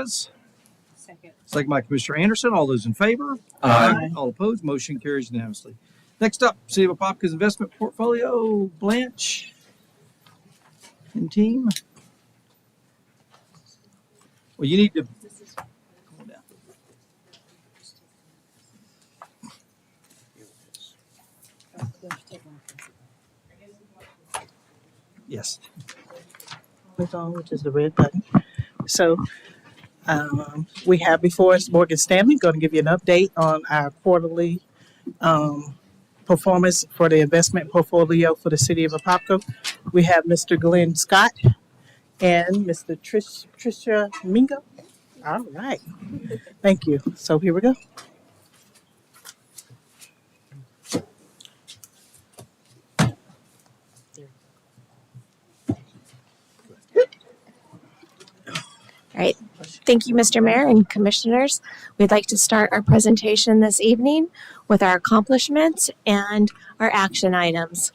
Second. Second by Commissioner Anderson. All those in favor? Aye. All opposed? Motion carries unanimously. Next up, City of Apopka's investment portfolio. Blanche and team. Well, you need to. Hold down. Yes. It's on, which is the red button. So we have before us Morgan Stanley going to give you an update on our quarterly performance for the investment portfolio for the city of Apopka. We have Mr. Glenn Scott and Mr. Trisha Mingo. All right. Thank you. So here we go. All right. Thank you, Mr. Mayor and Commissioners. We'd like to start our presentation this evening with our accomplishments and our action items.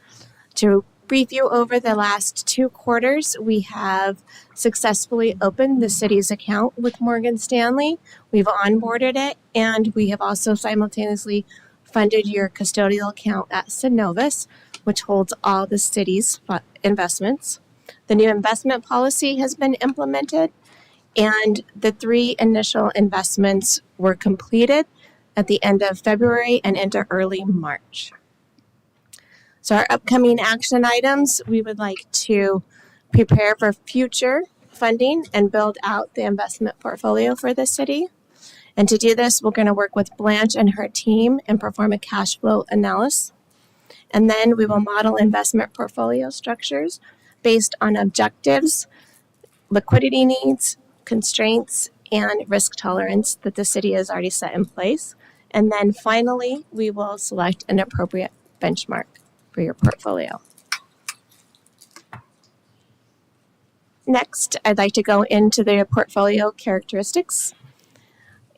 To brief you over the last 2 quarters, we have successfully opened the city's account with Morgan Stanley. We've onboarded it, and we have also simultaneously funded your custodial account at Synovus, which holds all the city's investments. The new investment policy has been implemented, and the 3 initial investments were completed at the end of February and into early March. So our upcoming action items, we would like to prepare for future funding and build out the investment portfolio for the city. And to do this, we're going to work with Blanche and her team and perform a cash flow analysis. And then we will model investment portfolio structures based on objectives, liquidity needs, constraints, and risk tolerance that the city has already set in place. And then finally, we will select an appropriate benchmark for your portfolio. Next, I'd like to go into the portfolio characteristics.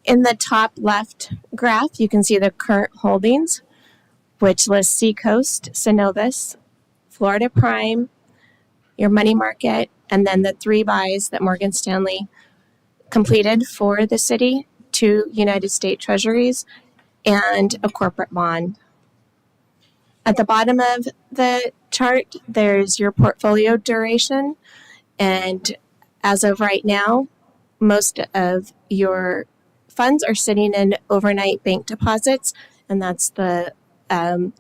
In the top left graph, you can see the current holdings, which lists Seacoast, Synovus, Florida Prime, your money market, and then the 3 buys that Morgan Stanley completed for the city, 2 United States Treasuries, and a corporate bond. At the bottom of the chart, there's your portfolio duration. And as of right now, most of your funds are sitting in overnight bank deposits. And that's the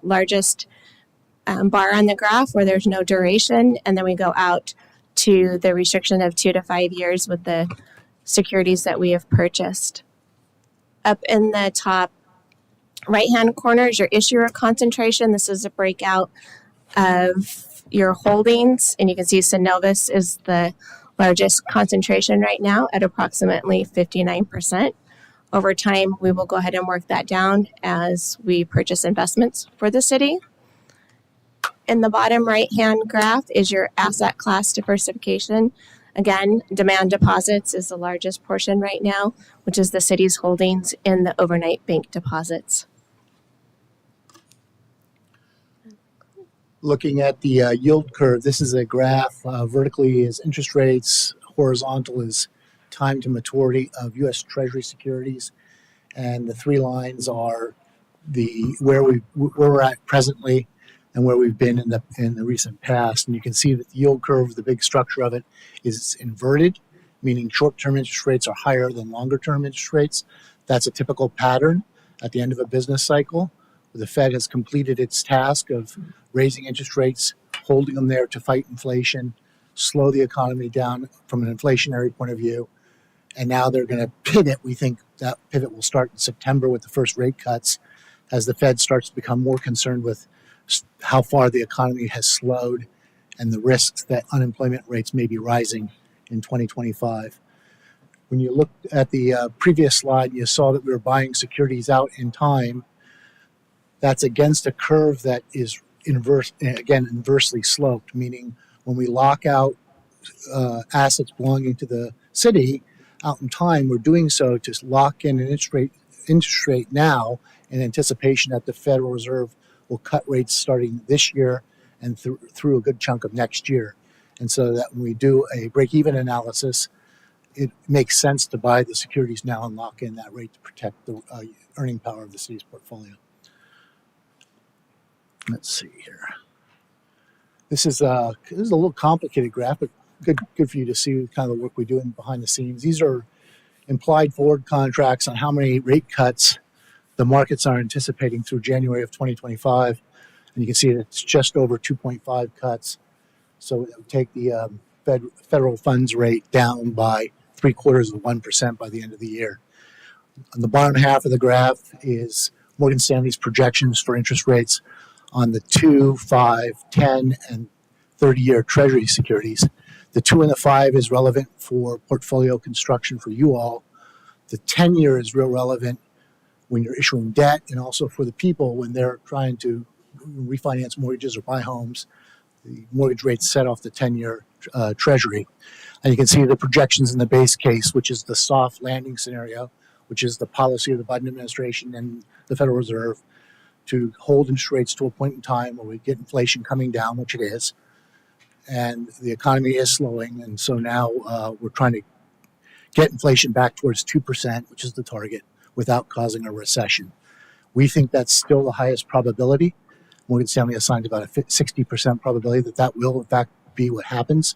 largest bar on the graph where there's no duration. And then we go out to the restriction of 2 to 5 years with the securities that we have purchased. Up in the top right-hand corner is your issuer concentration. This is a breakout of your holdings, and you can see Synovus is the largest concentration right now at approximately 59%. Over time, we will go ahead and work that down as we purchase investments for the city. In the bottom right-hand graph is your asset class diversification. Again, demand deposits is the largest portion right now, which is the city's holdings in the overnight bank deposits. Looking at the yield curve, this is a graph vertically is interest rates, horizontal is time to maturity of U.S. Treasury securities, and the 3 lines are the where we're at presently and where we've been in the recent past. And you can see that the yield curve, the big structure of it, is inverted, meaning short-term interest rates are higher than longer-term interest rates. That's a typical pattern at the end of a business cycle. The Fed has completed its task of raising interest rates, holding them there to fight inflation, slow the economy down from an inflationary point of view. And now they're going to pivot. We think that pivot will start in September with the first rate cuts as the Fed starts to become more concerned with how far the economy has slowed and the risks that unemployment rates may be rising in 2025. When you looked at the previous slide, you saw that we were buying securities out in time. That's against a curve that is inversely sloped, meaning when we lock out assets belonging to the city out in time, we're doing so to lock in an interest rate now in anticipation that the Federal Reserve will cut rates starting this year and through a good chunk of next year. And so that when we do a break-even analysis it makes sense to buy the securities now and lock in that rate to protect the earning power of the city's portfolio. Let's see here. This is a little complicated graph, but good for you to see kind of the work we do in behind the scenes. These are implied forward contracts on how many rate cuts the markets are anticipating through January of 2025. And you can see that it's just over 2.5 cuts. So it would take the federal funds rate down by 0.75% by the end of the year. On the bottom half of the graph is Morgan Stanley's projections for interest rates on the 2, 5, 10, and 30-year Treasury securities. The 2 and the 5 is relevant for portfolio construction for you all. The 10-year is real relevant when you're issuing debt, and also for the people when they're trying to refinance mortgages or buy homes. The mortgage rate's set off the 10-year Treasury. And you can see the projections in the base case, which is the soft landing scenario, which is the policy of the Biden administration and the Federal Reserve to hold interest rates to a point in time where we get inflation coming down, which it is. And the economy is slowing. And so now we're trying to get inflation back towards 2%, which is the target, without causing a recession. We think that's still the highest probability. Morgan Stanley assigned about a 60% probability that that will, in fact, be what happens.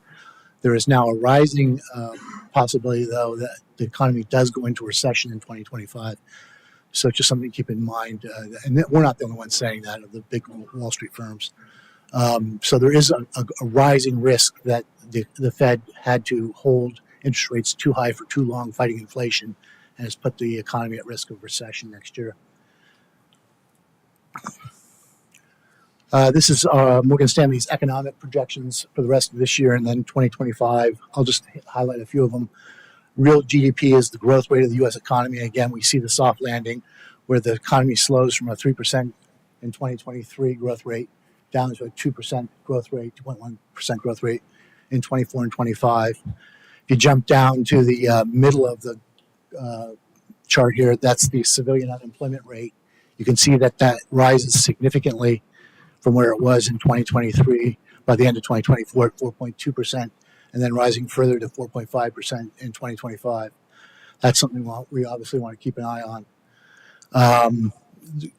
There is now a rising possibility, though, that the economy does go into recession in 2025. So it's just something to keep in mind. And we're not the only ones saying that, of the big Wall Street firms. So there is a rising risk that the Fed had to hold interest rates too high for too long, fighting inflation, and has put the economy at risk of recession next year. This is Morgan Stanley's economic projections for the rest of this year and then 2025. I'll just highlight a few of them. Real GDP is the growth rate of the U.S. economy. Again, we see the soft landing where the economy slows from a 3% in 2023 growth rate down to a 2% growth rate, 2.1% growth rate in 24 and 25. If you jump down to the middle of the chart here, that's the civilian unemployment rate. You can see that that rises significantly from where it was in 2023 by the end of 2024 at 4.2%, and then rising further to 4.5% in 2025. That's something we obviously want to keep an eye on.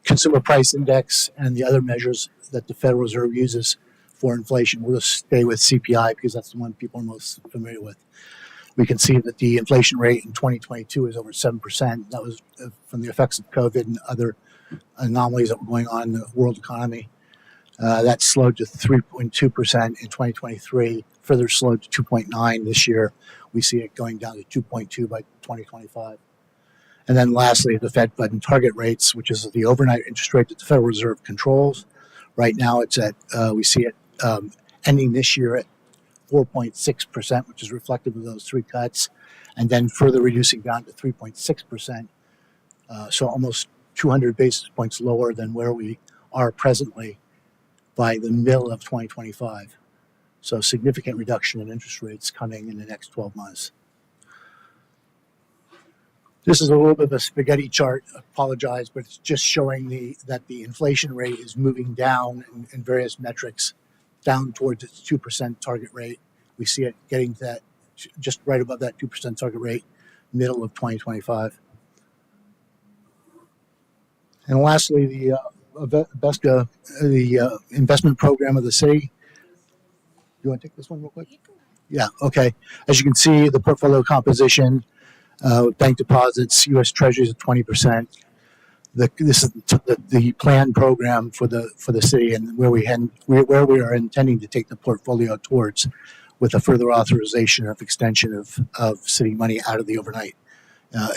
Consumer price index and the other measures that the Federal Reserve uses for inflation. We'll just stay with CPI because that's the one people are most familiar with. We can see that the inflation rate in 2022 is over 7%. That was from the effects of COVID and other anomalies that were going on in the world economy. That slowed to 3.2% in 2023, further slowed to 2.9 this year. We see it going down to 2.2 by 2025. And then lastly, the Fed Fund target rates, which is the overnight interest rate that the Federal Reserve controls. Right now it's at, we see it ending this year at 4.6%, which is reflective of those 3 cuts, and then further reducing down to 3.6%. So almost 200 basis points lower than where we are presently by the middle of 2025. So significant reduction in interest rates coming in the next 12 months. This is a little bit of a spaghetti chart. I apologize, but it's just showing that the inflation rate is moving down in various metrics, down towards its 2% target rate. We see it getting to that just right above that 2% target rate, middle of 2025. And lastly, the investment program of the city. You want to take this one real quick? Yeah, okay. As you can see, the portfolio composition, bank deposits, U.S. Treasuries at 20%. This is the planned program for the city and where we are intending to take the portfolio towards, with a further authorization of extension of city money out of the overnight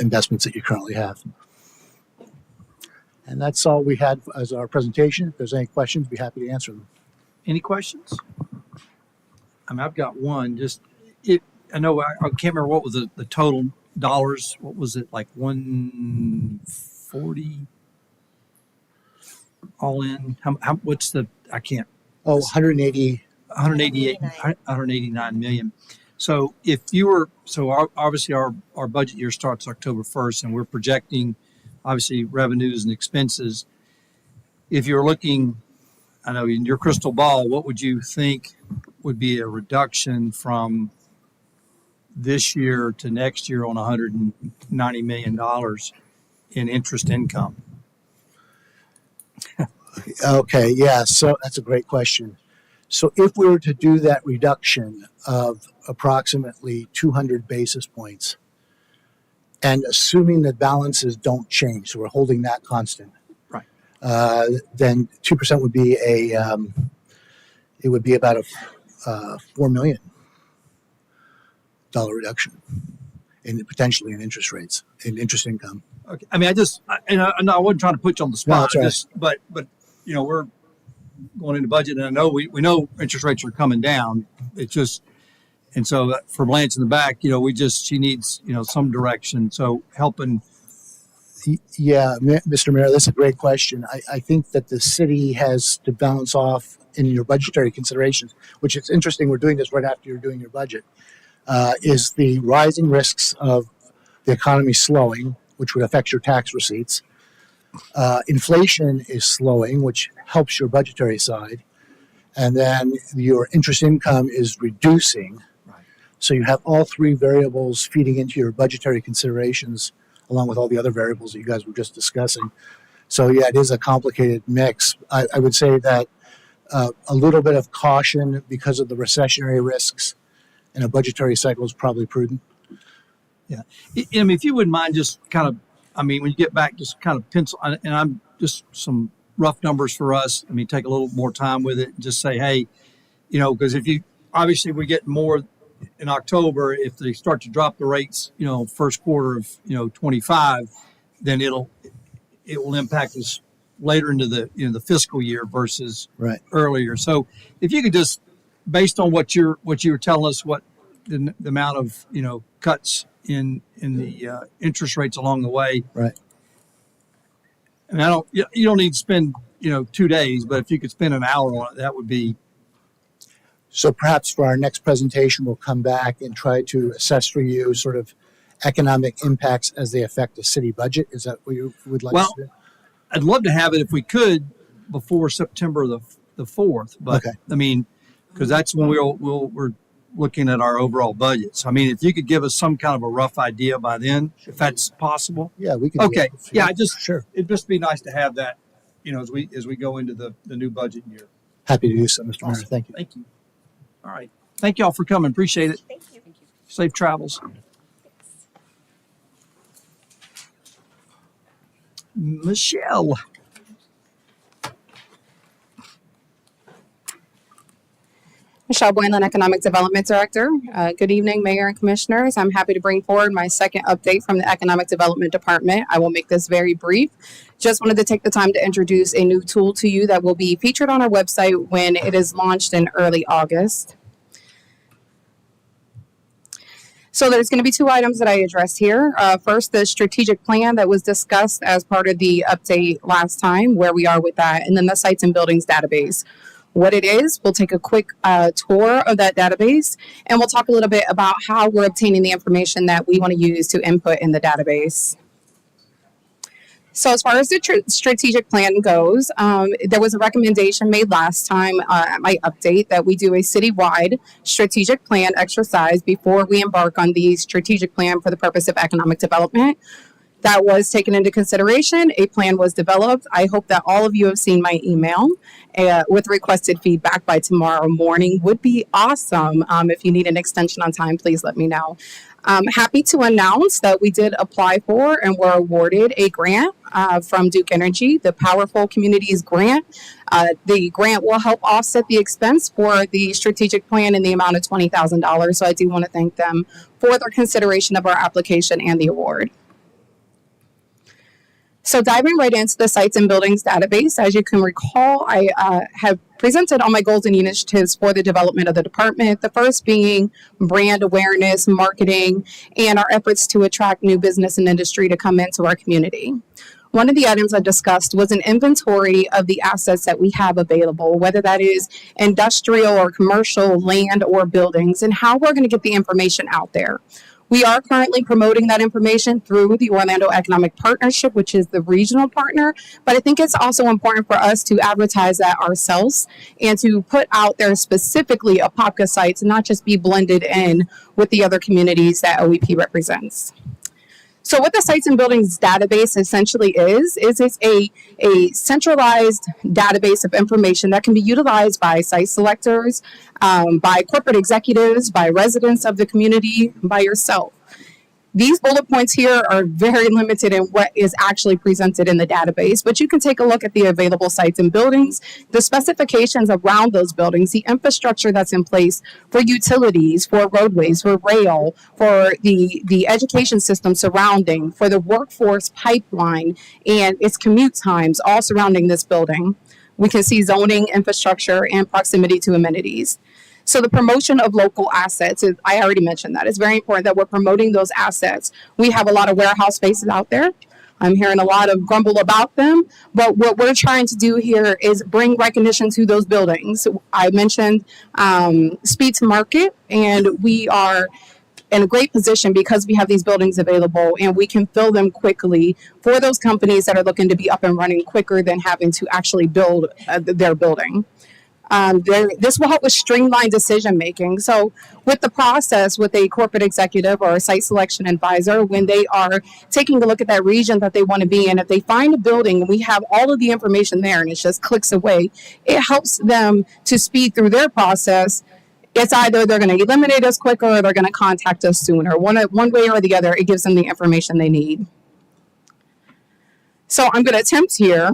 investments that you currently have. And that's all we had as our presentation. If there's any questions, be happy to answer them. Any questions? I've got one. I know I can't remember what was the total dollars. What was it, like 140 all in? How what's the, I can't. Oh, 189 million. So if you were, obviously our budget year starts October 1st and we're projecting obviously revenues and expenses. If you're looking, I know in your crystal ball, what would you think would be a reduction from this year to next year on $190 million in interest income? Okay, yeah, so that's a great question. So if we were to do that reduction of approximately 200 basis points, and assuming that balances don't change, so we're holding that constant, Right. then 2% would be it would be about a $4 million reduction in potentially in interest rates, in interest income. Okay. I mean, I wasn't trying to put you on the No, spot. that's all right. But we're going into budget, and I know we know interest rates are coming down. It's just, and so for Blanche in the back, she needs, some direction. So helping. Yeah, Mr. Mayor, that's a great question. I think that the city has to balance off in your budgetary considerations, which is interesting. We're doing this right after you're doing your budget, is the rising risks of the economy slowing, which would affect your tax receipts. Inflation is slowing, which helps your budgetary side. And then your interest income is reducing. Right. So you have all three variables feeding into your budgetary considerations, along with all the other variables that you guys were just discussing. So yeah, it is a complicated mix. I would say that a little bit of caution because of the recessionary risks in a budgetary cycle is probably prudent. Yeah. I mean, if you wouldn't mind just kind of, when you get back, just kind of pencil, and I'm just some rough numbers for us. I mean, take a little more time with it and just say, hey, because if you, obviously we get more in October, if they start to drop the rates, first quarter of, 25, then it will impact us later into the fiscal year versus Right. earlier. So if you could just, based on what you were telling us, what the amount of, cuts in the interest rates along the way. Right. And you don't need to spend, 2 days, but if you could spend an hour on it, that would be. So perhaps for our next presentation, we'll come back and try to assess for you sort of economic impacts as they affect the city budget. Is that what you would like Well, to do? I'd love to have it if we could before September the 4th, but Okay. because that's when we're looking at our overall budget. So, if you could give us some kind of a rough idea by then, if that's possible. Yeah, we can. do Okay. that. Yeah, Sure. it'd just be nice to have that, as we go into the new budget year. Happy to do so, Mr. Mayor. Awesome. Thank you. Thank you. All right. Thank y'all for coming. Appreciate it. Thank you. Safe travels. Michelle. Michelle Boylan, Economic Development Director. Good evening, Mayor and Commissioners. I'm happy to bring forward my second update from the Economic Development Department. I will make this very brief. Just wanted to take the time to introduce a new tool to you that will be featured on our website when it is launched in early August. So there's going to be two items that I addressed here. First, the strategic plan that was discussed as part of the update last time, where we are with that, and then the sites and buildings database. What it is, we'll take a quick tour of that database, and we'll talk a little bit about how we're obtaining the information that we want to use to input in the database. So as far as the strategic plan goes, there was a recommendation made last time at my update that we do a citywide strategic plan exercise before we embark on the strategic plan for the purpose of economic development. That was taken into consideration. A plan was developed. I hope that all of you have seen my email with requested feedback by tomorrow morning. Would be awesome. If you need an extension on time, please let me know. I'm happy to announce that we did apply for and were awarded a grant from Duke Energy, the Powerful Communities Grant. The grant will help offset the expense for the strategic plan in the amount of $20,000. So I do want to thank them for their consideration of our application and the award. So diving right into the sites and buildings database, as you can recall, I have presented all my goals and initiatives for the development of the department. The first being brand awareness, marketing, and our efforts to attract new business and industry to come into our community. One of the items I discussed was an inventory of the assets that we have available, whether that is industrial or commercial, land or buildings, and how we're going to get the information out there. We are currently promoting that information through the Orlando Economic Partnership, which is the regional partner. But I think it's also important for us to advertise that ourselves and to put out there specifically Apopka sites, not just be blended in with the other communities that OEP represents. So what the Sites and Buildings database essentially is it's a centralized database of information that can be utilized by site selectors, by corporate executives, by residents of the community, by yourself. These bullet points here are very limited in what is actually presented in the database, but you can take a look at the available sites and buildings, the specifications around those buildings, the infrastructure that's in place for utilities, for roadways, for rail, for the education system surrounding, for the workforce pipeline and its commute times, all surrounding this building. We can see zoning, infrastructure, and proximity to amenities. So the promotion of local assets, I already mentioned that. It's very important that we're promoting those assets. We have a lot of warehouse spaces out there. I'm hearing a lot of grumble about them, but what we're trying to do here is bring recognition to those buildings. I mentioned speed to market, and we are in a great position because we have these buildings available and we can fill them quickly for those companies that are looking to be up and running quicker than having to actually build their building. This will help with streamlined decision making. So with the process with a corporate executive or a site selection advisor, when they are taking a look at that region that they want to be in, if they find a building and we have all of the information there and it's just clicks away, it helps them to speed through their process. It's either they're going to eliminate us quicker or they're going to contact us sooner. One way or the other, it gives them the information they need. So I'm going to attempt here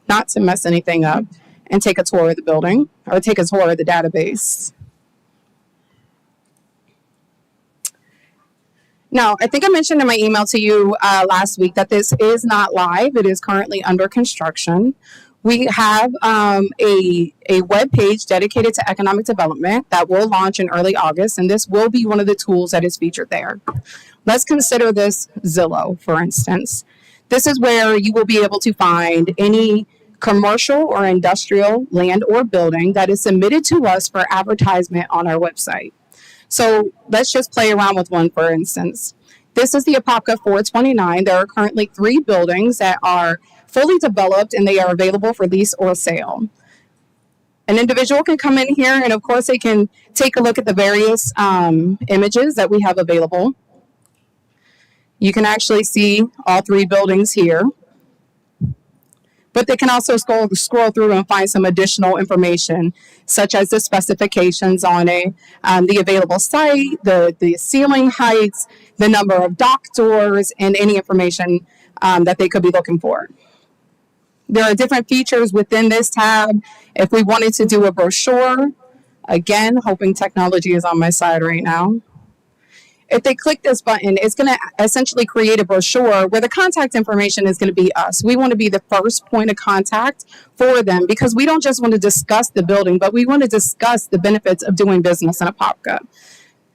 not to mess anything up and take a tour of the building or take a tour of the database. Now, I think I mentioned in my email to you last week that this is not live. It is currently under construction. We have a web page dedicated to economic development that will launch in early August, and this will be one of the tools that is featured there. Let's consider this Zillow, for instance. This is where you will be able to find any commercial or industrial land or building that is submitted to us for advertisement on our website. So let's just play around with one, for instance. This is the Apopka 429. There are currently 3 buildings that are fully developed and they are available for lease or sale. An individual can come in here and of course they can take a look at the various images that we have available. You can actually see all 3 buildings here. But they can also scroll through and find some additional information, such as the specifications on the available site, the ceiling heights, the number of dock doors, and any information that they could be looking for. There are different features within this tab. If we wanted to do a brochure, again, hoping technology is on my side right now. If they click this button, it's going to essentially create a brochure where the contact information is going to be us. We want to be the first point of contact for them because we don't just want to discuss the building, but we want to discuss the benefits of doing business in Apopka.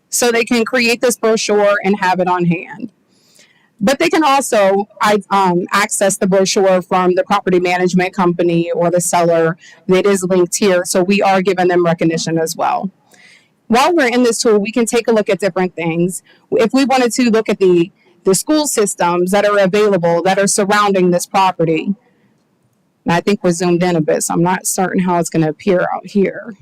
So they can create this brochure and have it on hand. But they can also access the brochure from the property management company or the seller that is linked here. So we are giving them recognition as well. While we're in this tool, we can take a look at different things. If we wanted to look at the school systems that are available that are surrounding this property, and I think we're zoomed in a bit, so I'm not certain how it's going to appear out here.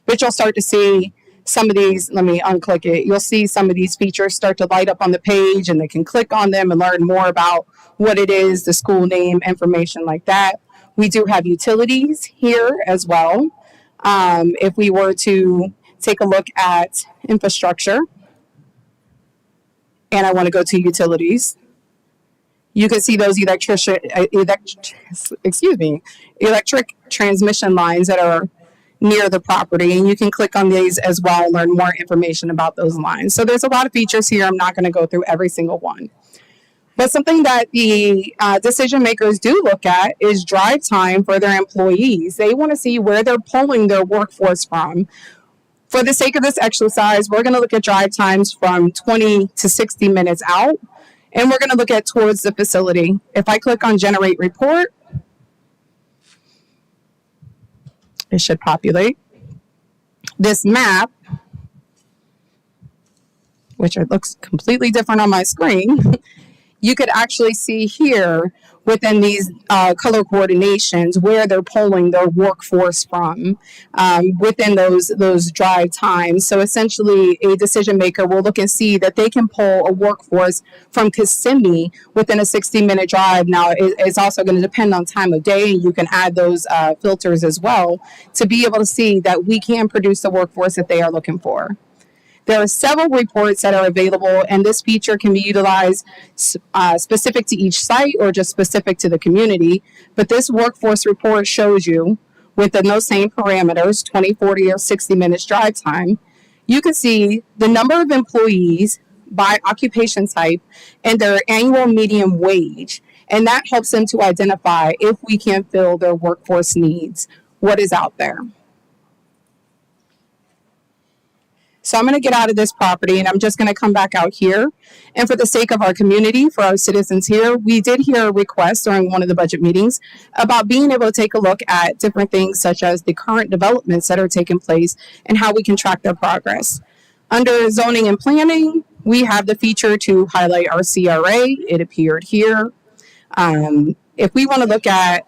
But you'll start to see some of these, let me unclick it. You'll see some of these features start to light up on the page and they can click on them and learn more about what it is, the school name, information like that. We do have utilities here as well. If we were to take a look at infrastructure, and I want to go to utilities, you can see those electric transmission lines that are near the property, and you can click on these as well and learn more information about those lines. So there's a lot of features here. I'm not going to go through every single one. But something that the decision makers do look at is drive time for their employees. They want to see where they're pulling their workforce from. For the sake of this exercise, we're going to look at drive times from 20 to 60 minutes out, and we're going to look at towards the facility. If I click on Generate Report, it should populate. This map which it looks completely different on my screen, you could actually see here within these color coordinations where they're pulling their workforce from within those drive times. So essentially, a decision maker will look and see that they can pull a workforce from Kissimmee within a 60-minute drive. Now, it's also going to depend on time of day, and you can add those filters as well to be able to see that we can produce the workforce that they are looking for. There are several reports that are available, and this feature can be utilized specific to each site or just specific to the community. But this workforce report shows you, within those same parameters, 20, 40, or 60 minutes drive time, you can see the number of employees by occupation type and their annual median wage. And that helps them to identify if we can fill their workforce needs, what is out there. So I'm going to get out of this property and I'm just going to come back out here. And for the sake of our community, for our citizens here, we did hear a request during one of the budget meetings about being able to take a look at different things such as the current developments that are taking place and how we can track their progress. Under zoning and planning, we have the feature to highlight our CRA. It appeared here. If we want to look at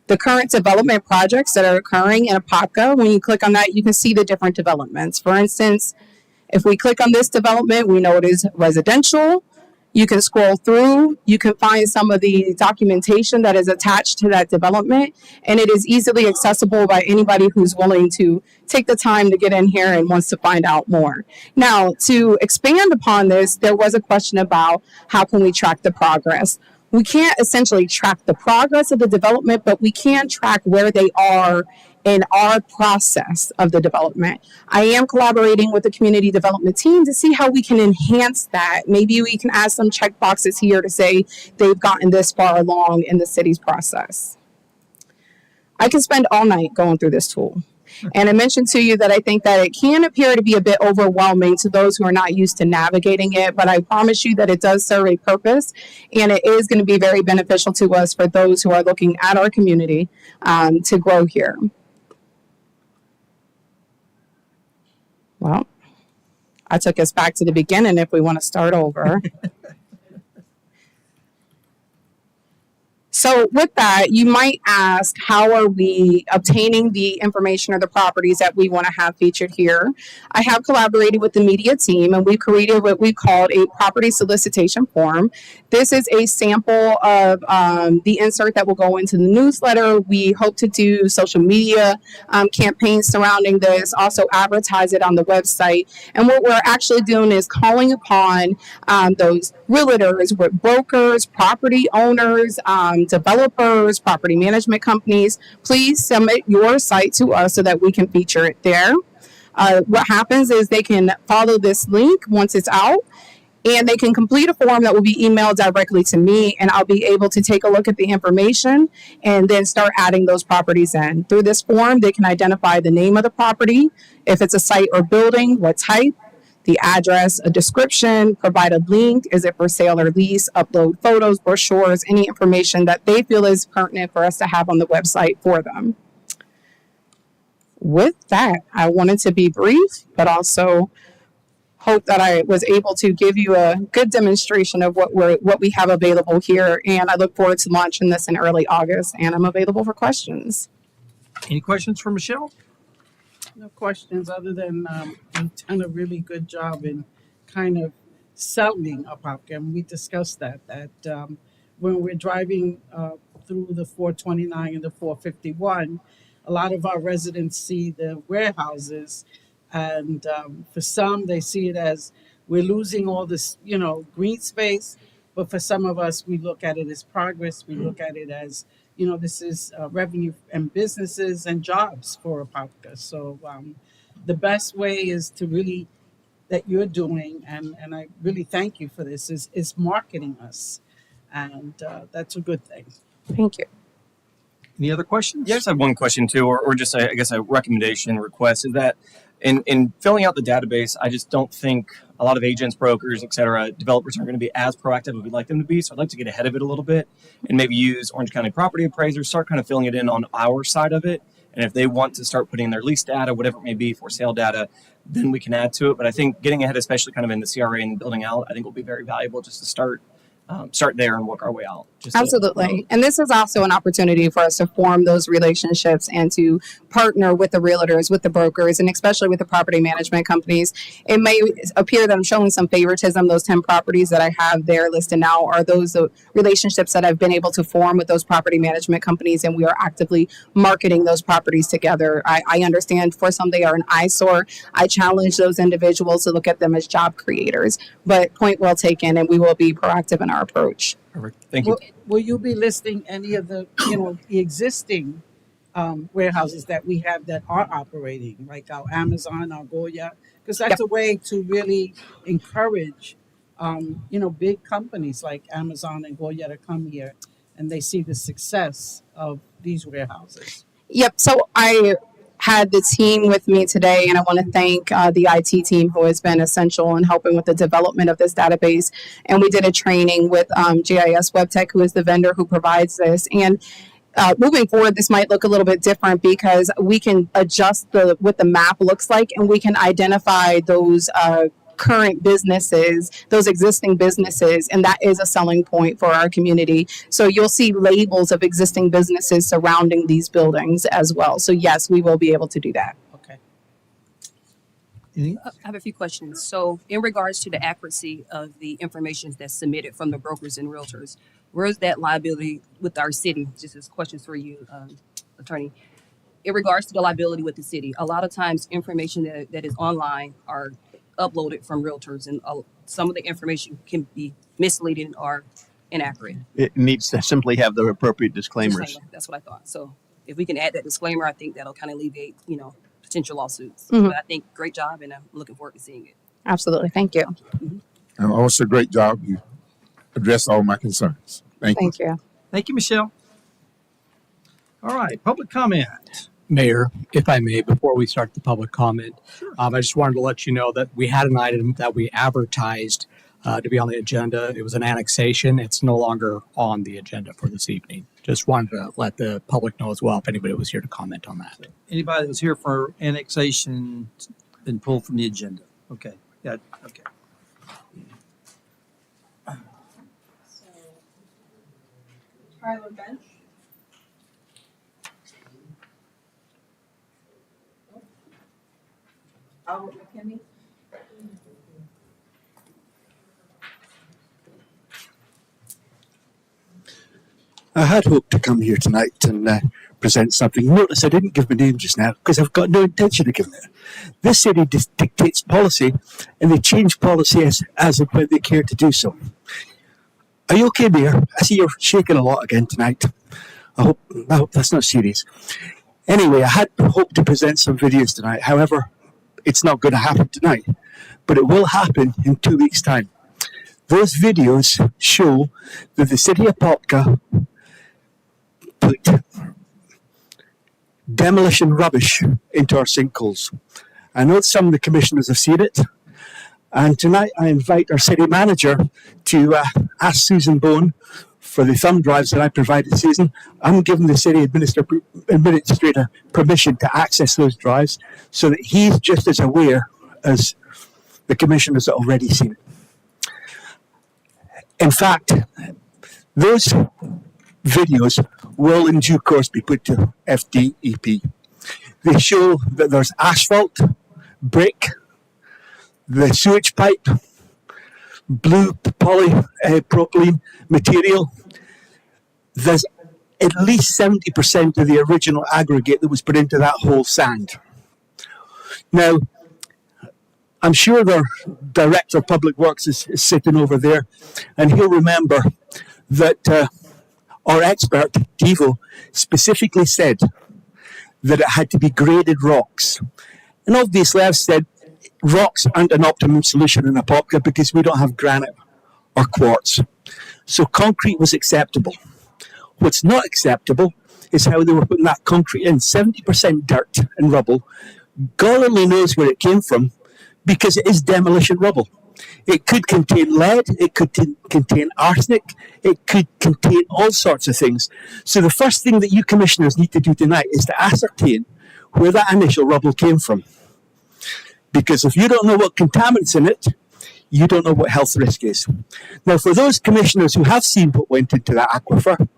the current development projects that are occurring in Apopka, when you click on that, you can see the different developments. For instance, if we click on this development, we know it is residential. You can scroll through, you can find some of the documentation that is attached to that development, and it is easily accessible by anybody who's willing to take the time to get in here and wants to find out more. Now, to expand upon this, there was a question about how can we track the progress. We can't essentially track the progress of the development, but we can track where they are in our process of the development. I am collaborating with the community development team to see how we can enhance that. Maybe we can add some check boxes here to say they've gotten this far along in the city's process. I can spend all night going through this tool. And I mentioned to you that I think that it can appear to be a bit overwhelming to those who are not used to navigating it, but I promise you that it does serve a purpose, and it is going to be very beneficial to us for those who are looking at our community to grow here. Well, I took us back to the beginning if we want to start over. So with that, you might ask, how are we obtaining the information or the properties that we want to have featured here? I have collaborated with the media team, and we've created what we called a property solicitation form. This is a sample of the insert that will go into the newsletter. We hope to do social media campaigns surrounding this, also advertise it on the website. And what we're actually doing is calling upon those realtors, with brokers, property owners, developers, property management companies. Please submit your site to us so that we can feature it there. What happens is they can follow this link once it's out, and they can complete a form that will be emailed directly to me, and I'll be able to take a look at the information and then start adding those properties in. Through this form, they can identify the name of the property, if it's a site or building, what type, the address, a description, provide a link, is it for sale or lease, upload photos, brochures, any information that they feel is pertinent for us to have on the website for them. With that, I wanted to be brief, but also hope that I was able to give you a good demonstration of what we have available here. And I look forward to launching this in early August, and I'm available for questions. Any questions for Michelle? No questions other than you've done a really good job in kind of selling Apopka. And we discussed that when we're driving through the 429 and the 451, a lot of our residents see the warehouses, and for some they see it as we're losing all this, green space. But for some of us, we look at it as progress. We look at it as, this is revenue and businesses and jobs for Apopka. So the best way is to really, that you're doing, and I really thank you for this, is marketing us. And that's a good thing. Thank you. Any other questions? Yeah, I just have one question too, or just I guess a recommendation request is that in filling out the database, I just don't think a lot of agents, brokers, et cetera, developers are going to be as proactive as we'd like them to be. So I'd like to get ahead of it a little bit and maybe use Orange County property appraisers, start kind of filling it in on our side of it. And if they want to start putting in their lease data, whatever it may be, for sale data, then we can add to it. But I think getting ahead, especially kind of in the CRA and building out, I think will be very valuable just to start there and work our way out. Absolutely. And this is also an opportunity for us to form those relationships and to partner with the realtors, with the brokers, and especially with the property management companies. It may appear that I'm showing some favoritism. Those 10 properties that I have there listed now are those relationships that I've been able to form with those property management companies, and we are actively marketing those properties together. I understand for some they are an eyesore. I challenge those individuals to look at them as job creators, but point well taken, and we will be proactive in our approach. Perfect. Thank you. Will you be listing any of the, the existing warehouses that we have that are operating, like our Amazon, our Goya? Because that's a way to really encourage, big companies like Amazon and Goya to come here and they see the success of these warehouses. Yep. So I had the team with me today, and I want to thank the IT team who has been essential in helping with the development of this database. And we did a training with GIS WebTech, who is the vendor who provides this. And moving forward, this might look a little bit different because we can adjust what the map looks like, and we can identify those current businesses, those existing businesses, and that is a selling point for our community. So you'll see labels of existing businesses surrounding these buildings as well. So yes, we will be able to do that. Okay. Anything? I have a few questions. So in regards to the accuracy of the information that's submitted from the brokers and realtors, where's that liability with our city? Just as questions for you, attorney. In regards to the liability with the city, a lot of times information that is online are uploaded from realtors, and some of the information can be misleading or inaccurate. It needs to simply have the appropriate disclaimers. Disclaimer, that's what I thought. So if we can add that disclaimer, I think that'll kind of alleviate, potential lawsuits. Mhm. But I think great job, and I'm looking forward to seeing it. Absolutely. Thank you. And also, great job. You addressed all my concerns. Thank you. Thank you. Thank you, Michelle. All right, public comment. Mayor, if I may, before we start the public comment, I just wanted to let you know that we had an item that we advertised to be on the agenda. It was an annexation. It's no longer on the agenda for this evening. Just wanted to let the public know as well if anybody was here to comment on that. Anybody that's here for annexation been pulled from the agenda? Okay, yeah, okay. Tyler Bench. Albert McKinney. I had hoped to come here tonight and present something. Notice I didn't give my name just now because I've got no intention of giving it. This city dictates policy, and they change policy as and when they care to do so. Are you okay, Mayor? I see you're shaking a lot again tonight. I hope that's not serious. Anyway, I had hoped to present some videos tonight. However, it's not going to happen tonight, but it will happen in 2 weeks' time. Those videos show that the city of Apopka put demolition rubbish into our sinkholes. I know some of the commissioners have seen it, and tonight I invite our city manager to ask Susan Bone for the thumb drives that I provided Susan. I'm giving the city administrator permission to access those drives so that he's just as aware as the commissioners that already seen it. In fact, those videos will in due course be put to FDEP. They show that there's asphalt, brick, the sewage pipe, blue polypropylene material. There's at least 70% of the original aggregate that was put into that whole sand. Now, I'm sure their director of public works is sitting over there, and he'll remember that our expert, Devo, specifically said that it had to be graded rocks. And obviously I've said rocks aren't an optimum solution in Apopka because we don't have granite or quartz. So concrete was acceptable. What's not acceptable is how they were putting that concrete in. 70% dirt and rubble. God only knows where it came from because it is demolition rubble. It could contain lead, it could contain arsenic, it could contain all sorts of things. So the first thing that you commissioners need to do tonight is to ascertain where that initial rubble came from. Because if you don't know what contaminants in it, you don't know what health risk is. Now, for those commissioners who have seen what went into that aquifer,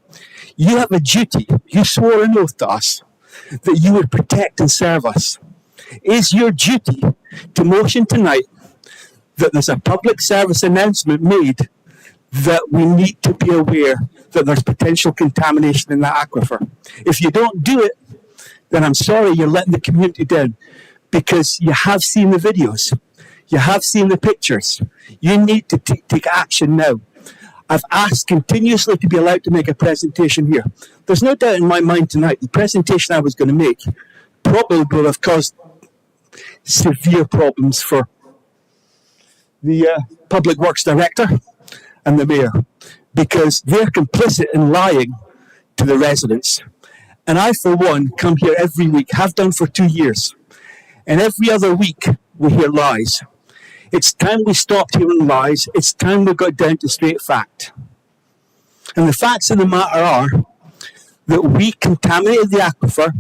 you have a duty. You swore an oath to us that you would protect and serve us. It is your duty to motion tonight that there's a public service announcement made that we need to be aware that there's potential contamination in that aquifer. If you don't do it, then I'm sorry, you're letting the community down, because you have seen the videos. You have seen the pictures. You need to take action now. I've asked continuously to be allowed to make a presentation here. There's no doubt in my mind tonight, the presentation I was going to make probably would have caused severe problems for the Public Works Director and the Mayor, because they're complicit in lying to the residents. And I, for one, come here every week, have done for 2 years. And every other week, we hear lies. It's time we stopped hearing lies. It's time we got down to straight fact. And the facts of the matter are that we contaminated the aquifer,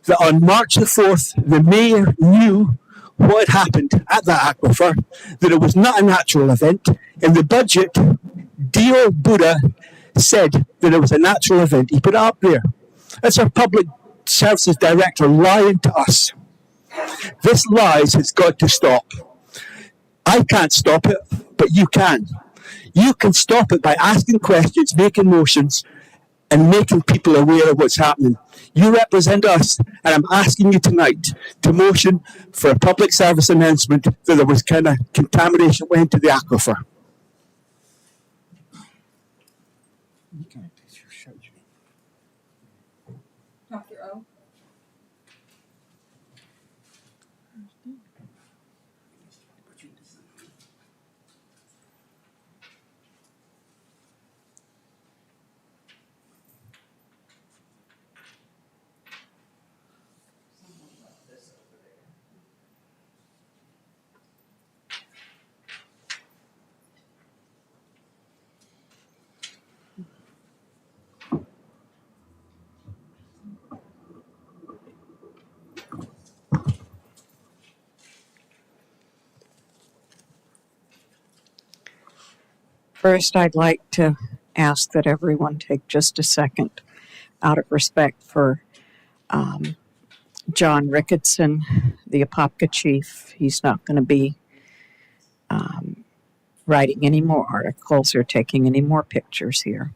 that on March the 4th, the Mayor knew what had happened at that aquifer, that it was not a natural event. In the budget, Dio Buddha said that it was a natural event. He put it up there. That's our Public Services Director lying to us. This lies has got to stop. I can't stop it, but you can. You can stop it by asking questions, making motions, and making people aware of what's happening. You represent us, and I'm asking you tonight to motion for a public service announcement that there was kind of contamination went into the aquifer. Dr. O? First, I'd like to ask that everyone take just a second out of respect for John Ricketson, the Apopka chief. He's not going to be writing any more articles or taking any more pictures here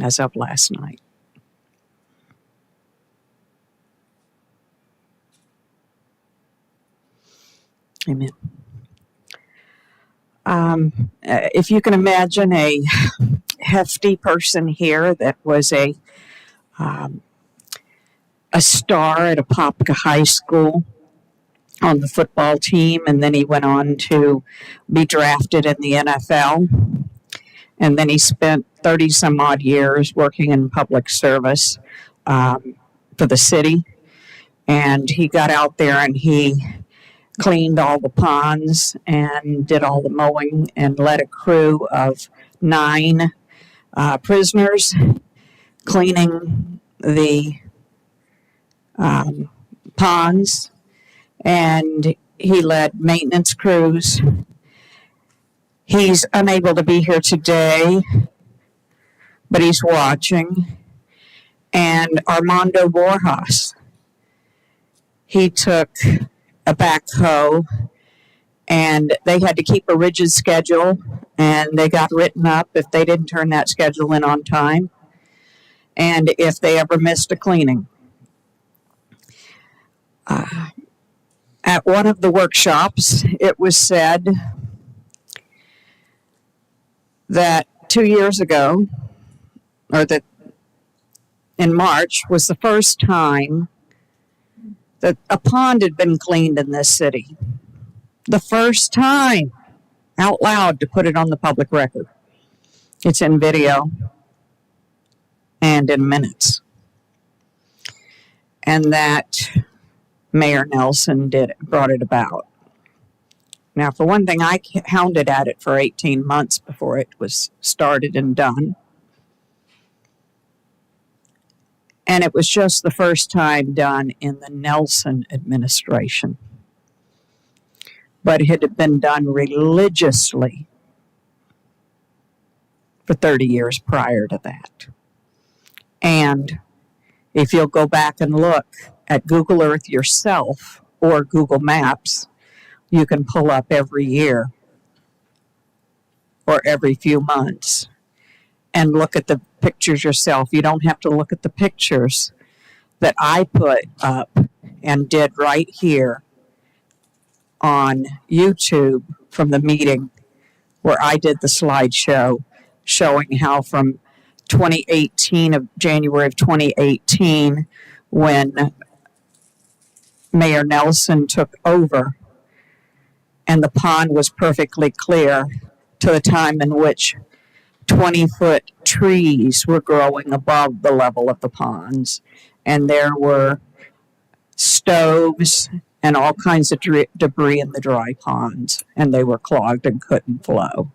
as of last night. Amen. If you can imagine a hefty person here that was a star at Apopka High School on the football team, and then he went on to be drafted in the NFL, and then he spent 30 some odd years working in public service for the city, and he got out there and he cleaned all the ponds and did all the mowing and led a crew of 9 prisoners cleaning the ponds, and he led maintenance crews. He's unable to be here today, but he's watching. And Armando Borjas, he took a backhoe, and they had to keep a rigid schedule, and they got written up if they didn't turn that schedule in on time, and if they ever missed a cleaning. At one of the workshops, it was said that 2 years ago, or that in March, was the first time that a pond had been cleaned in this city. The first time, out loud, to put it on the public record. It's in video and in minutes. And that Mayor Nelson brought it about. Now, for one thing, I hounded at it for 18 months before it was started and done. And it was just the first time done in the Nelson administration. but it had been done religiously for 30 years prior to that. And if you'll go back and look at Google Earth yourself or Google Maps, you can pull up every year or every few months and look at the pictures yourself. You don't have to look at the pictures that I put up and did right here on YouTube from the meeting where I did the slideshow showing how from 2018 of January of 2018 when Mayor Nelson took over and the pond was perfectly clear to the time in which 20-foot trees were growing above the level of the ponds, and there were stoves and all kinds of debris in the dry ponds, and they were clogged and couldn't flow.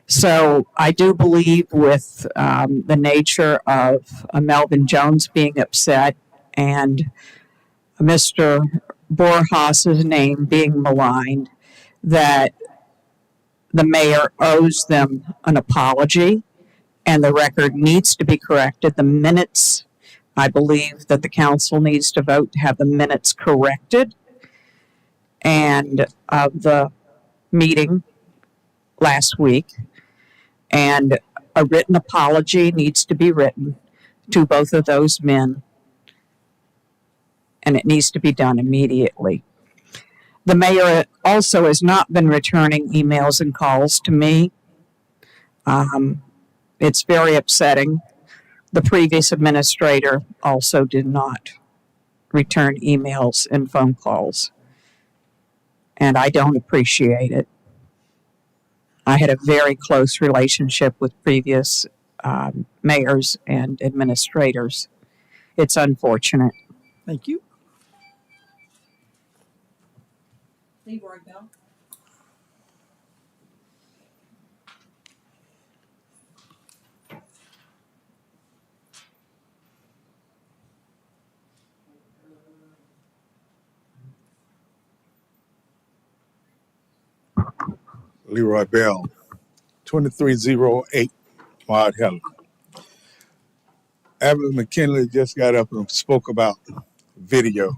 So I do believe with the nature of Melvin Jones being upset and Mr. Borjas' name being maligned, that the mayor owes them an apology and the record needs to be corrected. The minutes, I believe that the council needs to vote to have the minutes corrected and of the meeting last week. And a written apology needs to be written to both of those men, and it needs to be done immediately. The mayor also has not been returning emails and calls to me. It's very upsetting. The previous administrator also did not return emails and phone calls, and I don't appreciate it. I had a very close relationship with previous mayors and administrators. It's unfortunate. Thank you. Leroy Bell. Leroy Bell, 2308 Wild Helen. Abbott McKinley just got up and spoke about videos.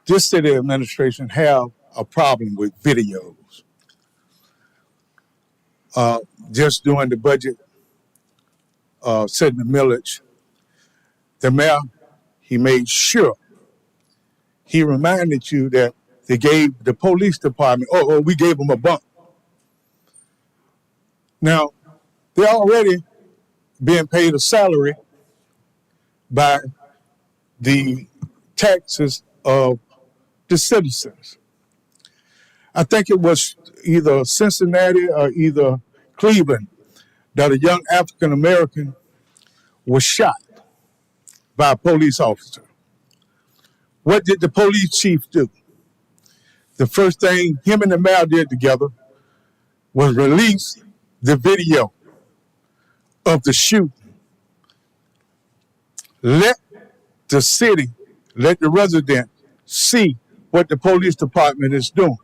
This city administration have a problem with videos. Just during the budget, setting the millage, the mayor, he made sure, he reminded you that they gave the police department, we gave them a bump. Now, they're already being paid a salary by the taxes of the citizens. I think it was either Cincinnati or either Cleveland that a young African American was shot by a police officer. What did the police chief do? The first thing him and the mayor did together was release the video of the shooting. Let the city, let the resident see what the police department is doing.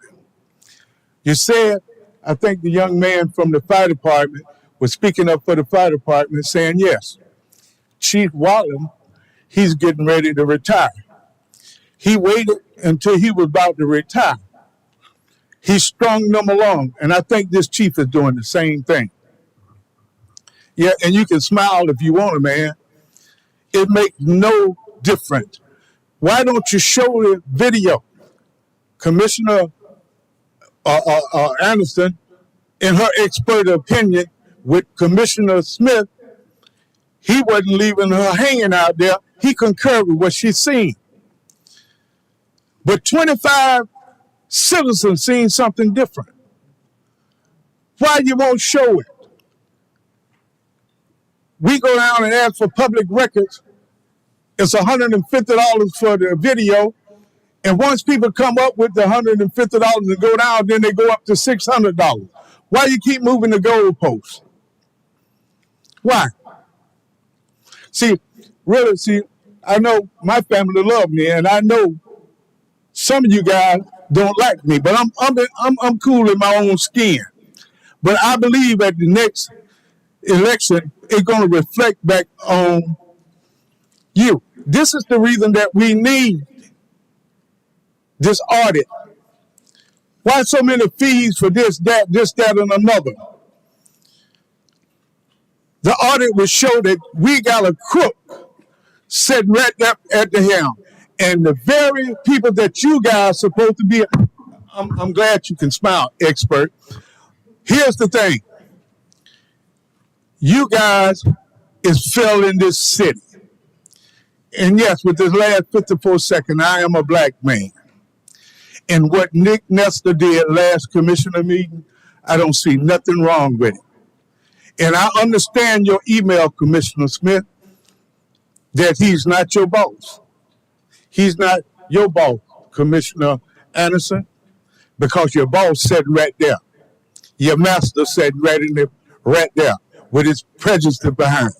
You said, I think the young man from the fire department was speaking up for the fire department saying, yes, Chief Wallen, he's getting ready to retire. He waited until he was about to retire. He strung them along, and I think this chief is doing the same thing. Yeah, and you can smile if you want to, man. It makes no difference. Why don't you show the video? Commissioner Anderson, in her expert opinion with Commissioner Smith, he wasn't leaving her hanging out there. He concurred with what she's seen. But 25 citizens seen something different. Why you won't show it? We go down and ask for public records. It's $150 for the video. And once people come up with the $150 and go down, then they go up to $600. Why you keep moving the goalposts? Why? See, I know my family love me, and I know Some of you guys don't like me, but I'm cool in my own skin. But I believe at the next election, it's going to reflect back on you. This is the reason that we need this audit. Why so many fees for this, that, and another? The audit will show that we got a crook sitting right up at the helm. And the very people that you guys are supposed to be, I'm glad you can smile, expert. Here's the thing. You guys is failing this city. And yes, with this last 54 seconds, I am a black man. And what Nick Nestor did last commissioner meeting, I don't see nothing wrong with it. And I understand your email, Commissioner Smith, that he's not your boss. He's not your boss, Commissioner Anderson, because your boss sat right there. Your master sat right there with his prejudice behind.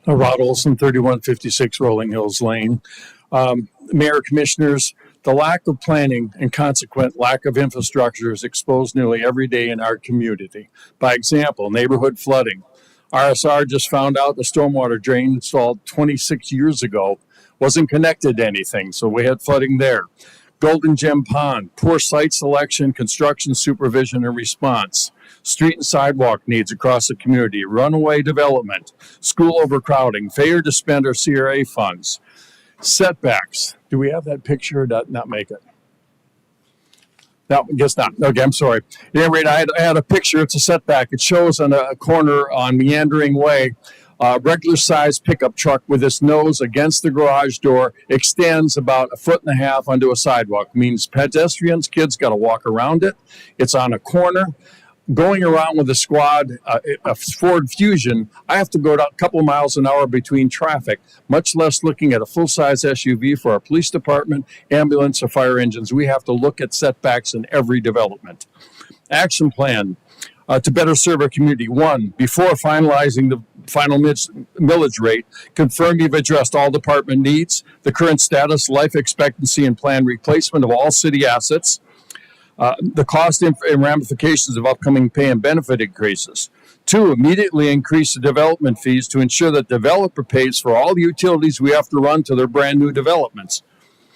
Rod Olson, 3156 Rolling Hills Lane. Mayor, Commissioners, the lack of planning and consequent lack of infrastructure is exposed nearly every day in our community. By example, neighborhood flooding. RSR just found out the stormwater drain installed 26 years ago wasn't connected to anything, so we had flooding there. Golden Gem Pond, poor site selection, construction supervision and response. Street and sidewalk needs across the community, runaway development, school overcrowding, failure to spend our CRA funds. Setbacks. Do we have that picture or not make it? No, I guess not. Okay, I'm sorry. At any rate, I had a picture. It's a setback. It shows on a corner on Meandering Way, regular sized pickup truck with its nose against the garage door extends about 1.5 feet onto a sidewalk. Means pedestrians, kids got to walk around it. It's on a corner. Going around with a squad, a Ford Fusion, I have to go a couple of miles an hour between traffic, much less looking at a full-size SUV for our police department, ambulance, or fire engines. We have to look at setbacks in every development. Action plan to better serve our community. 1, before finalizing the final millage rate, confirm you've addressed all department needs, the current status, life expectancy, and planned replacement of all city assets. The cost and ramifications of upcoming pay and benefit increases. 2, immediately increase the development fees to ensure that developer pays for all the utilities we have to run to their brand new developments.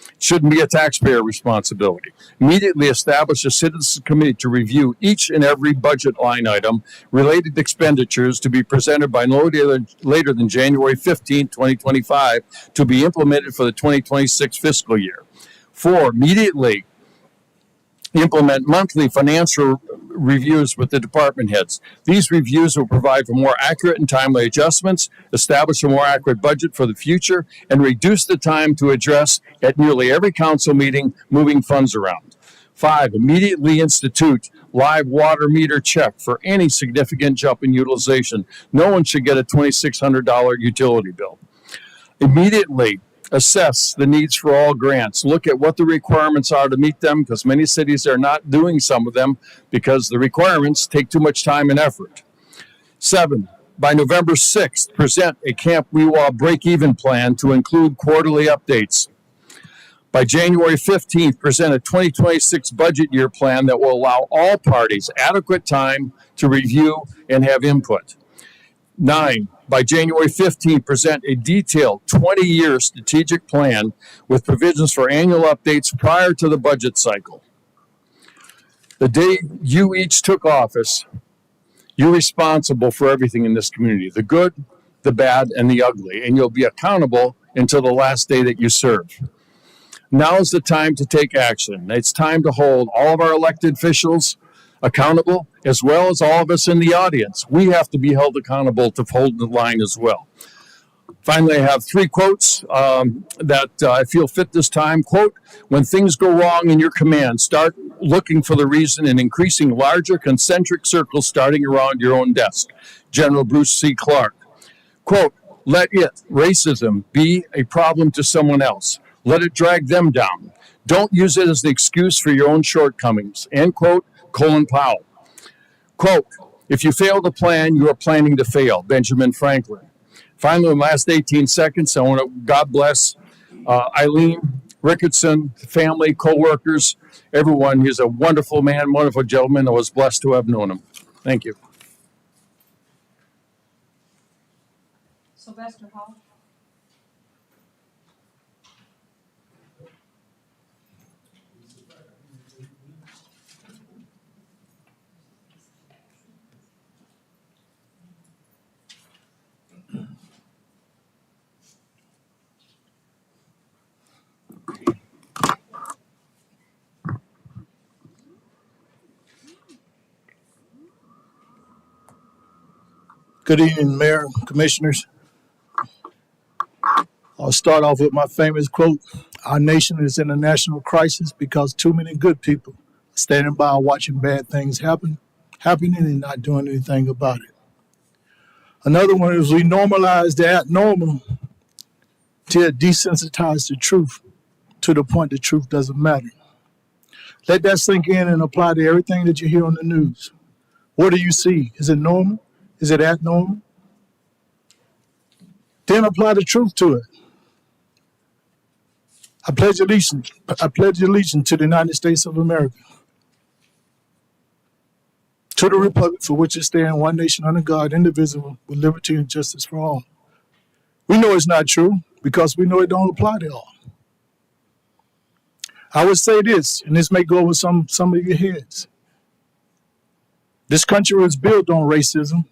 It shouldn't be a taxpayer responsibility. Immediately establish a citizens committee to review each and every budget line item, related expenditures to be presented by no later than January 15, 2025, to be implemented for the 2026 fiscal year. 4, immediately implement monthly financial reviews with the department heads. These reviews will provide for more accurate and timely adjustments, establish a more accurate budget for the future, and reduce the time to address at nearly every council meeting moving funds around. 5, immediately institute live water meter check for any significant jump in utilization. No one should get a $2,600 utility bill. Immediately assess the needs for all grants. Look at what the requirements are to meet them, because many cities are not doing some of them because the requirements take too much time and effort. 7, by November 6th, present a Camp Weewa break-even plan to include quarterly updates. By January 15th, present a 2026 budget year plan that will allow all parties adequate time to review and have input. 9, by January 15th, present a detailed 20-year strategic plan with provisions for annual updates prior to the budget cycle. The day you each took office, you're responsible for everything in this community, the good, the bad, and the ugly, and you'll be accountable until the last day that you serve. Now is the time to take action. It's time to hold all of our elected officials accountable, as well as all of us in the audience. We have to be held accountable to hold the line as well. Finally, I have three quotes that I feel fit this time. Quote, when things go wrong in your command, start looking for the reason and increasing larger concentric circles starting around your own desk. General Bruce C. Clark. Quote, let it, racism, be a problem to someone else. Let it drag them down. Don't use it as the excuse for your own shortcomings. End quote, Colin Powell. Quote, if you fail to plan, you are planning to fail. Benjamin Franklin. Finally, in the last 18 seconds, I want to God bless Eileen Rickardson, family, co-workers, everyone. He's a wonderful man, wonderful gentleman. I was blessed to have known him. Thank you. Sylvester Hall. Good evening, Mayor, Commissioners. I'll start off with my famous quote. Our nation is in a national crisis because too many good people are standing by watching bad things happening and not doing anything about it. Another one is we normalize the abnormal till it desensitize the truth to the point the truth doesn't matter. Let that sink in and apply to everything that you hear on the news. What do you see? Is it normal? Is it abnormal? Then apply the truth to it. I pledge allegiance to the United States of America, to the republic for which it stands, one nation under God, indivisible, with liberty and justice for all. We know it's not true because we know it don't apply to all. I would say this, and this may go over some of your heads. This country was built on racism.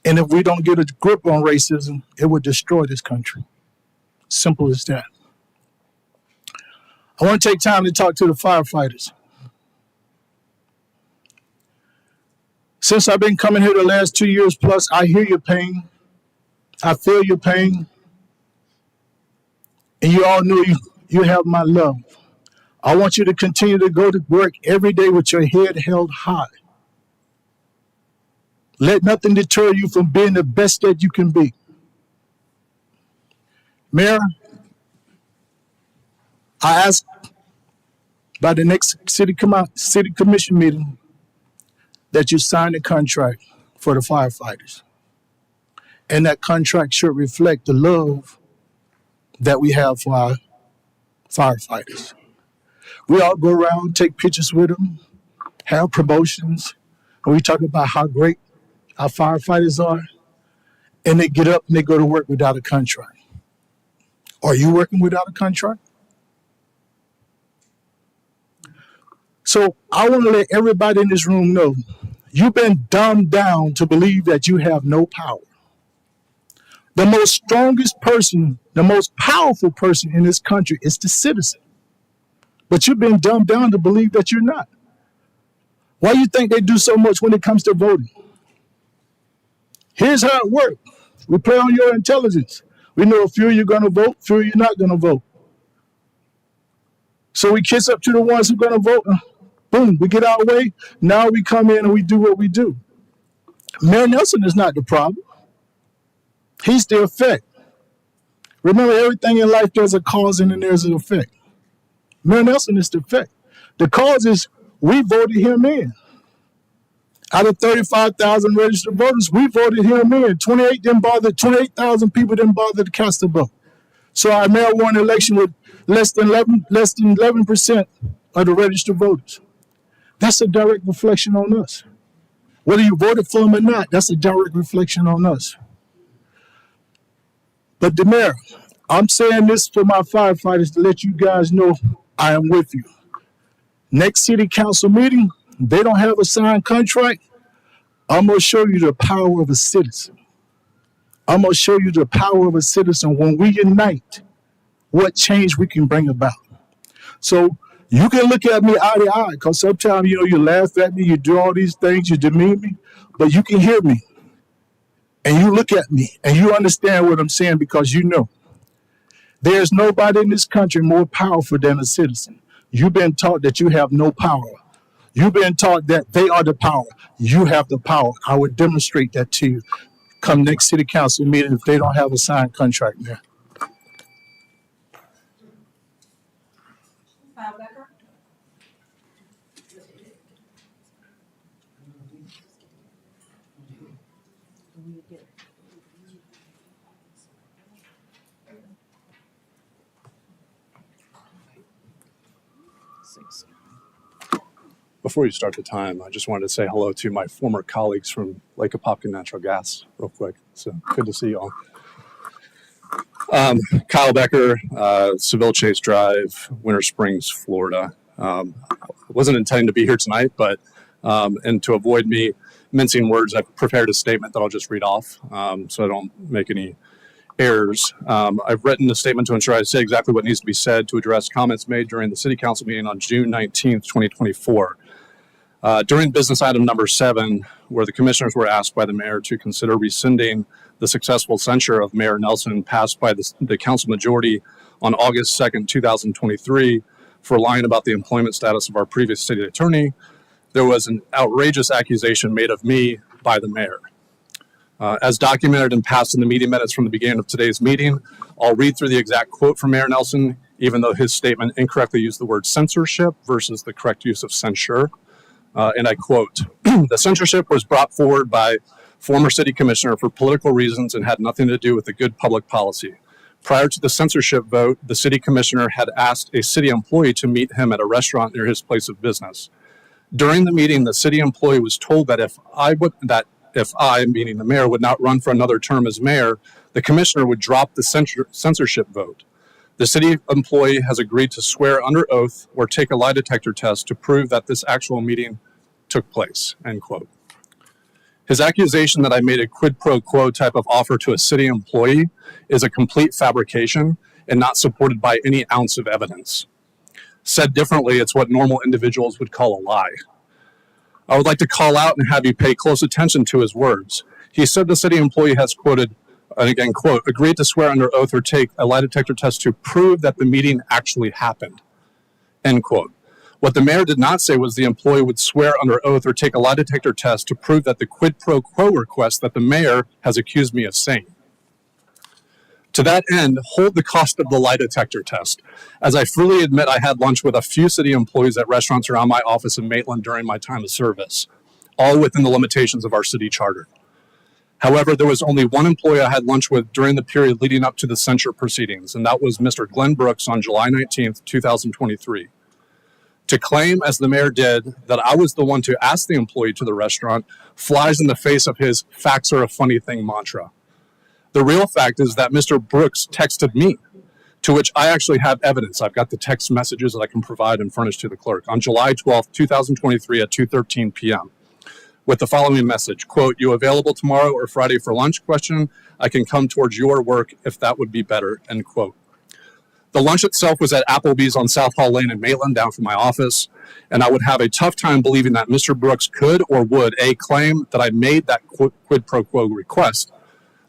And if we don't get a grip on racism, it would destroy this country. Simple as that. I want to take time to talk to the firefighters. Since I've been coming here the last 2 years plus, I hear your pain. I feel your pain. And you all know you have my love. I want you to continue to go to work every day with your head held high. Let nothing deter you from being the best that you can be. Mayor, I ask by the next city commission meeting that you sign a contract for the firefighters. And that contract should reflect the love that we have for our firefighters. We all go around, take pictures with them, have promotions, and we talk about how great our firefighters are, and they get up and they go to work without a contract. Are you working without a contract? So I want to let everybody in this room know you've been dumbed down to believe that you have no power. The most strongest person, the most powerful person in this country is the citizen. But you've been dumbed down to believe that you're not. Why do you think they do so much when it comes to voting? Here's how it works. We play on your intelligence. We know a few of you are going to vote, a few of you are not going to vote. So we kiss up to the ones who are going to vote. Boom, we get our way. Now we come in and we do what we do. Mayor Nelson is not the problem. He's the effect. Remember, everything in life, there's a cause and then there's an effect. Mayor Nelson is the effect. The cause is we voted him in. Out of 35,000 registered voters, we voted him in. 28,000 people didn't bother to cast a vote. So our mayor won an election with less than 11% of the registered voters. That's a direct reflection on us. Whether you voted for him or not, that's a direct reflection on us. But the mayor, I'm saying this for my firefighters to let you guys know I am with you. Next city council meeting, they don't have a signed contract. I'm going to show you the power of a citizen. I'm going to show you the power of a citizen when we unite, what change we can bring about. So you can look at me eye to eye, because sometimes, you laugh at me, you do all these things, you demean me, but you can hear me. and you look at me and you understand what I'm saying because you know there's nobody in this country more powerful than a citizen. You've been taught that you have no power. You've been taught that they are the power. You have the power. I would demonstrate that to you come next city council meeting if they don't have a signed contract there. Before you start the time, I just wanted to say hello to my former colleagues from Lake Apopka Natural Gas real quick. So good to see you all. Kyle Becker, Seville Chase Drive, Winter Springs, Florida. I wasn't intending to be here tonight, but and to avoid me mincing words, I've prepared a statement that I'll just read off so I don't make any errors. I've written a statement to ensure I say exactly what needs to be said to address comments made during the City Council meeting on June 19th, 2024. During business item number 7, where the commissioners were asked by the mayor to consider rescinding the successful censure of Mayor Nelson passed by the council majority on August 2nd, 2023, for lying about the employment status of our previous city attorney, there was an outrageous accusation made of me by the mayor. As documented and passed in the meeting minutes from the beginning of today's meeting, I'll read through the exact quote from Mayor Nelson, even though his statement incorrectly used the word censorship versus the correct use of censure. And I quote, "The censorship was brought forward by former city commissioner for political reasons and had nothing to do with the good public policy. Prior to the censorship vote, the city commissioner had asked a city employee to meet him at a restaurant near his place of business. During the meeting, the city employee was told that if I, meaning the mayor, would not run for another term as mayor, the commissioner would drop the censorship vote. The city employee has agreed to swear under oath or take a lie detector test to prove that this actual meeting took place," end quote. His accusation that I made a quid pro quo type of offer to a city employee is a complete fabrication and not supported by any ounce of evidence. Said differently, it's what normal individuals would call a lie. I would like to call out and have you pay close attention to his words. He said the city employee has quoted, and again, quote, "agreed to swear under oath or take a lie detector test to prove that the meeting actually happened," end quote. What the mayor did not say was the employee would swear under oath or take a lie detector test to prove that the quid pro quo request that the mayor has accused me of saying. To that end, hold the cost of the lie detector test, as I freely admit I had lunch with a few city employees at restaurants around my office in Maitland during my time of service, all within the limitations of our city charter. However, there was only one employee I had lunch with during the period leading up to the censure proceedings, and that was Mr. Glenn Brooks on July 19th, 2023. To claim, as the mayor did, that I was the one to ask the employee to the restaurant flies in the face of his "facts are a funny thing" mantra. The real fact is that Mr. Brooks texted me, to which I actually have evidence. I've got the text messages that I can provide and furnish to the clerk on July 12th, 2023 at 2:13 p.m. with the following message, quote, "You available tomorrow or Friday for lunch? Question. I can come towards your work if that would be better," end quote. The lunch itself was at Applebee's on South Hall Lane in Maitland, down from my office, and I would have a tough time believing that Mr. Brooks could or would, A, claim that I made that quid pro quo request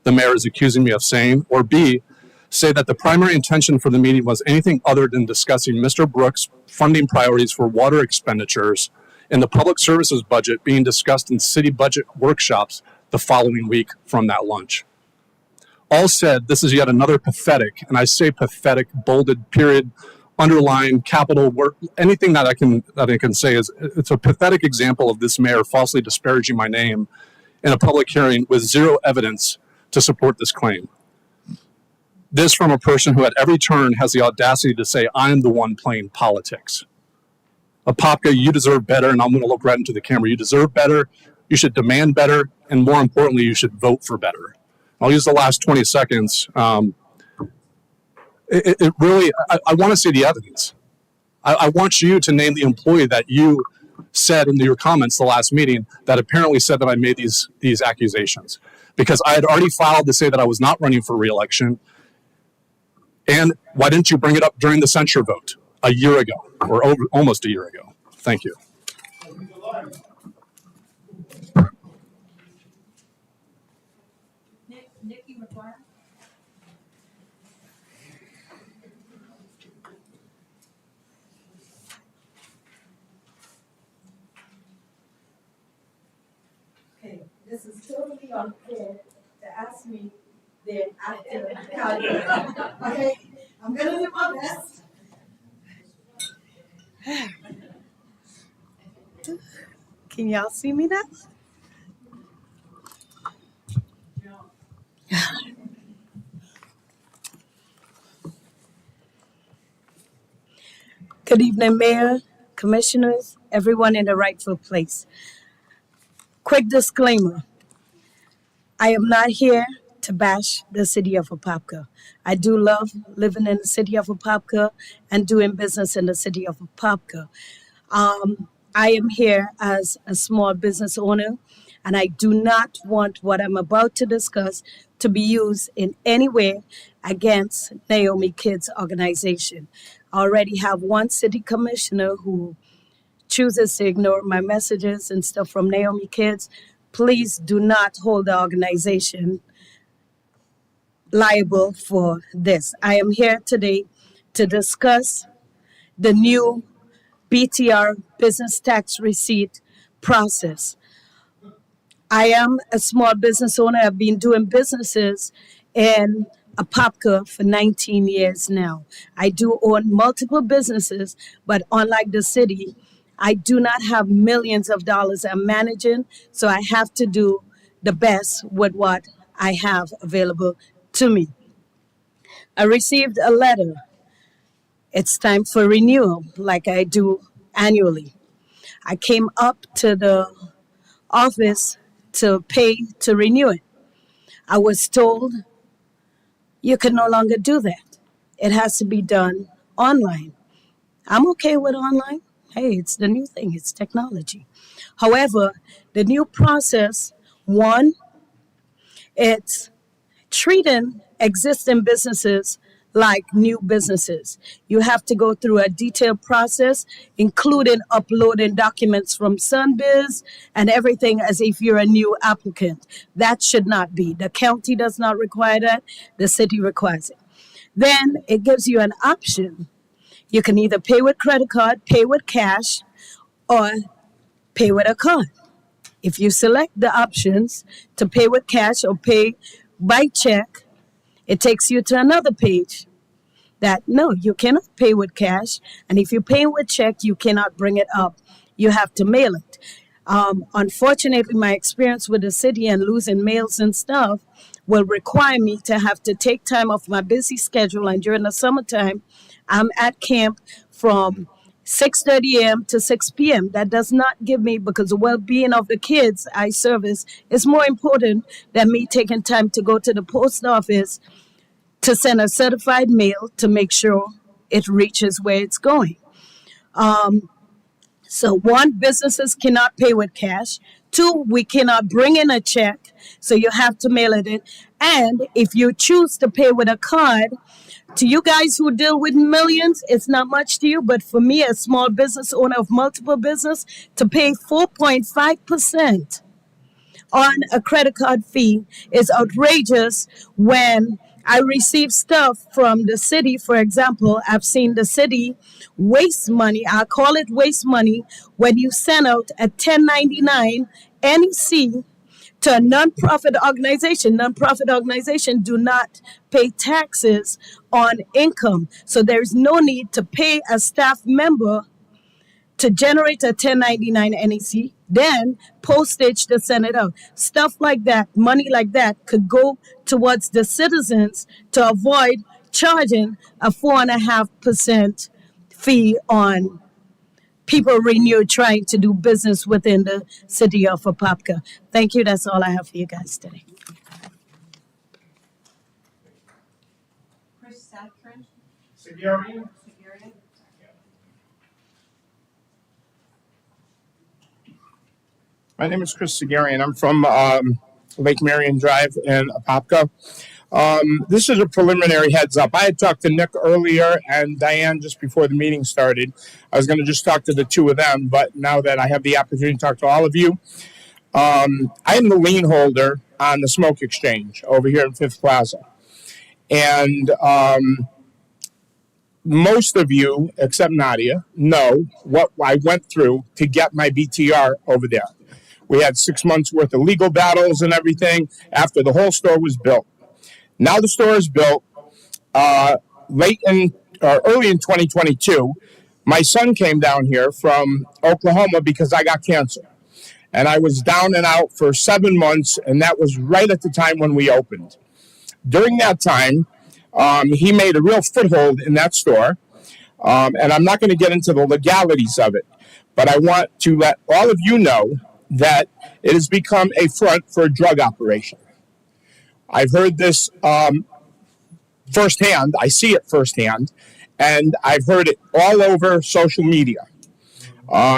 the mayor is accusing me of saying, or B, say that the primary intention for the meeting was anything other than discussing Mr. Brooks' funding priorities for water expenditures and the public services budget being discussed in city budget workshops the following week from that lunch. All said, this is yet another pathetic, and I say pathetic, bolded, period, underline, capital word, anything that I can say is it's a pathetic example of this mayor falsely disparaging my name in a public hearing with zero evidence to support this claim. This from a person who at every turn has the audacity to say I'm the one playing politics. Apopka, you deserve better, and I'm going to look right into the camera. You deserve better, you should demand better, and more importantly, you should vote for better. I'll use the last 20 seconds. It really, I want to see the evidence. I want you to name the employee that you said in your comments the last meeting that apparently said that I made these accusations. Because I had already filed to say that I was not running for re-election. And why didn't you bring it up during the censure vote a year ago, or almost a year ago? Thank you. this is totally unfair to ask me then after. Okay, I'm gonna do my best. Can y'all see me now? Good evening, Mayor, Commissioners, everyone in the rightful place. Quick disclaimer. I am not here to bash the city of Apopka. I do love living in the city of Apopka and doing business in the city of Apopka. I am here as a small business owner, and I do not want what I'm about to discuss to be used in any way against Naomi Kids organization. I already have one city commissioner who chooses to ignore my messages and stuff from Naomi Kids. Please do not hold the organization liable for this. I am here today to discuss the new BTR business tax receipt process. I am a small business owner. I've been doing businesses in Apopka for 19 years now. I do own multiple businesses, but unlike the city, I do not have millions of dollars I'm managing, so I have to do the best with what I have available to me. I received a letter. It's time for renewal, like I do annually. I came up to the office to pay to renew it. I was told you can no longer do that. It has to be done online. I'm okay with online. Hey, it's the new thing, it's technology. However, the new process, one, it's treating existing businesses like new businesses. You have to go through a detailed process, including uploading documents from Sunbiz and everything as if you're a new applicant. That should not be. The county does not require that. The city requires it. Then it gives you an option. You can either pay with credit card, pay with cash, or pay with a card. If you select the options to pay with cash or pay by check, it takes you to another page that no, you cannot pay with cash. And if you pay with check, you cannot bring it up. You have to mail it. Unfortunately, my experience with the city and losing mails and stuff will require me to have to take time off my busy schedule. And during the summertime, I'm at camp from 6:30 a.m. to 6 p.m. That does not give me, because the well-being of the kids I service is more important than me taking time to go to the post office to send a certified mail to make sure it reaches where it's going. So one, businesses cannot pay with cash. Two, we cannot bring in a check, so you have to mail it in. And if you choose to pay with a card, to you guys who deal with millions, it's not much to you. But for me, a small business owner of multiple business, to pay 4.5% on a credit card fee is outrageous. When I receive stuff from the city, for example, I've seen the city waste money. I call it waste money when you send out a 1099 NEC to a nonprofit organization. Nonprofit organizations do not pay taxes on income. So there's no need to pay a staff member to generate a 1099 NEC, then postage to send it out. Stuff like that, money like that could go towards the citizens to avoid charging a 4.5% fee on people renew trying to do business within the city of Apopka. Thank you. That's all I have for you guys today. Chris Satrin. Sigarian. My name is Chris Sigarian. I'm from Lake Marion Drive in Apopka. This is a preliminary heads up. I had talked to Nick earlier and Diane just before the meeting started. I was going to just talk to the two of them, but now that I have the opportunity to talk to all of you, I am the lien holder on the Smoke Exchange over here in Fifth Plaza. And most of you, except Nadia, know what I went through to get my BTR over there. We had 6 months worth of legal battles and everything after the whole store was built. Now the store is built. Early in 2022, my son came down here from Oklahoma because I got cancer. And I was down and out for 7 months, and that was right at the time when we opened. During that time, he made a real foothold in that store. And I'm not going to get into the legalities of it, but I want to let all of you know that it has become a front for a drug operation. I've heard this firsthand. I see it firsthand, and I've heard it all over social media.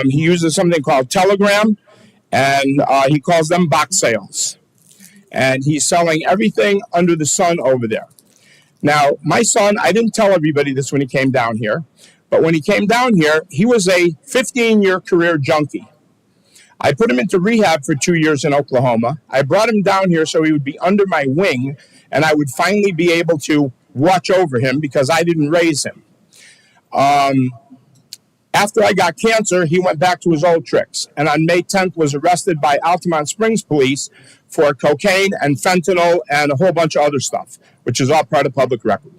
He uses something called Telegram, and he calls them box sales. And he's selling everything under the sun over there. Now, my son, I didn't tell everybody this when he came down here, but when he came down here, he was a 15-year career junkie. I put him into rehab for 2 years in Oklahoma. I brought him down here so he would be under my wing, and I would finally be able to watch over him because I didn't raise him. After I got cancer, he went back to his old tricks, and on May 10th was arrested by Altamont Springs police for cocaine and fentanyl and a whole bunch of other stuff, which is all part of public record.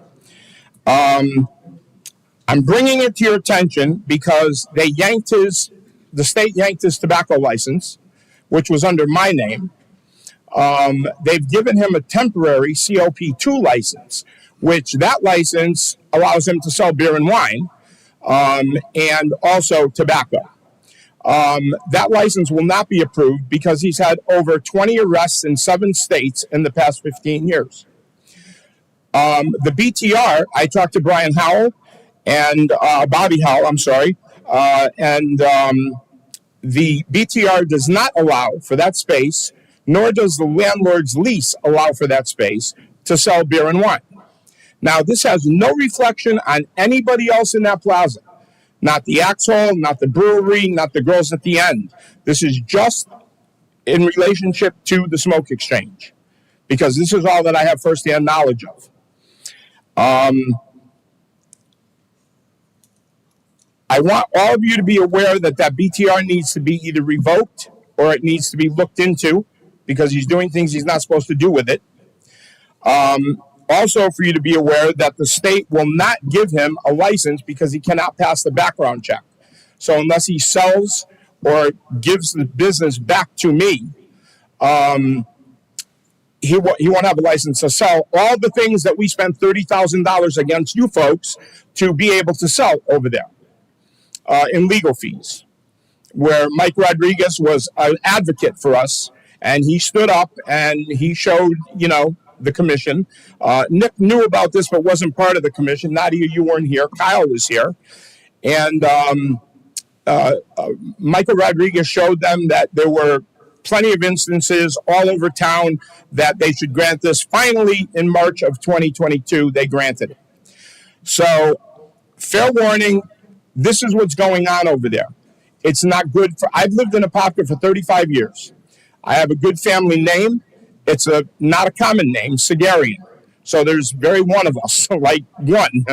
I'm bringing it to your attention because the state yanked his tobacco license, which was under my name. They've given him a temporary COP2 license, which that license allows him to sell beer and wine, and also tobacco. That license will not be approved because he's had over 20 arrests in 7 states in the past 15 years. The BTR, I talked to Brian Howell and Bobby Howell, I'm sorry, and the BTR does not allow for that space, nor does the landlord's lease allow for that space to sell beer and wine. Now, this has no reflection on anybody else in that plaza. Not the Axhole, not the brewery, not the girls at the end. This is just in relationship to the smoke exchange, because this is all that I have firsthand knowledge of. I want all of you to be aware that that BTR needs to be either revoked or it needs to be looked into because he's doing things he's not supposed to do with it. Also, for you to be aware that the state will not give him a license because he cannot pass the background check. So unless he sells or gives the business back to me, he won't have a license to sell all the things that we spent $30,000 against you folks to be able to sell over there in legal fees, where Mike Rodriguez was an advocate for us, and he stood up and he showed, the commission. Nick knew about this, but wasn't part of the commission. Nadia, you weren't here. Kyle was here. And Michael Rodriguez showed them that there were plenty of instances all over town that they should grant this. Finally, in March of 2022, they granted it. So, fair warning, this is what's going on over there. It's not good I've lived in Apopka for 35 years. I have a good family name. It's not a common name, Segarian. So there's very one of us, like one.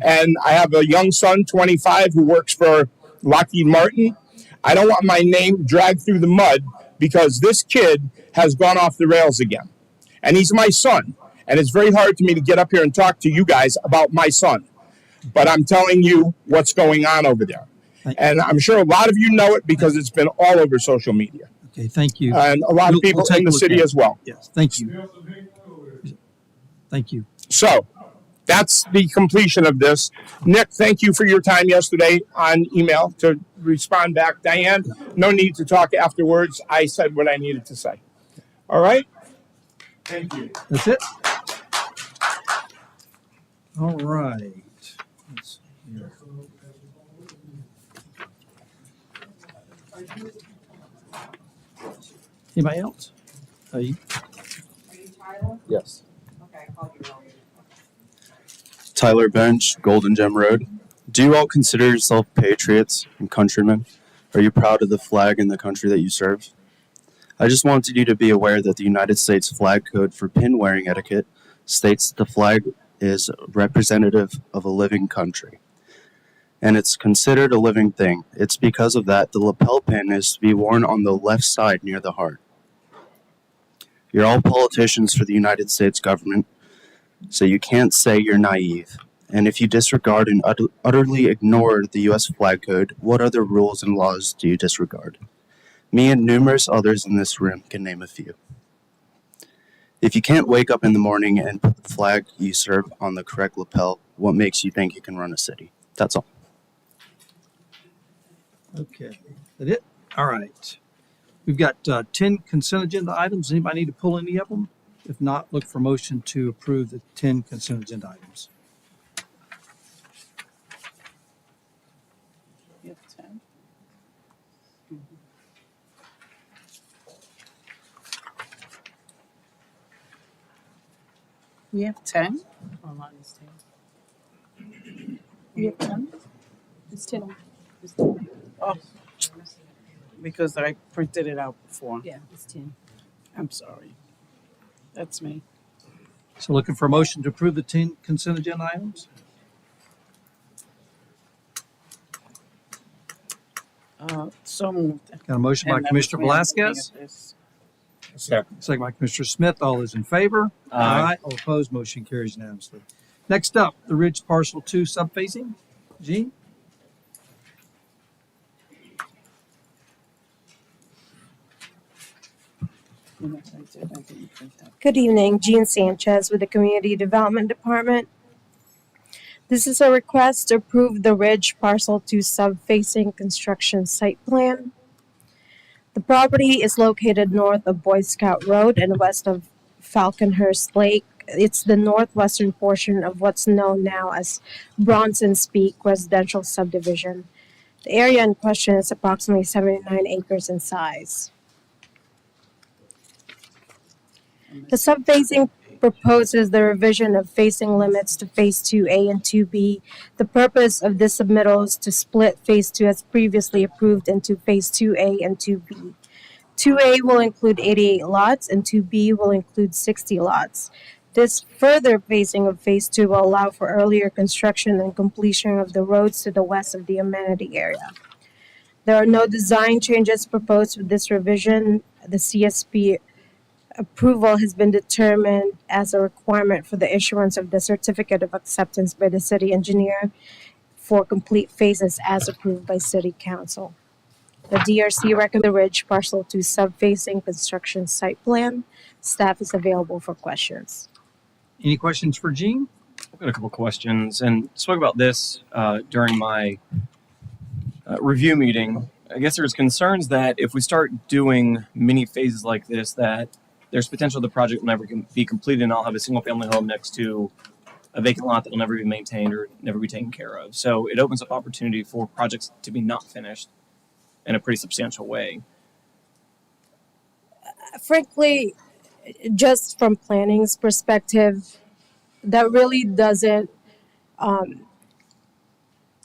And I have a young son, 25, who works for Lockheed Martin. I don't want my name dragged through the mud because this kid has gone off the rails again. And he's my son. And it's very hard for me to get up here and talk to you guys about my son. But I'm telling you what's going on over there. And I'm sure a lot of you know it because it's been all over social media. Okay, thank you. And a lot of people in the city as well. Yes, thank you. Thank you. So that's the completion of this. Nick, thank you for your time yesterday on email to respond back. Diane, no need to talk afterwards. I said what I needed to say. All right? Thank you. That's it? All right. Let's see here. Anybody else? Are you Tyler? Yes. Okay, I'll call you. Tyler Bench, Golden Gem Road. Do you all consider yourself patriots and countrymen? Are you proud of the flag and the country that you serve? I just wanted you to be aware that the United States flag code for pin wearing etiquette states that the flag is representative of a living country. and it's considered a living thing. It's because of that the lapel pin is to be worn on the left side near the heart. You're all politicians for the United States government, so you can't say you're naive. And if you disregard and utterly ignore the U.S. flag code, what other rules and laws do you disregard? Me and numerous others in this room can name a few. If you can't wake up in the morning and put the flag you serve on the correct lapel, what makes you think you can run a city? That's all. Okay, is that it? All right. We've got 10 consent agenda items. Anybody need to pull any of them? If not, look for motion to approve the 10 consent agenda items. You have 10? We have 10? Online is 10. We have 10? It's 10. Oh, because I printed it out before. Yeah, it's 10. I'm sorry. That's me. So looking for a motion to approve the 10 consent agenda items? So moved. Got a motion by And that Commissioner was me. I'm looking Velasquez, at this. second by Commissioner Smith. All those in favor? Aye. All opposed, motion carries unanimously. Next up, the Ridge Parcel 2 subphasing. Gene? Good evening, Jean Sanchez with the Community Development Department. This is a request to approve the Ridge Parcel 2 subfacing construction site plan. The property is located north of Boy Scout Road and west of Falconhurst Lake. It's the northwestern portion of what's known now as Bronson's Peak Residential Subdivision. The area in question is approximately 79 acres in size. The subphasing proposes the revision of phasing limits to Phase 2A and 2B. The purpose of this submittal is to split Phase 2 as previously approved into Phase 2A and 2B. 2A will include 88 lots and 2B will include 60 lots. This further phasing of Phase 2 will allow for earlier construction and completion of the roads to the west of the amenity area. There are no design changes proposed with this revision. The CSP approval has been determined as a requirement for the issuance of the certificate of acceptance by the city engineer for complete phases as approved by City Council. The DRC recommends the Ridge Parcel 2 subphasing construction site plan. Staff is available for questions. Any questions for Gene? I've got a couple questions and spoke about this during my review meeting. I guess there's concerns that if we start doing mini phases like this, that there's potential the project will never be completed and I'll have a single family home next to a vacant lot that will never be maintained or never be taken care of. So it opens up opportunity for projects to be not finished in a pretty substantial way. Frankly, just from planning's perspective, that really doesn't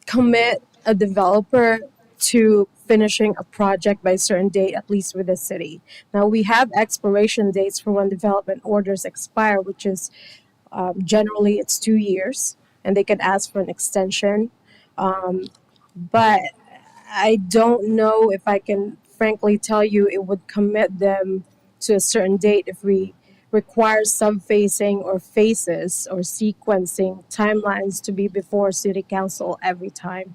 commit a developer to finishing a project by a certain date, at least with the city. Now, we have expiration dates for when development orders expire, which is generally it's 2 years, and they can ask for an extension. But I don't know if I can frankly tell you it would commit them to a certain date if we require subphasing or phases or sequencing timelines to be before City Council every time.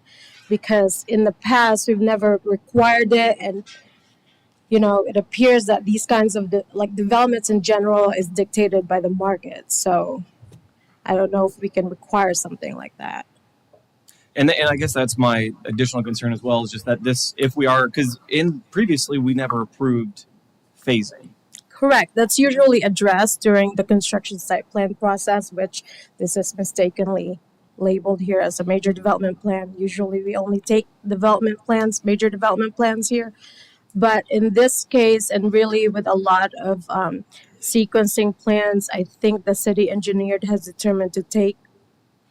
Because in the past, we've never required it, and it appears that these kinds of developments in general is dictated by the market. So I don't know if we can require something like that. And I guess that's my additional concern as well, is just that this, if we are, because previously we never approved phasing. Correct. That's usually addressed during the construction site plan process, which this is mistakenly labeled here as a major development plan. Usually we only take major development plans here. But in this case, and really with a lot of sequencing plans, I think the city engineer has determined to take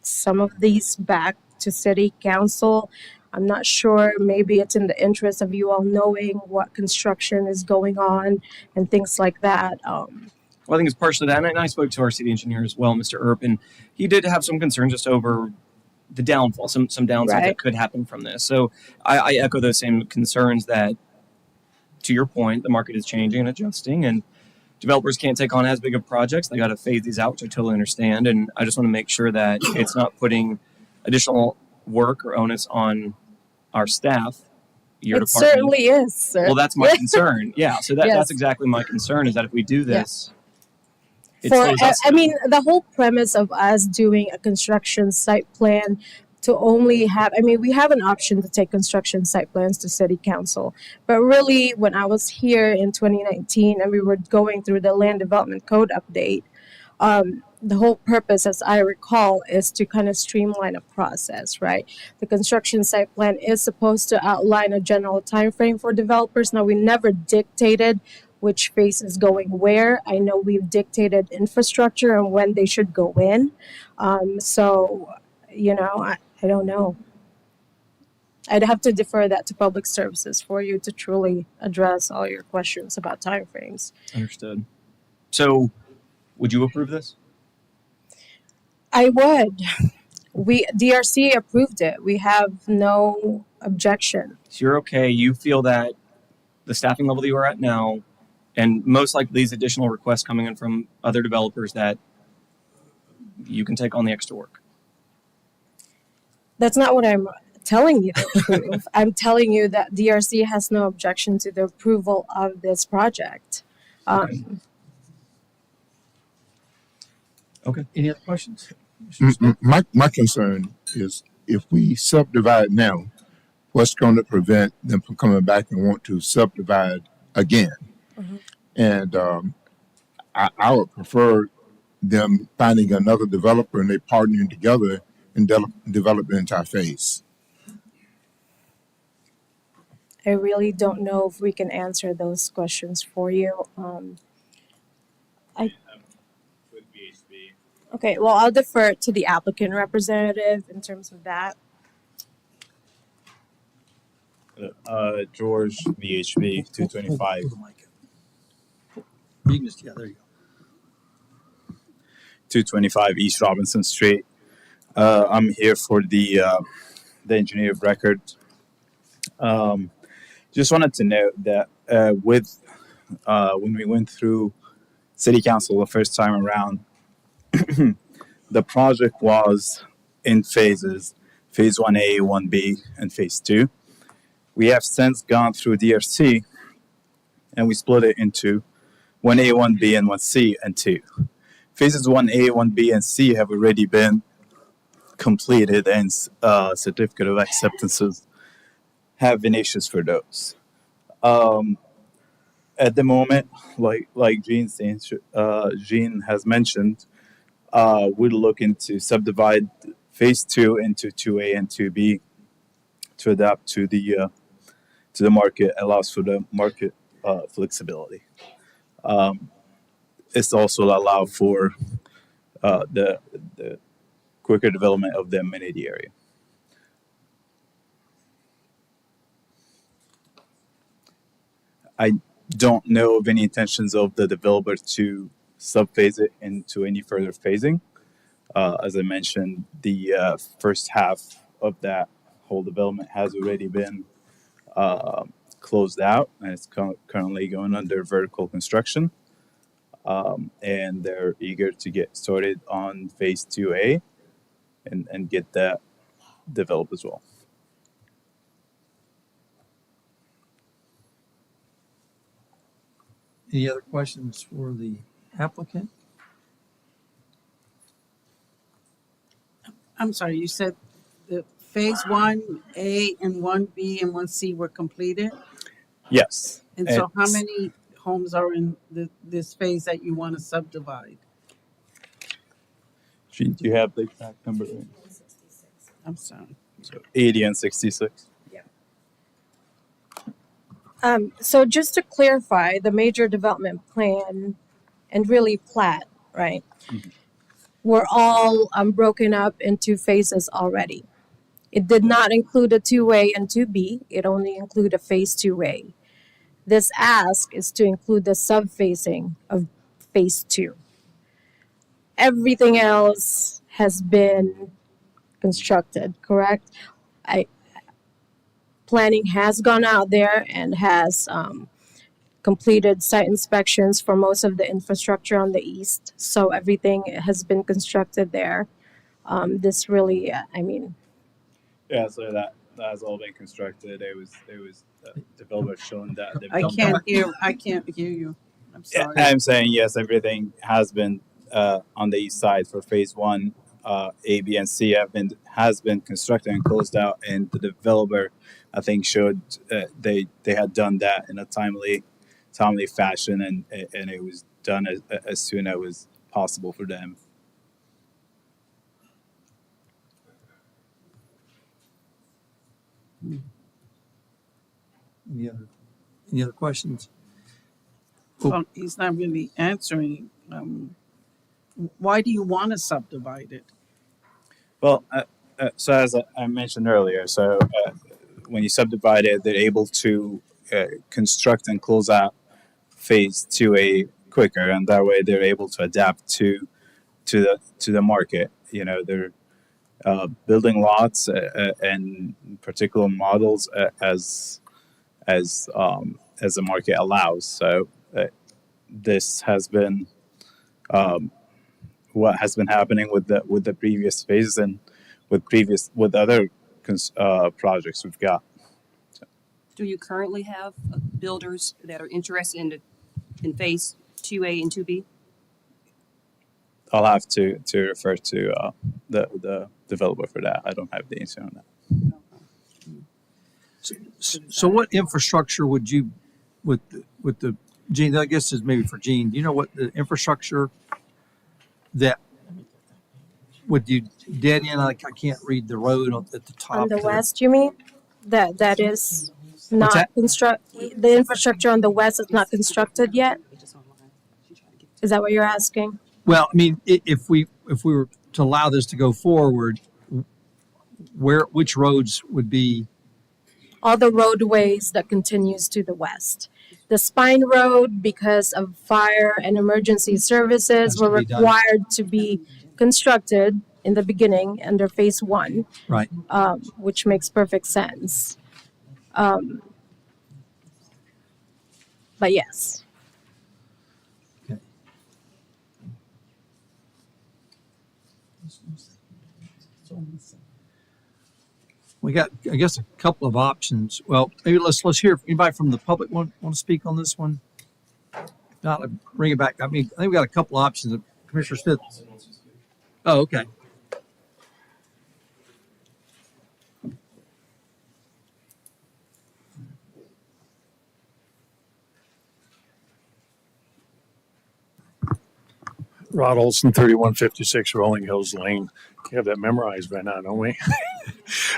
some of these back to City Council. I'm not sure, maybe it's in the interest of you all knowing what construction is going on and things like that. Well, I think it's partially that. And I spoke to our city engineer as well, Mr. Earp, and he did have some concerns just over the downfall, some downside Right. that could happen from this. So I echo those same concerns that, to your point, the market is changing and adjusting, and developers can't take on as big of projects. They got to phase these out, which I totally understand. And I just want to make sure that it's not putting additional work or onus on our staff. Your It department. certainly is, sir. Well, that's my concern. Yeah, so Yes. that's exactly my concern, is that if we do this, it For slows us I down. mean, the whole premise of us doing a construction site plan to only have, I mean, we have an option to take construction site plans to city council, but really when I was here in 2019 and we were going through the land development code update, the whole purpose, as I recall, is to kind of streamline a process, right? The construction site plan is supposed to outline a general time frame for developers. Now, we never dictated which phase is going where. I know we've dictated infrastructure and when they should go in. I don't know. I'd have to defer that to public services for you to truly address all your questions about timeframes. Understood. So, would you approve this? I would. DRC approved it. We have no objection. So you're okay. You feel that the staffing level that you are at now, and most likely these additional requests coming in from other developers, that you can take on the extra work. That's not what I'm telling you to approve. I'm telling you that DRC has no objection to the approval of this project. Okay. Any other questions? My concern is if we subdivide now, what's going to prevent them from coming back and want to subdivide again? And I would prefer them finding another developer and they partnering together and develop the entire phase. I really don't know if we can answer those questions for you. Okay, well, I'll defer to the applicant representative in terms of that. George, VHB, 225. You can just, yeah, there you go. 225 East Robinson Street. I'm here for the engineer of record. Just wanted to note that when we went through City Council the first time around, the project was in phases, phase 1A, 1B, and phase 2. We have since gone through DRC and we split it into 1A, 1B, and 1C, and 2. Phases 1A, 1B, and C have already been completed, and certificate of acceptances have been issued for those. At the moment, like Jean has mentioned, we're looking to subdivide phase 2 into 2A and 2B to adapt to the market, allows for the market flexibility. It's also allow for the quicker development of the amenity area. I don't know of any intentions of the developer to subphase it into any further phasing. As I mentioned, the first half of that whole development has already been closed out, and it's currently going under vertical construction. And they're eager to get started on phase 2A and get that developed as well. Any other questions for the applicant? I'm sorry, you said the phase 1A and 1B and 1C were completed? Yes. And so how It's- many homes are in this phase that you want to subdivide? Do you have the exact number there? I'm sorry. So 80 and 66. So just to clarify, the major development plan and really plat, right? Were all broken up into phases already. It did not include a 2A and 2B. It only included a phase 2A. This ask is to include the subphasing of phase 2. Everything else has been constructed, correct? Planning has gone out there and has completed site inspections for most of the infrastructure on the east. So everything has been constructed there. This really, Yeah, so that has all been constructed. It was developers shown that they've I done can't hear you. I'm Yeah, sorry. I'm saying yes, everything has been on the east side for phase one. A, B, and C has been constructed and closed out, and the developer, I think, showed they had done that in a timely fashion, and it was done as soon as it was possible for them. Any other questions? Well, he's not really answering. Why do you want to subdivide it? Well, so as I mentioned earlier, when you subdivide it, they're able to construct and close out phase 2A quicker, and that way they're able to adapt to the market. You know, they're building lots and particular models as the market allows. So this has been what has been happening with the previous phases and with other projects we've got. Do you currently have builders that are interested in phase 2A and 2B? I'll have to refer to the developer for that. I don't have the answer on that. So what infrastructure would you, with the Gene, I guess is maybe for Gene, do you know what the infrastructure that would you dead end? I can't read the road at the top. on the there. west, you mean? That is What's not that? the infrastructure on the west is not constructed yet? Is that what you're asking? Well, I mean, if we were to allow this to go forward, which roads would be? All the roadways that continues to the west. The Spine Road, because of fire and emergency services, were be done. required to be constructed in the beginning under phase one, Right. which makes perfect sense. But yes. Okay. We got, I guess, a couple of options. Well, maybe let's hear if anybody from the public want to speak on this one. If not, bring it back. I mean, I think we got a couple of options. Commissioner Smith. Oh, okay. Rod Olson, 3156 Rolling Hills Lane. We have that memorized by now, don't we?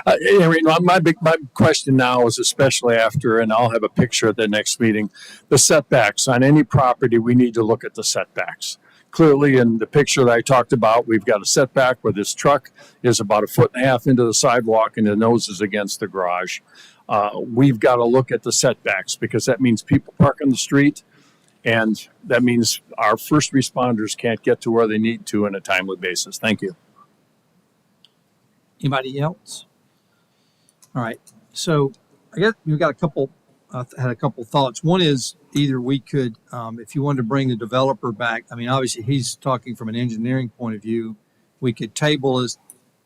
My question now is, especially after, and I'll have a picture at the next meeting, the setbacks on any property. We need to look at the setbacks. Clearly, in the picture that I talked about, we've got a setback where this truck is about 1.5 feet into the sidewalk and the nose is against the garage. We've got to look at the setbacks because that means people park on the street. And that means our first responders can't get to where they need to on a timely basis. Thank you. Anybody else? All right. So I guess we've got a couple, had a couple thoughts. One is either we could, if you wanted to bring the developer back, I mean, obviously he's talking from an engineering point of view, we could table this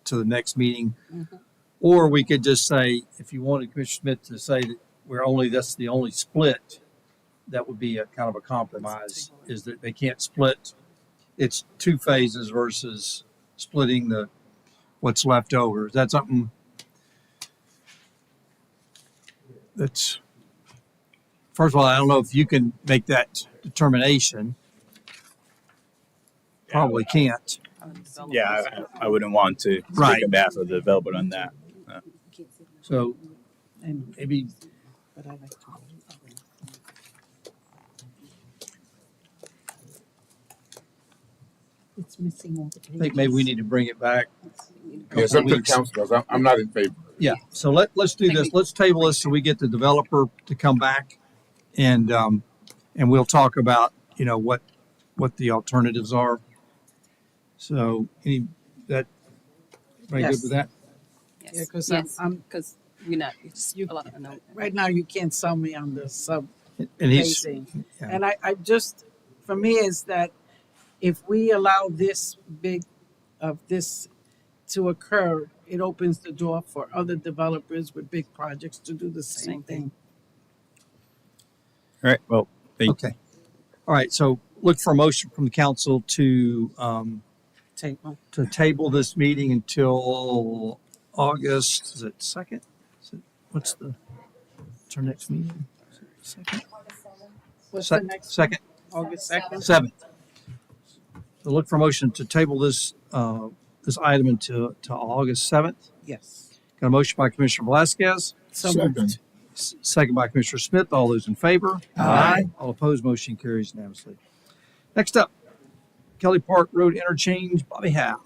to the next meeting. Mm-hmm. Or we could just say, if you wanted Commissioner Smith to say that that's the only split, that would be a kind of a compromise, is that they can't split. It's two phases versus splitting what's left over. Is that something that's, first of all, I don't know if you can make that determination. Probably can't. Yeah, I wouldn't want to Right. speak on behalf of the developer on that. So maybe But I like to. It's missing all the I think maybe we need to bring it back. Yeah, it's up to the Weeks. council, because I'm not in favor. Yeah, so let's do this. Let's table this so we get the developer to come back and we'll talk about, what the alternatives are. So Everybody good with that? Yeah, Yes. because Yes, I'm because we're not, it's a lot of unknown. right now you can't sell me on the sub And he's, phasing. yeah. And I just, for me, is that if we allow this big of this to occur, it opens the door for other developers with big projects to do the same thing. All right. Well, Okay. All right, so look for a motion from the council to table this meeting until August, is it second? What's our next meeting? Second? What's the next? Second? August 2nd? 7th. So look for a motion to table this, this item until August 7th. Yes. Got a motion by Commissioner Velasquez. So moved. Second by Commissioner Smith. All those in favor? Aye. All opposed, motion carries unanimously. Next up, Kelly Park Road Interchange, Bobby Howe.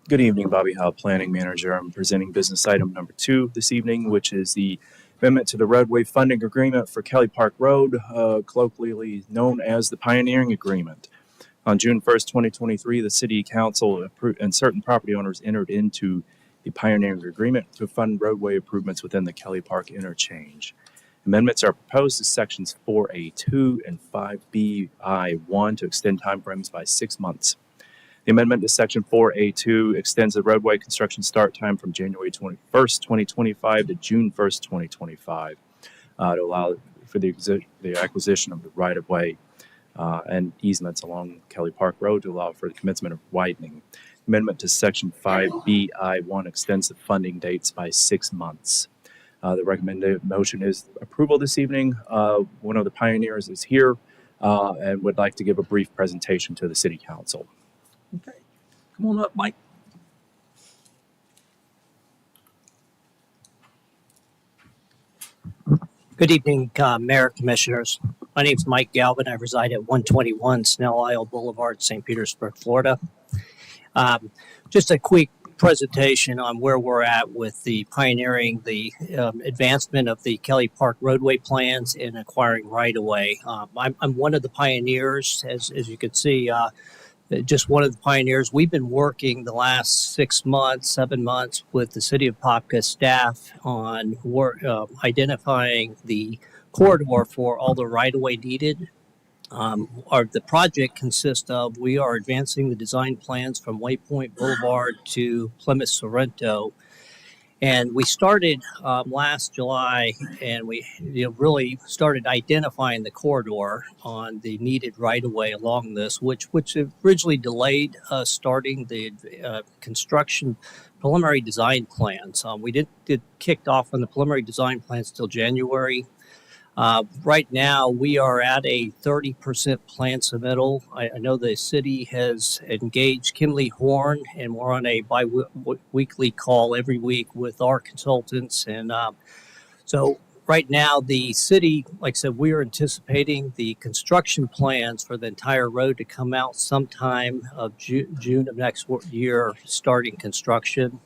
Good evening, Bobby Howe, Planning Manager. I'm presenting business item number 2 this evening, which is the amendment to the roadway funding agreement for Kelly Park Road, colloquially known as the Pioneering Agreement. On June 1st, 2023, the City Council and certain property owners entered into the Pioneering Agreement to fund roadway improvements within the Kelly Park interchange. Amendments are proposed to sections 4A2 and 5BI1 to extend timeframes by 6 months. The amendment to section 4A2 extends the roadway construction start time from January 21st, 2025 to June 1st, 2025 to allow for the acquisition of the right-of-way and easements along Kelly Park Road to allow for the commencement of widening. Amendment to section 5BI1 extends the funding dates by 6 months. The recommended motion is approval this evening. One of the pioneers is here and would like to give a brief presentation to the City Council. Okay, come on up, Mike. Good evening, Mayor, Commissioners. My name is Mike Galvin. I reside at 121 Snell Isle Boulevard, St. Petersburg, Florida. Just a quick presentation on where we're at with the pioneering the advancement of the Kelly Park roadway plans and acquiring right-of-way. I'm one of the pioneers, as you can see, just one of the pioneers. We've been working the last 7 months with the City of Apopka staff on identifying the corridor for all the right-of-way needed. The project consists of, we are advancing the design plans from Waypoint Boulevard to Plymouth Sorrento. And we started last July, and we really started identifying the corridor on the needed right-of-way along this, which originally delayed us starting the construction preliminary design plans. We didn't kicked off on the preliminary design plans till January. Right now, we are at a 30% plan submittal. I know the city has engaged Kimley Horn, and we're on a bi-weekly call every week with our consultants. And so right now, the city, like I said, we are anticipating the construction plans for the entire road to come out sometime of June of next year, starting construction.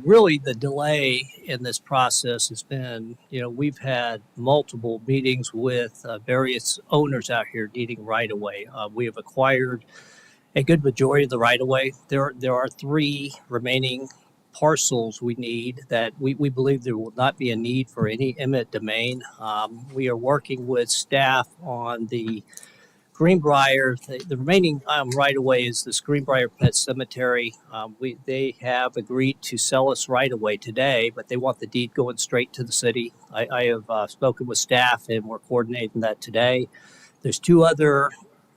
Really, the delay in this process has been, we've had multiple meetings with various owners out here needing right-of-way. We have acquired a good majority of the right-of-way. There are 3 remaining parcels we need that we believe there will not be a need for any eminent domain. We are working with staff on the Greenbrier. The remaining right-of-way is this Greenbrier Pet Cemetery. They have agreed to sell us right-of-way today, but they want the deed going straight to the city. I have spoken with staff, and we're coordinating that today. There's 2 other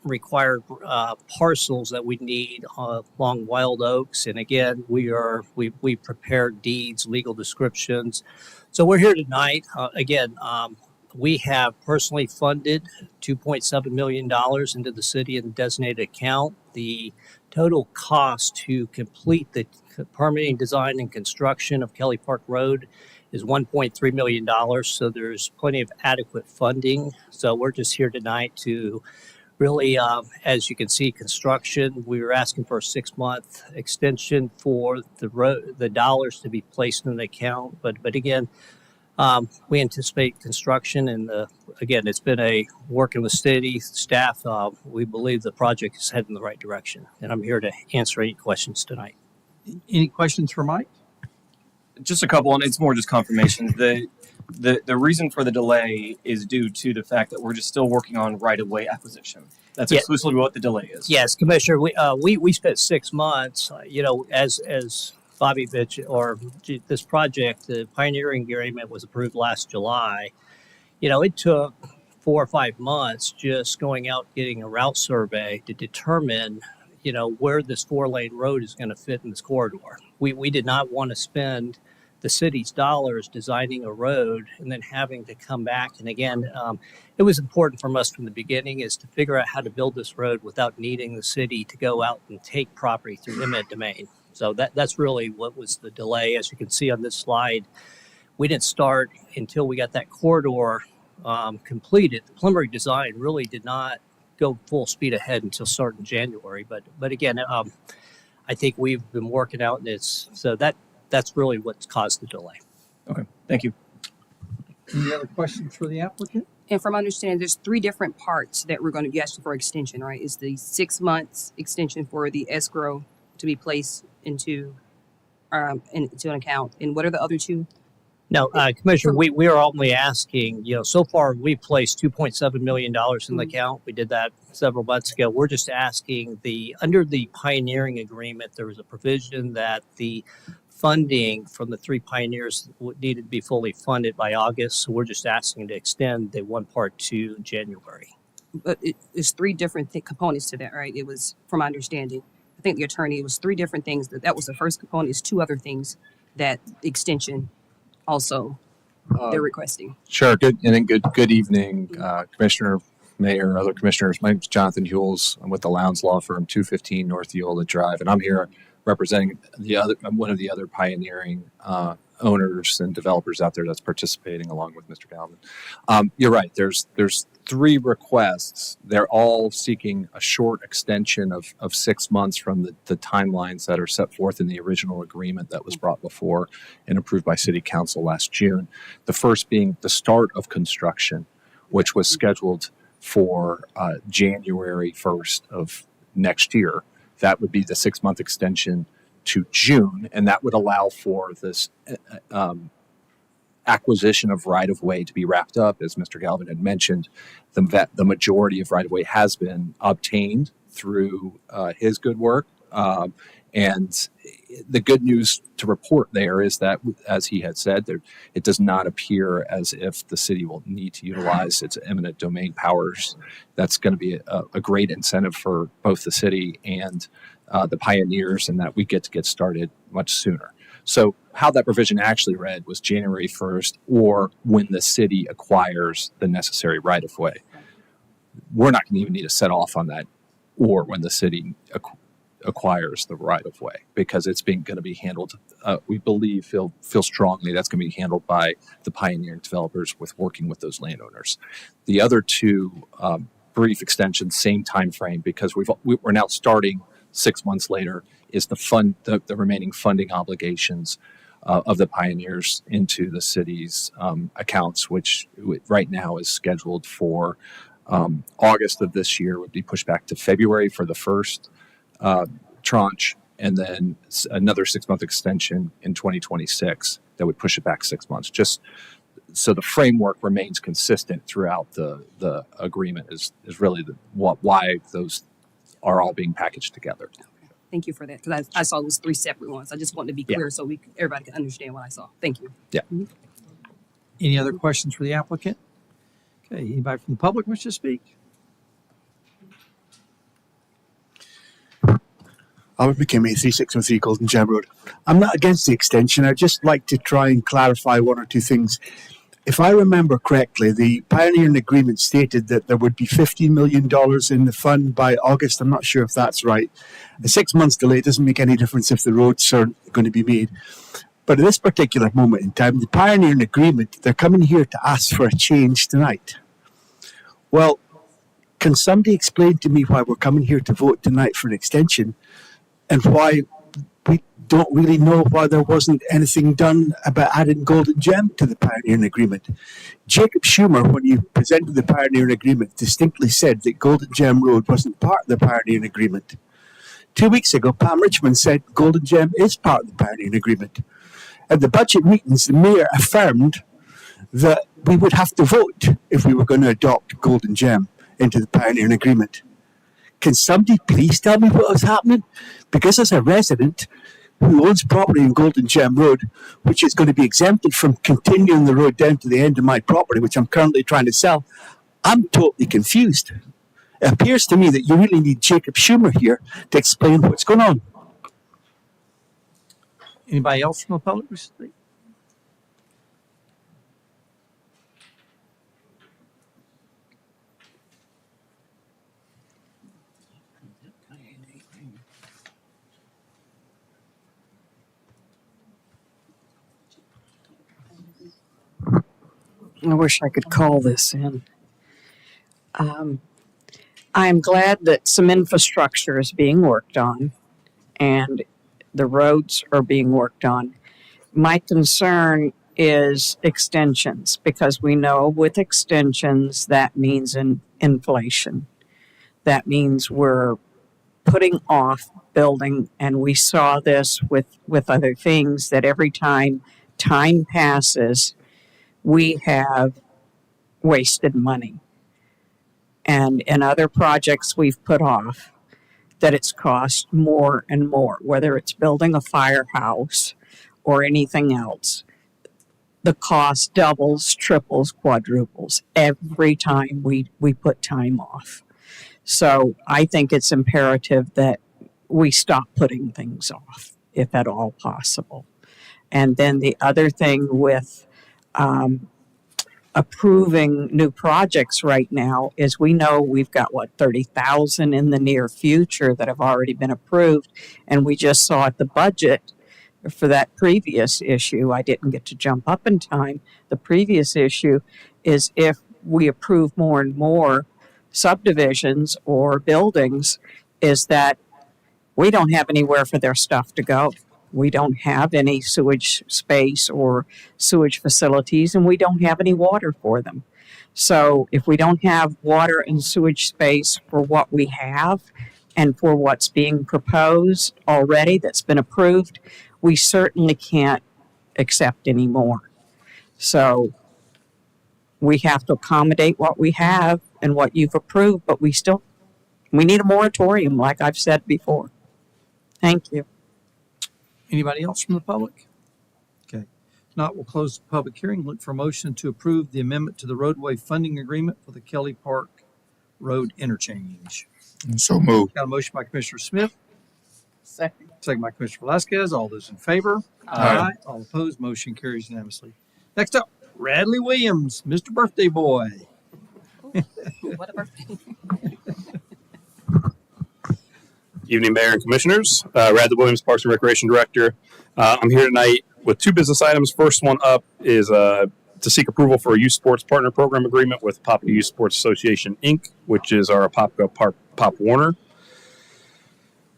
required parcels that we need along Wild Oaks, and again, we prepared deeds, legal descriptions. So we're here tonight. We have personally funded $2.7 million into the city in the designated account. The total cost to complete the permitting, design, and construction of Kelly Park Road is $1.3 million. So there's plenty of adequate funding. So we're just here tonight to really, as you can see, construction. We were asking for a 6-month extension for the dollars to be placed in the account. But again, We anticipate construction, and again, it's been a working with city staff. We believe the project is heading in the right direction, and I'm here to answer any questions tonight. Any questions for Mike? Just a couple, and it's more just confirmation. The reason for the delay is due to the fact that we're just still working on right-of-way acquisition. That's Yeah. exclusively what the delay is. Yes, Commissioner, we spent 6 months, as Bobby mentioned, this project, the pioneering agreement was approved last July. It took 4 or 5 months just going out, getting a route survey to determine, where this 4-lane road is going to fit in this corridor. We did not want to spend the city's dollars designing a road and then having to come back. And again, it was important from us from the beginning is to figure out how to build this road without needing the city to go out and take property through eminent domain. So that's really what was the delay. As you can see on this slide, we didn't start until we got that corridor completed. The preliminary design really did not go full speed ahead until starting in January. But again, I think we've been working out, and that's really what's caused the delay. Okay, thank you. Any other questions for the applicant? And from my understanding, there's 3 different parts that we're going to be asking for extension, right? It's the 6 months extension for the escrow to be placed into an account. And what are the other 2? No, Commissioner, we are only asking, so far we placed $2.7 million in the account. We did that several months ago. We're just asking under the pioneering agreement, there was a provision that the funding from the 3 pioneers needed to be fully funded by August. So we're just asking to extend the one part to January. But it's 3 different components to that, right? It was, from my understanding, I think the attorney, it was 3 different things. That was the first component. It's 2 other things that extension also they're requesting. Sure. Good evening, Commissioner, Mayor, other commissioners. My name is Jonathan Hewells. I'm with the Lowndes Law Firm, 215 North Eola Drive, and I'm here representing one of the other pioneering owners and developers out there that's participating along with Mr. Galvin. You're right. There's 3 requests. They're all seeking a short extension of 6 months from the timelines that are set forth in the original agreement that was brought before and approved by City Council last June. The first being the start of construction, which was scheduled for January 1st of next year. That would be the 6-month extension to June, and that would allow for this acquisition of right-of-way to be wrapped up. As Mr. Galvin had mentioned, the majority of right-of-way has been obtained through his good work. And the good news to report there is that, as he had said, it does not appear as if the city will need to utilize its eminent domain powers. That's going to be a great incentive for both the city and the pioneers, and that we get started much sooner. So how that provision actually read was January 1st or when the city acquires the necessary right-of-way. We're not going to even need to set off on that or when the city acquires the right-of-way, because it's going to be handled, we believe, feel strongly that's going to be handled by the pioneering developers with working with those landowners. The other 2 brief extensions, same time frame, because we're now starting 6 months later, is the remaining funding obligations of the pioneers into the city's accounts, which right now is scheduled for August of this year, would be pushed back to February for the first tranche, and then another 6-month extension in 2026 that would push it back 6 months. Just so the framework remains consistent throughout the agreement is really why those are all being packaged together. Thank you for that, because I saw it was 3 separate ones. I just wanted to be clear so everybody can understand what I saw. Thank you. Yeah. Any other questions for the applicant? Okay, anybody from the public wish to speak? Albert McKimmey, 3613 Golden Gem Road. I'm not against the extension. I'd just like to try and clarify 1 or 2 things. If I remember correctly, the pioneering agreement stated that there would be $15 million in the fund by August. I'm not sure if that's right. A 6 months delay doesn't make any difference if the roads are going to be made. But at this particular moment in time, the pioneering agreement, they're coming here to ask for a change tonight. Well, can somebody explain to me why we're coming here to vote tonight for an extension and why we don't really know why there wasn't anything done about adding Golden Gem to the pioneering agreement. Jacob Schumer, when he presented the pioneering agreement, distinctly said that Golden Gem Road wasn't part of the pioneering agreement. 2 weeks ago, Pam Richmond said Golden Gem is part of the pioneering agreement. At the budget meetings, the mayor affirmed that we would have to vote if we were going to adopt Golden Gem into the pioneering agreement. Can somebody please tell me what was happening? Because as a resident who owns property in Golden Gem Road, which is going to be exempted from continuing the road down to the end of my property, which I'm currently trying to sell, I'm totally confused. It appears to me that you really need Jacob Schumer here to explain what's going on. Anybody else from the public wish to speak? I wish I could call this in. I'm glad that some infrastructure is being worked on and the roads are being worked on. My concern is extensions, because we know with extensions that means inflation. That means we're putting off building, and we saw this with other things, that every time passes, we have wasted money. And in other projects we've put off, that it's cost more and more, whether it's building a firehouse or anything else. The cost doubles, triples, quadruples every time we put time off. So I think it's imperative that we stop putting things off, if at all possible. And then the other thing with approving new projects right now is we know we've got 30,000 in the near future that have already been approved, and we just saw at the budget for that previous issue. I didn't get to jump up in time. The previous issue is if we approve more and more subdivisions or buildings, is that we don't have anywhere for their stuff to go. We don't have any sewage space or sewage facilities, and we don't have any water for them. So if we don't have water and sewage space for what we have and for what's being proposed already that's been approved, we certainly can't accept any more. So we have to accommodate what we have and what you've approved, but we need a moratorium, like I've said before. Thank you. Anybody else from the public? Okay. If not, we'll close the public hearing. Look for a motion to approve the amendment to the roadway funding agreement for the Kelly Park Road interchange. So moved. Got a motion by Commissioner Smith, Second. second by Commissioner Velasquez. All those in favor? Aye. All opposed, motion carries unanimously. Next up, Radley Williams, Mr. Birthday Boy. What a birthday. Evening, Mayor and Commissioners. Radley Williams, Parks and Recreation Director. I'm here tonight with two business items. First one up is to seek approval for a youth sports partner program agreement with Apopka Youth Sports Association, Inc., which is our Apopka Pop Warner.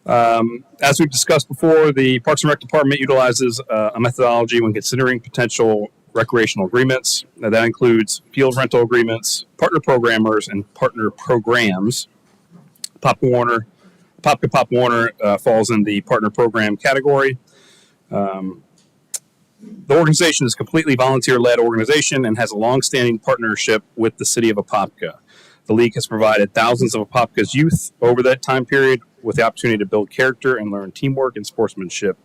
As we've discussed before, the Parks and Rec Department utilizes a methodology when considering potential recreational agreements. Now, that includes field rental agreements, partner programmers, and partner programs. Apopka Pop Warner falls in the partner program category. The organization is a completely volunteer-led organization and has a long-standing partnership with the city of Apopka. The league has provided thousands of Apopka's youth over that time period with the opportunity to build character and learn teamwork and sportsmanship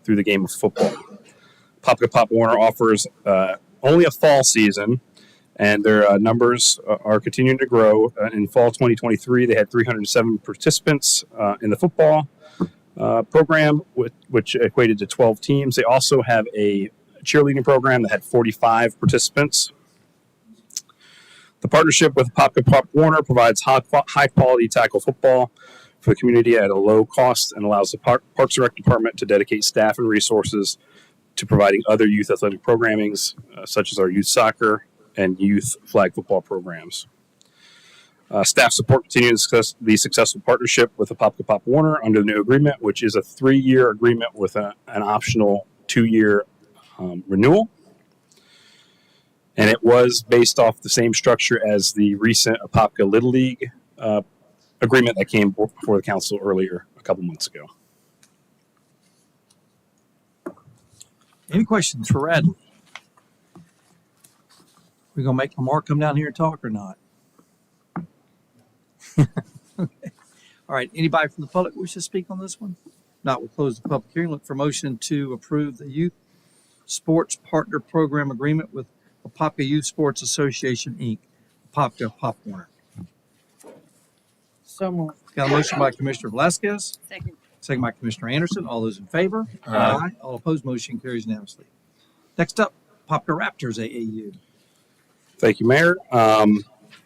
through the game of football. Apopka Pop Warner offers only a fall season, and their numbers are continuing to grow. In fall 2023, they had 307 participants in the football program, which equated to 12 teams. They also have a cheerleading program that had 45 participants. The partnership with Apopka Pop Warner provides high-quality tackle football for the community at a low cost and allows the Parks and Rec Department to dedicate staff and resources to providing other youth athletic programmings, such as our youth soccer and youth flag football programs. Staff support continuing the successful partnership with Apopka Pop Warner under the new agreement, which is a 3-year agreement with an optional 2-year renewal. And it was based off the same structure as the recent Apopka Little League agreement that came before the council earlier a couple months ago. Any questions for Radley? We gonna make Lamar come down here and talk or not? Okay. All right. Anybody from the public wish to speak on this one? Not, we'll close the public hearing. Look for motion to approve the Youth Sports Partner Program Agreement with Apopka Youth Sports Association, Inc., Apopka Pop Warner. So moved. Got a motion by Commissioner Velasquez, Second. second by Commissioner Anderson. All those in favor? Aye. All opposed, motion carries unanimously. Next up, Apopka Raptors AAU. Thank you, Mayor.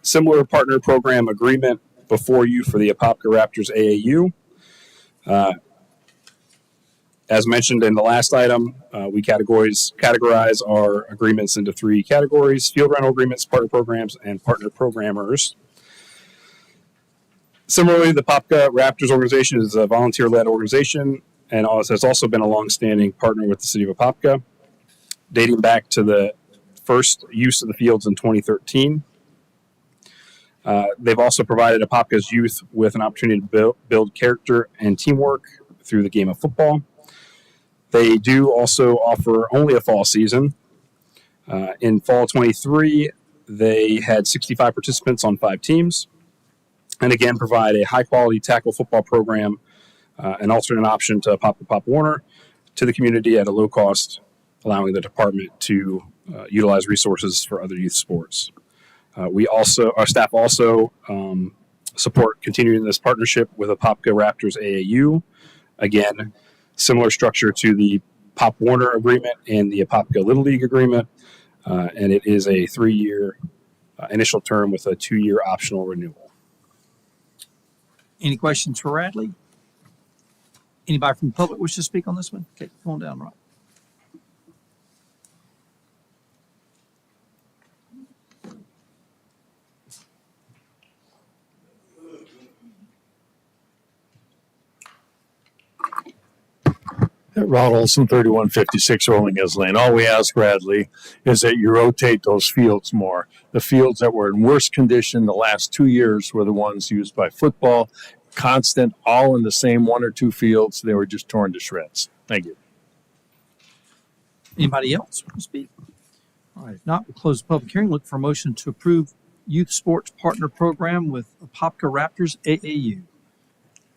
Similar partner program agreement before you for the Apopka Raptors AAU. As mentioned in the last item, we categorize our agreements into 3 categories: field rental agreements, partner programs, and partner programmers. Similarly, the Apopka Raptors organization is a volunteer-led organization and has also been a long-standing partner with the city of Apopka, dating back to the first use of the fields in 2013. They've also provided Apopka's youth with an opportunity to build character and teamwork through the game of football. They do also offer only a fall season. In fall 23, they had 65 participants on 5 teams, and again provide a high-quality tackle football program, an alternate option to Apopka Pop Warner, to the community at a low cost, allowing the department to utilize resources for other youth sports. Our staff also support continuing this partnership with Apopka Raptors AAU. Again, similar structure to the Pop Warner agreement and the Apopka Little League agreement, and it is a 3-year initial term with a 2-year optional renewal. Any questions for Radley? Anybody from the public wish to speak on this one? Okay, come on down, Rob. Rod Olson, 3156 Rolling Hills Lane. All we ask, Radley, is that you rotate those fields more. The fields that were in worse condition the last 2 years were the ones used by football, constant, all in the same 1 or 2 fields. They were just torn to shreds. Thank you. Anybody else want to speak? All right, if not, we'll close the public hearing. Look for a motion to approve Youth Sports Partner Program with Apopka Raptors AAU.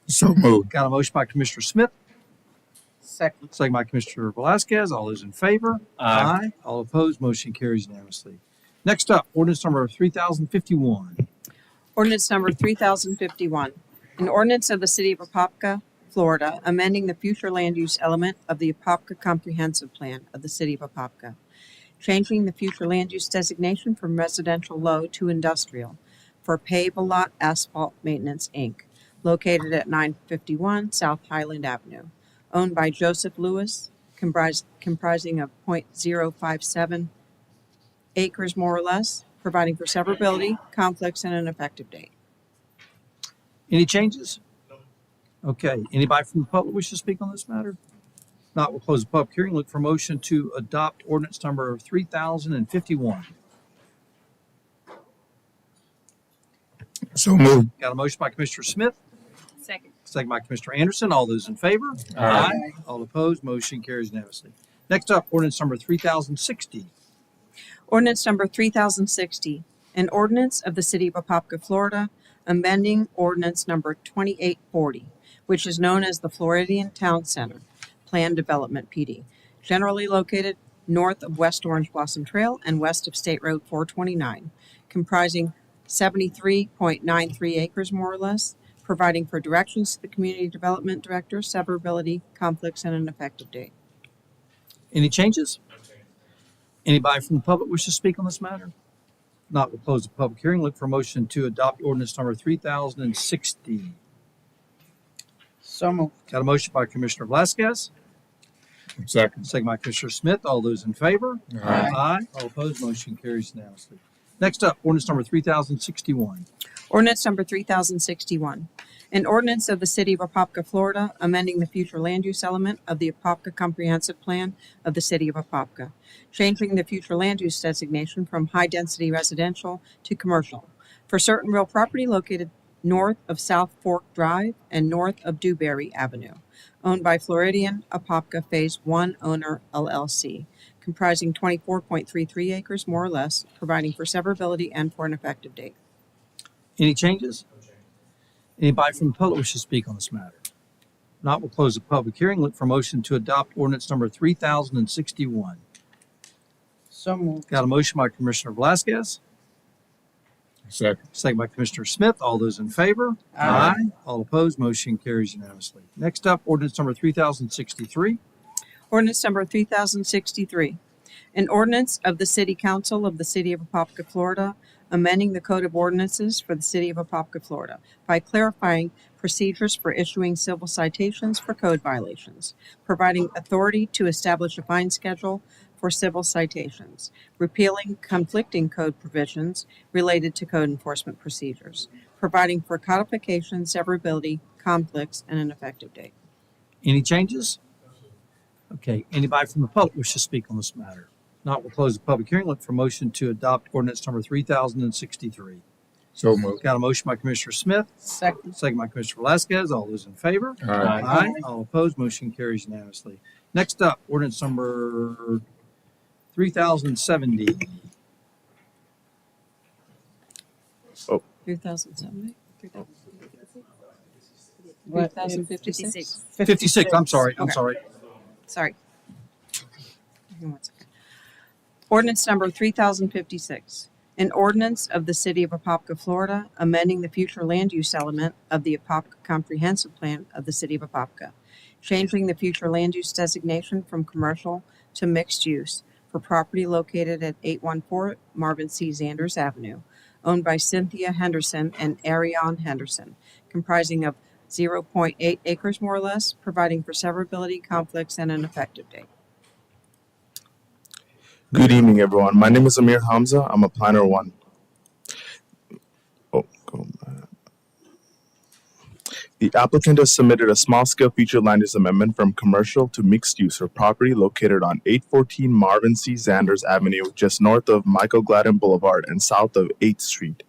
So moved. Got a motion by Commissioner Smith, Second. second by Commissioner Velasquez. All those in favor? Aye. All opposed, motion carries unanimously. Next up, ordinance number 3051. Ordinance number 3051. An ordinance of the City of Apopka, Florida, amending the future land use element of the Apopka Comprehensive Plan of the City of Apopka, changing the future land use designation from residential low to industrial for Pave-A-Lot Asphalt Maintenance, Inc., located at 951 South Highland Avenue, owned by Joseph Lewis, comprising of .057 acres more or less, providing for severability, conflicts, and an effective date. Any changes? Okay, anybody from the public wish to speak on this matter? Not, we'll close the public hearing. Look for a motion to adopt ordinance number 3051. So moved. Got a motion by Commissioner Smith, Second. second by Commissioner Anderson. All those in favor? Aye. All opposed, motion carries unanimously. Next up, ordinance number 3060. Ordinance number 3060, an ordinance of the City of Apopka, Florida, amending ordinance number 2840, which is known as the Floridian Town Center Plan Development PD, generally located north of West Orange Blossom Trail and west of State Road 429, comprising 73.93 acres more or less, providing for directions to the Community Development Director, severability, conflicts, and an effective date. Any changes? Anybody from the public wish to speak on this matter? Not, we'll close the public hearing. Look for a motion to adopt ordinance number 3060. So moved. Got a motion by Commissioner Velasquez, Second. second by Commissioner Smith. All those in favor? Aye. All opposed, motion carries unanimously. Next up, ordinance number 3061. Ordinance number 3061. An ordinance of the City of Apopka, Florida, amending the future land use element of the Apopka Comprehensive Plan of the City of Apopka, changing the future land use designation from high-density residential to commercial for certain real property located north of South Fork Drive and north of Dewberry Avenue, owned by Floridian Apopka Phase 1 Owner LLC, comprising 24.33 acres more or less, providing for severability and for an effective date. Any changes? Anybody from the public wish to speak on this matter? Not, we'll close the public hearing. Look for a motion to adopt ordinance number 3061. So moved. Got a motion by Commissioner Velasquez, Second. second by Commissioner Smith. All those in favor? Aye. All opposed? Motion carries unanimously. Next up, ordinance number 3063. Ordinance number 3063. An ordinance of the City Council of the City of Apopka, Florida, amending the Code of Ordinances for the City of Apopka, Florida, by clarifying procedures for issuing civil citations for code violations, providing authority to establish a fine schedule for civil citations, repealing conflicting code provisions related to code enforcement procedures, providing for codification, severability, conflicts, and an effective date. Any changes? Okay, anybody from the public wish to speak on this matter? Not, we'll close the public hearing. Look for a motion to adopt ordinance number 3063. So moved. Got a motion by Commissioner Smith, Second. second by Commissioner Velasquez. All those in favor? Aye. All opposed? Motion carries unanimously. Next up, ordinance number 3070. 3070? 56. 56, I'm sorry, I'm Okay. sorry. Sorry. Hang on one second. Ordinance number 3056. An ordinance of the City of Apopka, Florida, amending the future land use element of the Apopka Comprehensive Plan of the City of Apopka, changing the future land use designation from commercial to mixed use for property located at 814 Marvin C. Zanders Avenue, owned by Cynthia Henderson and Ariane Henderson, comprising of 0.8 acres more or less, providing for severability, conflicts, and an effective date. Good evening, everyone. My name is Amir Hamza. I'm a planner one. The applicant has submitted a small-scale feature land use amendment from commercial to mixed use for property located on 814 Marvin C. Zanders Avenue, just north of Michael Gladden Boulevard and south of 8th Street.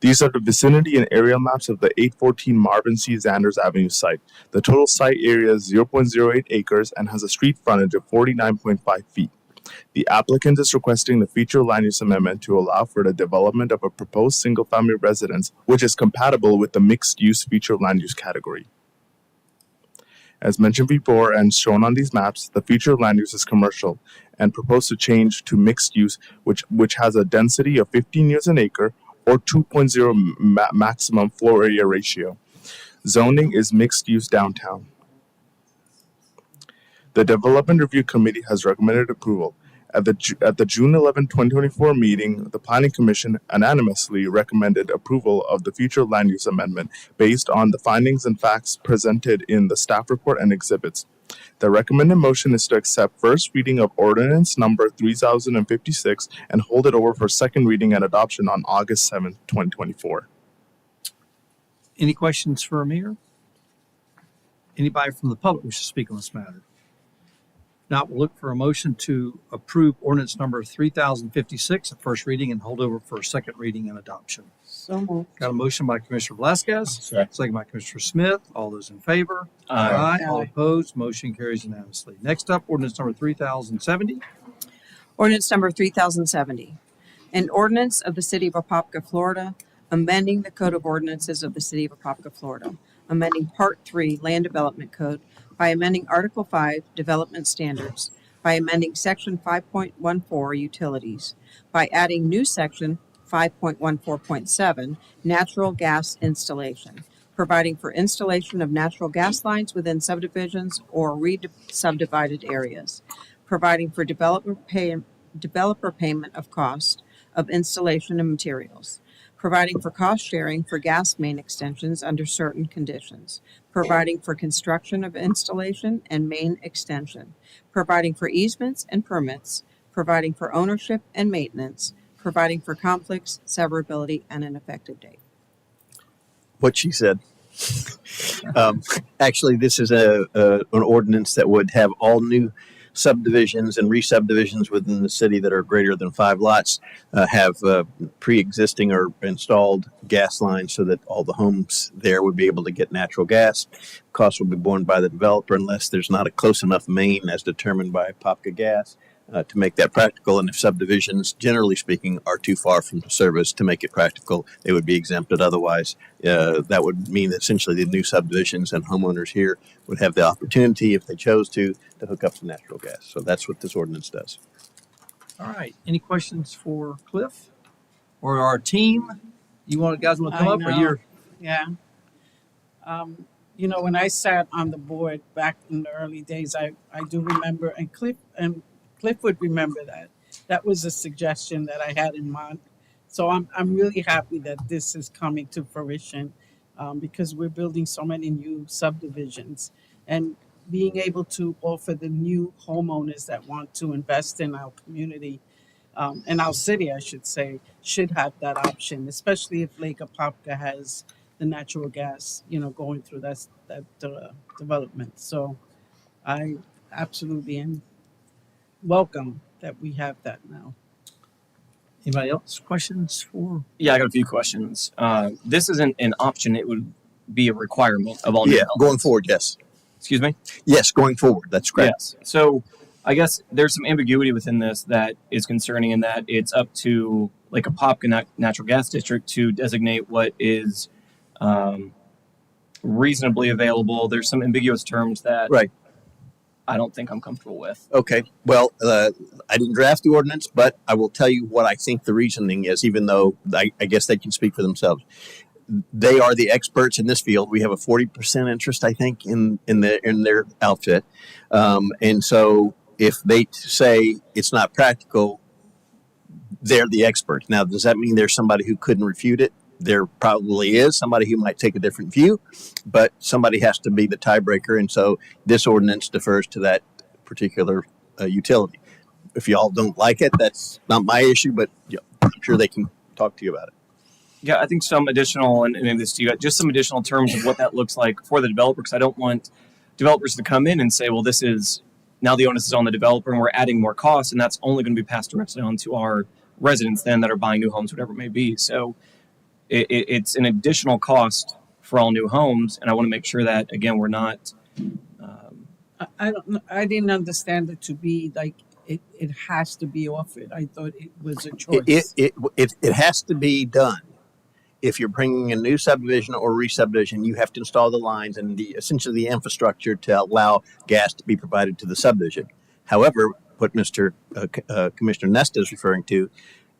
These are the vicinity and aerial maps of the 814 Marvin C. Zanders Avenue site. The total site area is 0.08 acres and has a street frontage of 49.5 feet. The applicant is requesting the future land use amendment to allow for the development of a proposed single-family residence, which is compatible with the mixed-use future land use category. As mentioned before and shown on these maps, the future land use is commercial and proposed to change to mixed use, which has a density of 15 units an acre or 2.0 maximum floor area ratio. Zoning is mixed use downtown. The Development Review Committee has recommended approval. At the June 11, 2024 meeting, the Planning Commission unanimously recommended approval of the future land use amendment based on the findings and facts presented in the staff report and exhibits. The recommended motion is to accept first reading of ordinance number 3056 and hold it over for second reading and adoption on August 7, 2024. Any questions for Amir? Anybody from the public wish to speak on this matter? Not, we'll look for a motion to approve ordinance number 3056 at first reading and hold over for a second reading and adoption. So moved. Got a motion by Commissioner Velasquez, second by Commissioner Smith. All those in favor? Aye. All opposed? Motion carries unanimously. Next up, ordinance number 3070. Ordinance number 3070. An ordinance of the City of Apopka, Florida, amending the Code of Ordinances of the City of Apopka, Florida, amending Part 3 Land Development Code by amending Article 5 Development Standards, by amending Section 5.14 Utilities, by adding new Section 5.14.7 Natural Gas Installation, providing for installation of natural gas lines within subdivisions or subdivided areas, providing for developer payment of cost of installation and materials, providing for cost sharing for gas main extensions under certain conditions, providing for construction of installation and main extension, providing for easements and permits, providing for ownership and maintenance, providing for conflicts, severability, and an effective date. What she said. Actually, this is an ordinance that would have all new subdivisions and re-subdivisions within the city that are greater than 5 lots have pre-existing or installed gas lines so that all the homes there would be able to get natural gas. Costs will be borne by the developer unless there's not a close enough main as determined by Popka Gas to make that practical. And if subdivisions, generally speaking, are too far from the service to make it practical, they would be exempted. Otherwise, that would mean that essentially the new subdivisions and homeowners here would have the opportunity, if they chose to hook up to natural gas. So that's what this ordinance does. All right. Any questions for Cliff or our team? Guys want to come I up, or know. you're? Yeah. You know, when I sat on the board back in the early days, I do remember, and Cliff would remember that. That was a suggestion that I had in mind. So I'm really happy that this is coming to fruition because we're building so many new subdivisions, and being able to offer the new homeowners that want to invest in our community, in our city, I should say, should have that option, especially if Lake Apopka has the natural gas, going through that development. So I absolutely am welcome that we have that now. Anybody else? Questions for? Yeah, I got a few questions. This isn't an option; it would be a requirement of all. Yeah, going forward, yes. Excuse me? Yes, going forward. That's correct. Yes. So I guess there's some ambiguity within this that is concerning in that it's up to like a Apopka natural gas district to designate what is reasonably available. There's some ambiguous terms that Right. I don't think I'm comfortable with. Okay. Well, I didn't draft the ordinance, but I will tell you what I think the reasoning is, even though I guess they can speak for themselves. They are the experts in this field. We have a 40% interest, I think, in their outfit. And so if they say it's not practical, they're the experts. Now, does that mean there's somebody who couldn't refute it? There probably is somebody who might take a different view, but somebody has to be the tiebreaker. And so this ordinance defers to that particular utility. If y'all don't like it, that's not my issue, but I'm sure they can talk to you about it. Yeah, I think some additional, and maybe this to you, just some additional terms of what that looks like for the developer, because I don't want developers to come in and say, well, this is, now the onus is on the developer and we're adding more costs, and that's only going to be passed directly on to our residents then that are buying new homes, whatever it may be. So it's an additional cost for all new homes, and I want to make sure that, again, we're not... I don't know. I didn't understand it to be like it has to be offered. I thought it was a choice. It has to be done. If you're bringing a new subdivision or re-subdivision, you have to install the lines and essentially the infrastructure to allow gas to be provided to the subdivision. However, what Mr. Commissioner Nesta is referring to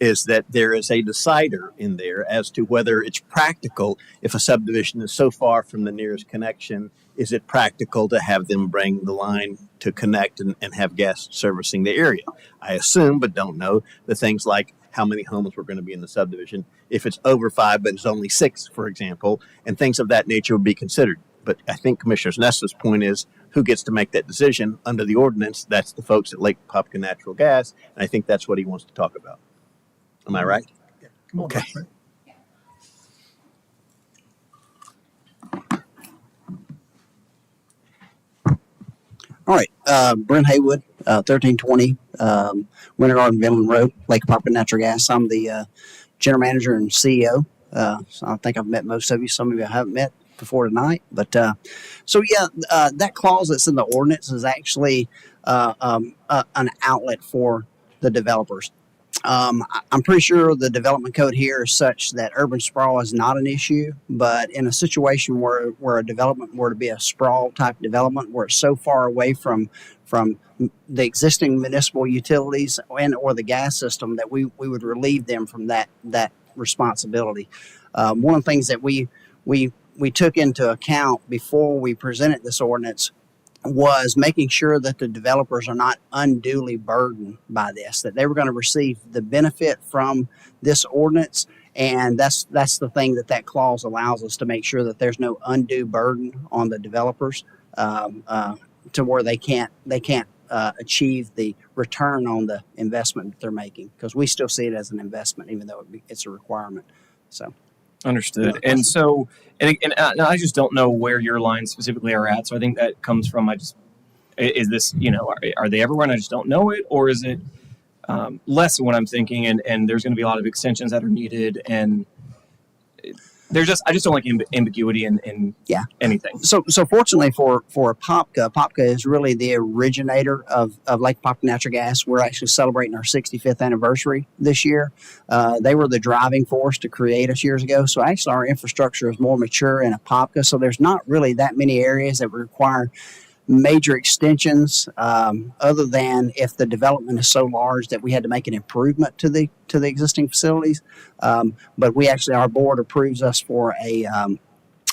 is that there is a decider in there as to whether it's practical. If a subdivision is so far from the nearest connection, is it practical to have them bring the line to connect and have gas servicing the area? I assume, but don't know, the things like how many homes were going to be in the subdivision. If it's over 5, but it's only 6, for example, and things of that nature would be considered. But I think Commissioner Nesta's point is who gets to make that decision under the ordinance? That's the folks at Lake Apopka Natural Gas, and I think that's what he wants to talk about. Am I right? Yeah. Come on, okay. All right, Brent Haywood, 1320 Winter Garden Vinland Road, Lake Apopka Natural Gas. I'm the general manager and CEO. So I think I've met most of you. Some of you I haven't met before tonight. But that clause that's in the ordinance is actually an outlet for the developers. I'm pretty sure the development code here is such that urban sprawl is not an issue, but in a situation where a development were to be a sprawl type development, where it's so far away from the existing municipal utilities and or the gas system, that we would relieve them from that responsibility. One of the things that we took into account before we presented this ordinance was making sure that the developers are not unduly burdened by this, that they were going to receive the benefit from this ordinance. And that's the thing that clause allows us to make sure that there's no undue burden on the developers to where they can't achieve the return on the investment that they're making, because we still see it as an investment, even though it's a requirement. So. Understood. And so, and I just don't know where your lines specifically are at. So I think that comes from, is this, are they everywhere and I just don't know it? Or is it less than what I'm thinking? And there's going to be a lot of extensions that are needed. And I just don't like ambiguity in anything. So fortunately for Apopka is really the originator of Lake Apopka Natural Gas. We're actually celebrating our 65th anniversary this year. They were the driving force to create us years ago. So actually our infrastructure is more mature in Apopka. So there's not really that many areas that require major extensions, other than if the development is so large that we had to make an improvement to the existing facilities. But our board approves us for a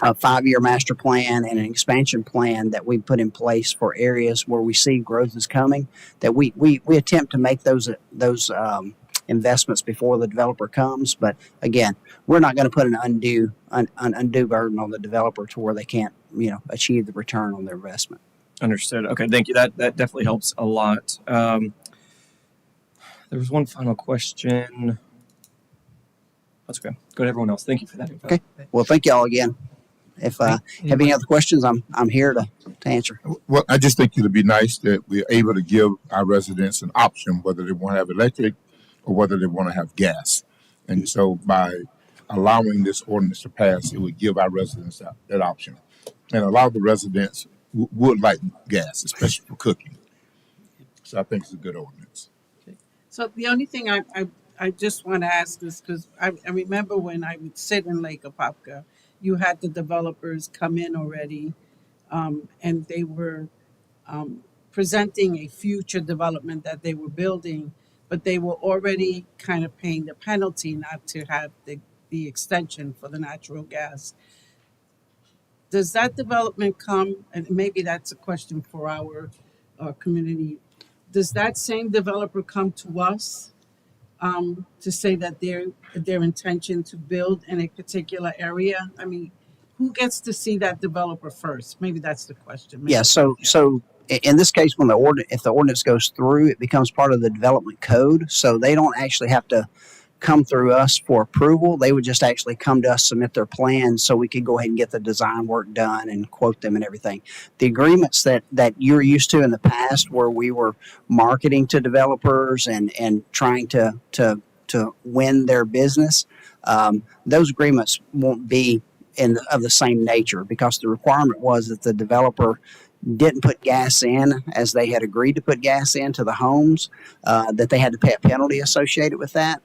5-year master plan and an expansion plan that we put in place for areas where we see growth is coming. That we attempt to make those investments before the developer comes. But again, we're not going to put an undue burden on the developer to where they can't achieve the return on their investment. Understood. Okay, thank you. That definitely helps a lot. There was one final question. That's okay. Go to everyone else. Thank you for that info. Okay. Well, thank you all again. If have any other questions, I'm here to answer. Well, I just think it'd be nice that we're able to give our residents an option whether they want to have electric or whether they want to have gas. And so by allowing this ordinance to pass, it would give our residents that option. And a lot of the residents would like gas, especially for cooking. So I think it's a good ordinance. So the only thing I just want to ask is because I remember when I would sit in Lake Apopka, you had the developers come in already, and they were presenting a future development that they were building, but they were already kind of paying the penalty not to have the extension for the natural gas. Does that development come, and maybe that's a question for our community, does that same developer come to us to say that their intention to build in a particular area? I mean, who gets to see that developer first? Maybe that's the question. Maybe. Yeah. So in this case, when if the ordinance goes through, it becomes part of the development code. So they don't actually have to come through us for approval. They would just actually come to us, submit their plans, so we could go ahead and get the design work done and quote them and everything. The agreements that you're used to in the past, where we were marketing to developers and trying to win their business, those agreements won't be of the same nature, because the requirement was that the developer didn't put gas in as they had agreed to put gas into the homes, that they had to pay a penalty associated with that.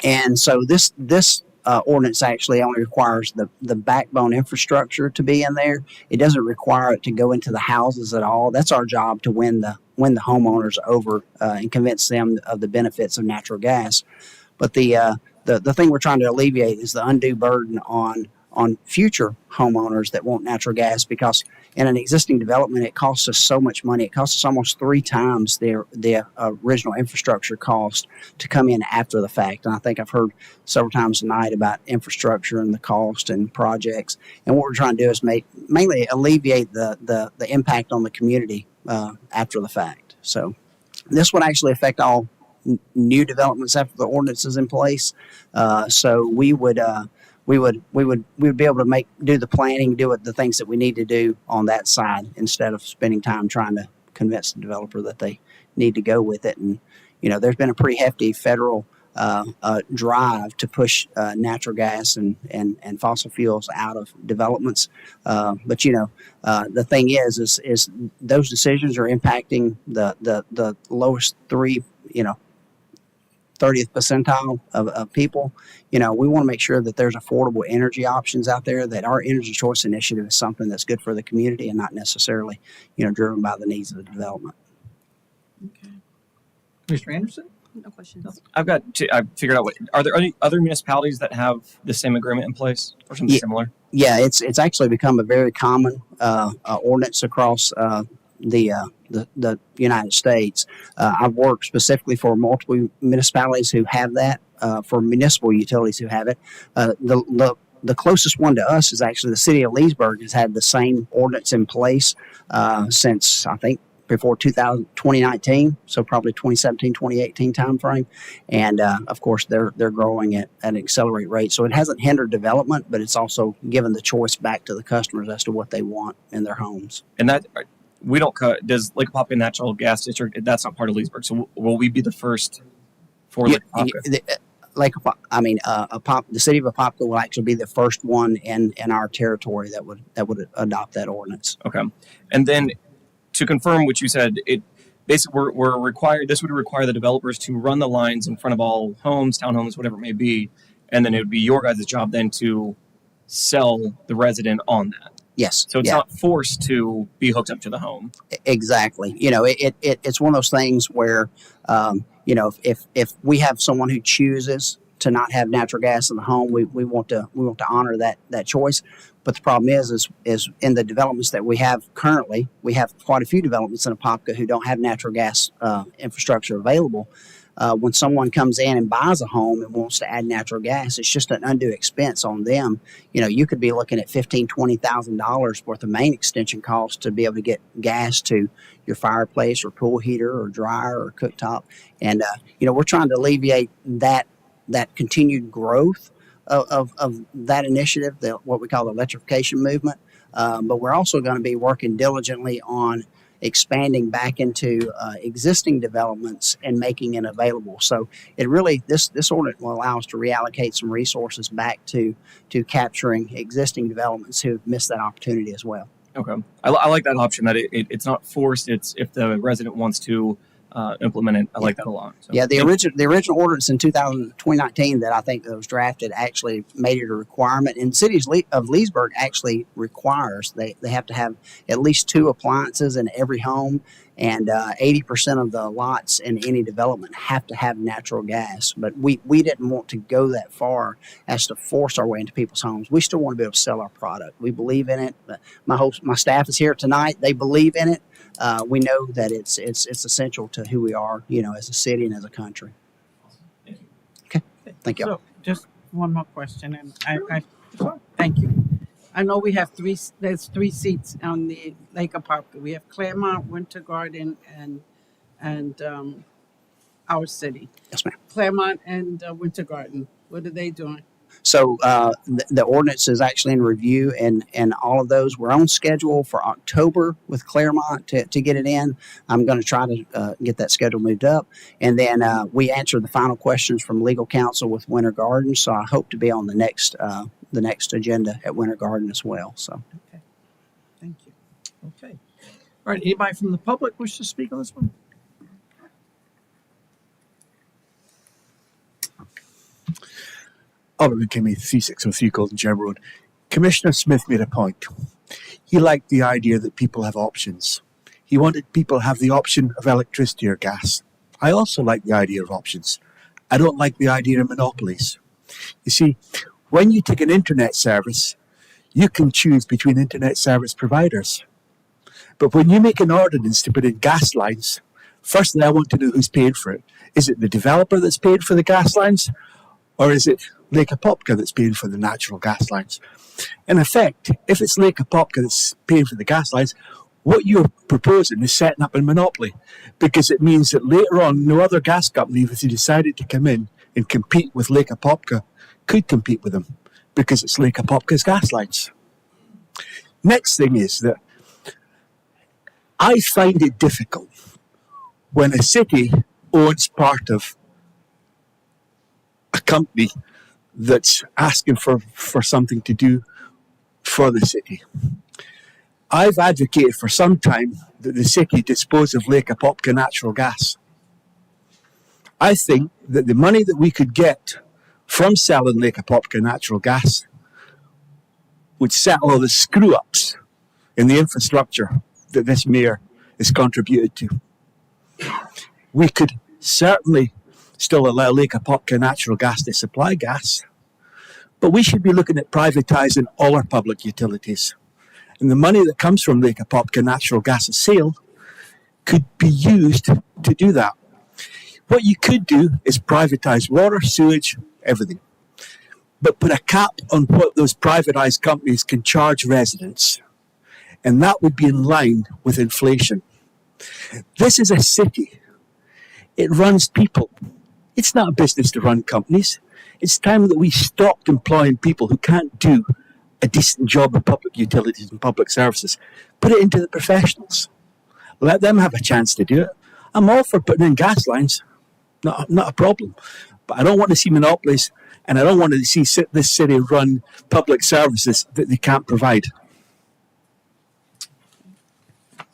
And so this ordinance actually only requires the backbone infrastructure to be in there. It doesn't require it to go into the houses at all. That's our job, to win the homeowners over and convince them of the benefits of natural gas. But the thing we're trying to alleviate is the undue burden on future homeowners that want natural gas, because in an existing development, it costs us so much money. It costs us almost 3 times the original infrastructure cost to come in after the fact. And I think I've heard several times tonight about infrastructure and the cost and projects. And what we're trying to do is mainly alleviate the impact on the community after the fact. So this would actually affect all new developments after the ordinance is in place. So we would be able to do the planning, do the things that we need to do on that side, instead of spending time trying to convince the developer that they need to go with it. And there's been a pretty hefty federal drive to push natural gas and fossil fuels out of developments. But the thing is those decisions are impacting the lowest 30th percentile of people. We want to make sure that there's affordable energy options out there, that our energy choice initiative is something that's good for the community and not necessarily, driven by the needs of the development. Okay. Mr. Anderson? No questions. I figured out are there any other municipalities that have the same agreement in place or something similar? Yeah, it's actually become a very common ordinance across the United States. I've worked specifically for multiple municipalities who have that, for municipal utilities who have it. The closest one to us is actually the city of Leesburg has had the same ordinance in place since, I think, before 2019, so probably 2017, 2018 timeframe. And of course, they're growing at an accelerate rate. So it hasn't hindered development, but it's also given the choice back to the customers as to what they want in their homes. And that we don't cut. Does Lake Apopka Natural Gas District? That's not part of Leesburg. So will we be the first for Lake Apopka? The city of Apopka will actually be the first one in our territory that would adopt that ordinance. Okay, and then to confirm what you said, it basically we're required. This would require the developers to run the lines in front of all homes, townhomes, whatever it may be, and then it would be your guys' job then to sell the resident on that. Yes. So it's not forced to be hooked up to the home. Exactly. It's one of those things where, if we have someone who chooses to not have natural gas in the home, we want to honor that choice. But the problem is in the developments that we have currently, we have quite a few developments in Apopka who don't have natural gas infrastructure available. When someone comes in and buys a home and wants to add natural gas, it's just an undue expense on them. You could be looking at $15,000, $20,000 worth of main extension costs to be able to get gas to your fireplace or pool heater or dryer or cooktop. And, we're trying to alleviate that continued growth of that initiative, what we call the electrification movement. But we're also going to be working diligently on expanding back into existing developments and making it available. So it really, this ordinance will allow us to reallocate some resources back to capturing existing developments who have missed that opportunity as well. Okay, I like that option. That it's not forced. It's if the resident wants to implement it. I like that a lot. So. Yeah, the original ordinance in 2019 that I think that was drafted actually made it a requirement. And cities of Leesburg actually requires they have to have at least 2 appliances in every home, and 80% of the lots in any development have to have natural gas. But we didn't want to go that far as to force our way into people's homes. We still want to be able to sell our product. We believe in it. My staff is here tonight. They believe in it. We know that it's essential to who we are, as a city and as a country. Okay, thank you. So, just one more question, and I thank you. I know we have there's 3 seats on the Lake Apopka. We have Claremont, Winter Garden, and our city. Yes, ma'am. Claremont and Winter Garden. What are they doing? So the ordinance is actually in review, and all of those we're on schedule for October with Claremont to get it in. I'm going to try to get that schedule moved up, and then we answered the final questions from legal counsel with Winter Garden. So I hope to be on the next agenda at Winter Garden as well. So Okay, thank you. Okay. All right. Anybody from the public wish to speak on this one? Alderman Kimmy, 3603 Golden Gem Road. Commissioner Smith made a point. He liked the idea that people have options. He wanted people to have the option of electricity or gas. I also like the idea of options. I don't like the idea of monopolies. You see, when you take an internet service, you can choose between internet service providers. But when you make an ordinance to put in gas lines, firstly, I want to know who's paying for it. Is it the developer that's paid for the gas lines? Or is it Lake Apopka that's paying for the natural gas lines? In effect, if it's Lake Apopka that's paying for the gas lines, what you're proposing is setting up a monopoly, because it means that later on, no other gas company, if they decided to come in and compete with Lake Apopka, could compete with them, because it's Lake Apopka's gas lines. Next thing is that I find it difficult when a city owns part of a company that's asking for something to do for the city. I've advocated for some time that the city dispose of Lake Apopka natural gas. I think that the money that we could get from selling Lake Apopka natural gas would settle all the screw-ups in the infrastructure that this mayor has contributed to. We could certainly still allow Lake Apopka natural gas to supply gas, but we should be looking at privatising all our public utilities. And the money that comes from Lake Apopka natural gas sale could be used to do that. What you could do is privatise water, sewage, everything, but put a cap on what those privatised companies can charge residents. And that would be in line with inflation. This is a city. It runs people. It's not a business to run companies. It's time that we stopped employing people who can't do a decent job of public utilities and public services. Put it into the professionals. Let them have a chance to do it. I'm all for putting in gas lines. Not a problem. But I don't want to see monopolies, and I don't want to see this city run public services that they can't provide.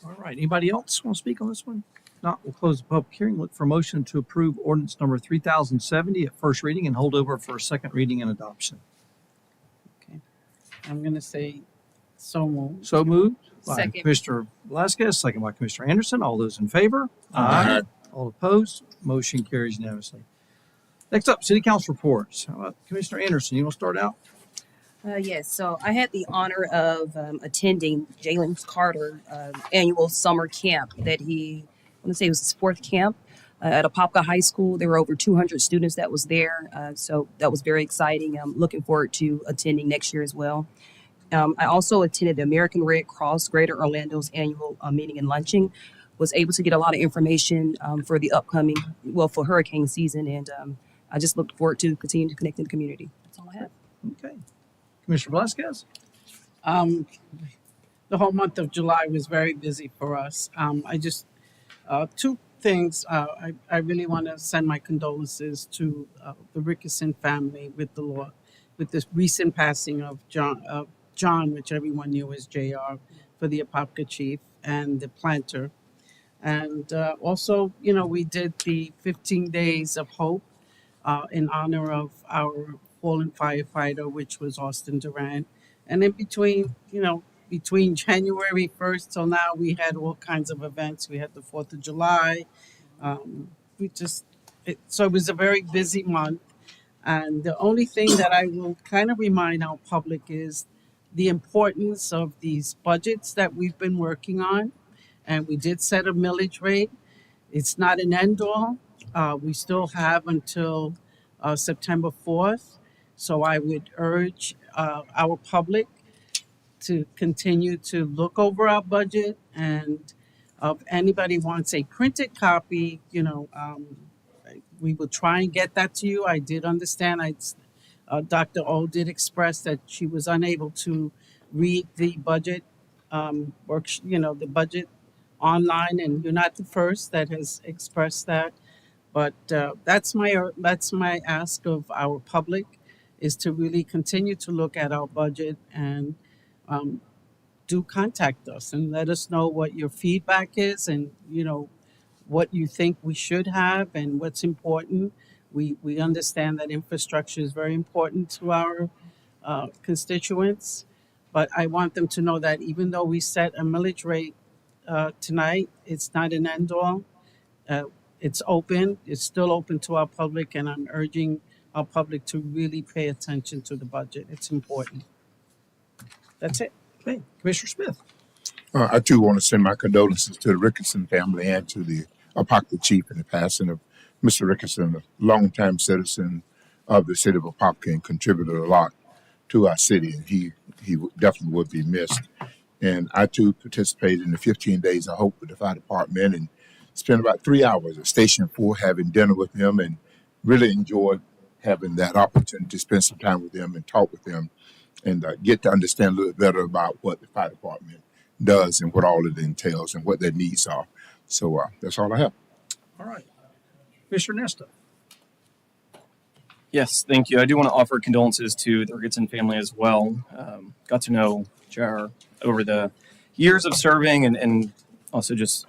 All right. Anybody else want to speak on this one? If not, we'll close the public hearing. Look for motion to approve ordinance number 3070 at first reading and hold over for a second reading and adoption. I'm gonna say so moved. So moved by Second. Commissioner Velasquez, second by Commissioner Anderson. All those in favor? Aye. All opposed? Motion carries unanimously. Next up, City Council reports. How about Commissioner Anderson? You want to start out? Yes, so I had the honor of attending Jalen Carter annual summer camp that I want to say it was his fourth camp at Apopka High School. There were over 200 students that was there, so that was very exciting. I'm looking forward to attending next year as well. I also attended the American Red Cross Greater Orlando's annual meeting and luncheon. Was able to get a lot of information for the upcoming, for hurricane season, and I just look forward to continuing to connect in the community. That's all I have. Okay. Commissioner Velasquez? The whole month of July was very busy for us. Two things. I really want to send my condolences to the Rickerson family with this recent passing of John, which everyone knew as JR, for the Apopka chief and the planter. And also, we did the 15 Days of Hope in honor of our fallen firefighter, which was Austin Durant. And in between January 1st till now, we had all kinds of events. We had the 4th of July. So it was a very busy month. And the only thing that I will kind of remind our public is the importance of these budgets that we've been working on. And we did set a millage rate. It's not an end all. We still have until September 4th. So I would urge our public to continue to look over our budget, and if anybody wants a printed copy, we will try and get that to you. I did understand, Dr. O did express that she was unable to read the budget the budget online, and you're not the first that has expressed that. But that's my ask of our public, is to really continue to look at our budget and do contact us and let us know what your feedback is, and what you think we should have and what's important. We understand that infrastructure is very important to our constituents, but I want them to know that even though we set a millage rate tonight, it's not an end all. It's open. It's still open to our public, and I'm urging our public to really pay attention to the budget. It's important. That's it. Okay. Commissioner Smith? I too want to send my condolences to the Rickerson family and to the Apopka chief in the passing of Mr. Rickerson, a longtime citizen of the city of Apopka and contributed a lot to our city, and he definitely would be missed. And I too participated in the 15 Days of Hope with the fire department and spent about 3 hours at Station 4 having dinner with them, and really enjoyed having that opportunity to spend some time with them and talk with them and get to understand a little better about what the fire department does and what all it entails and what their needs are. So that's all I have. All right. Mr. Nesta? Yes, thank you. I do want to offer condolences to the Ricketson family as well. Got to know JR over the years of serving and also just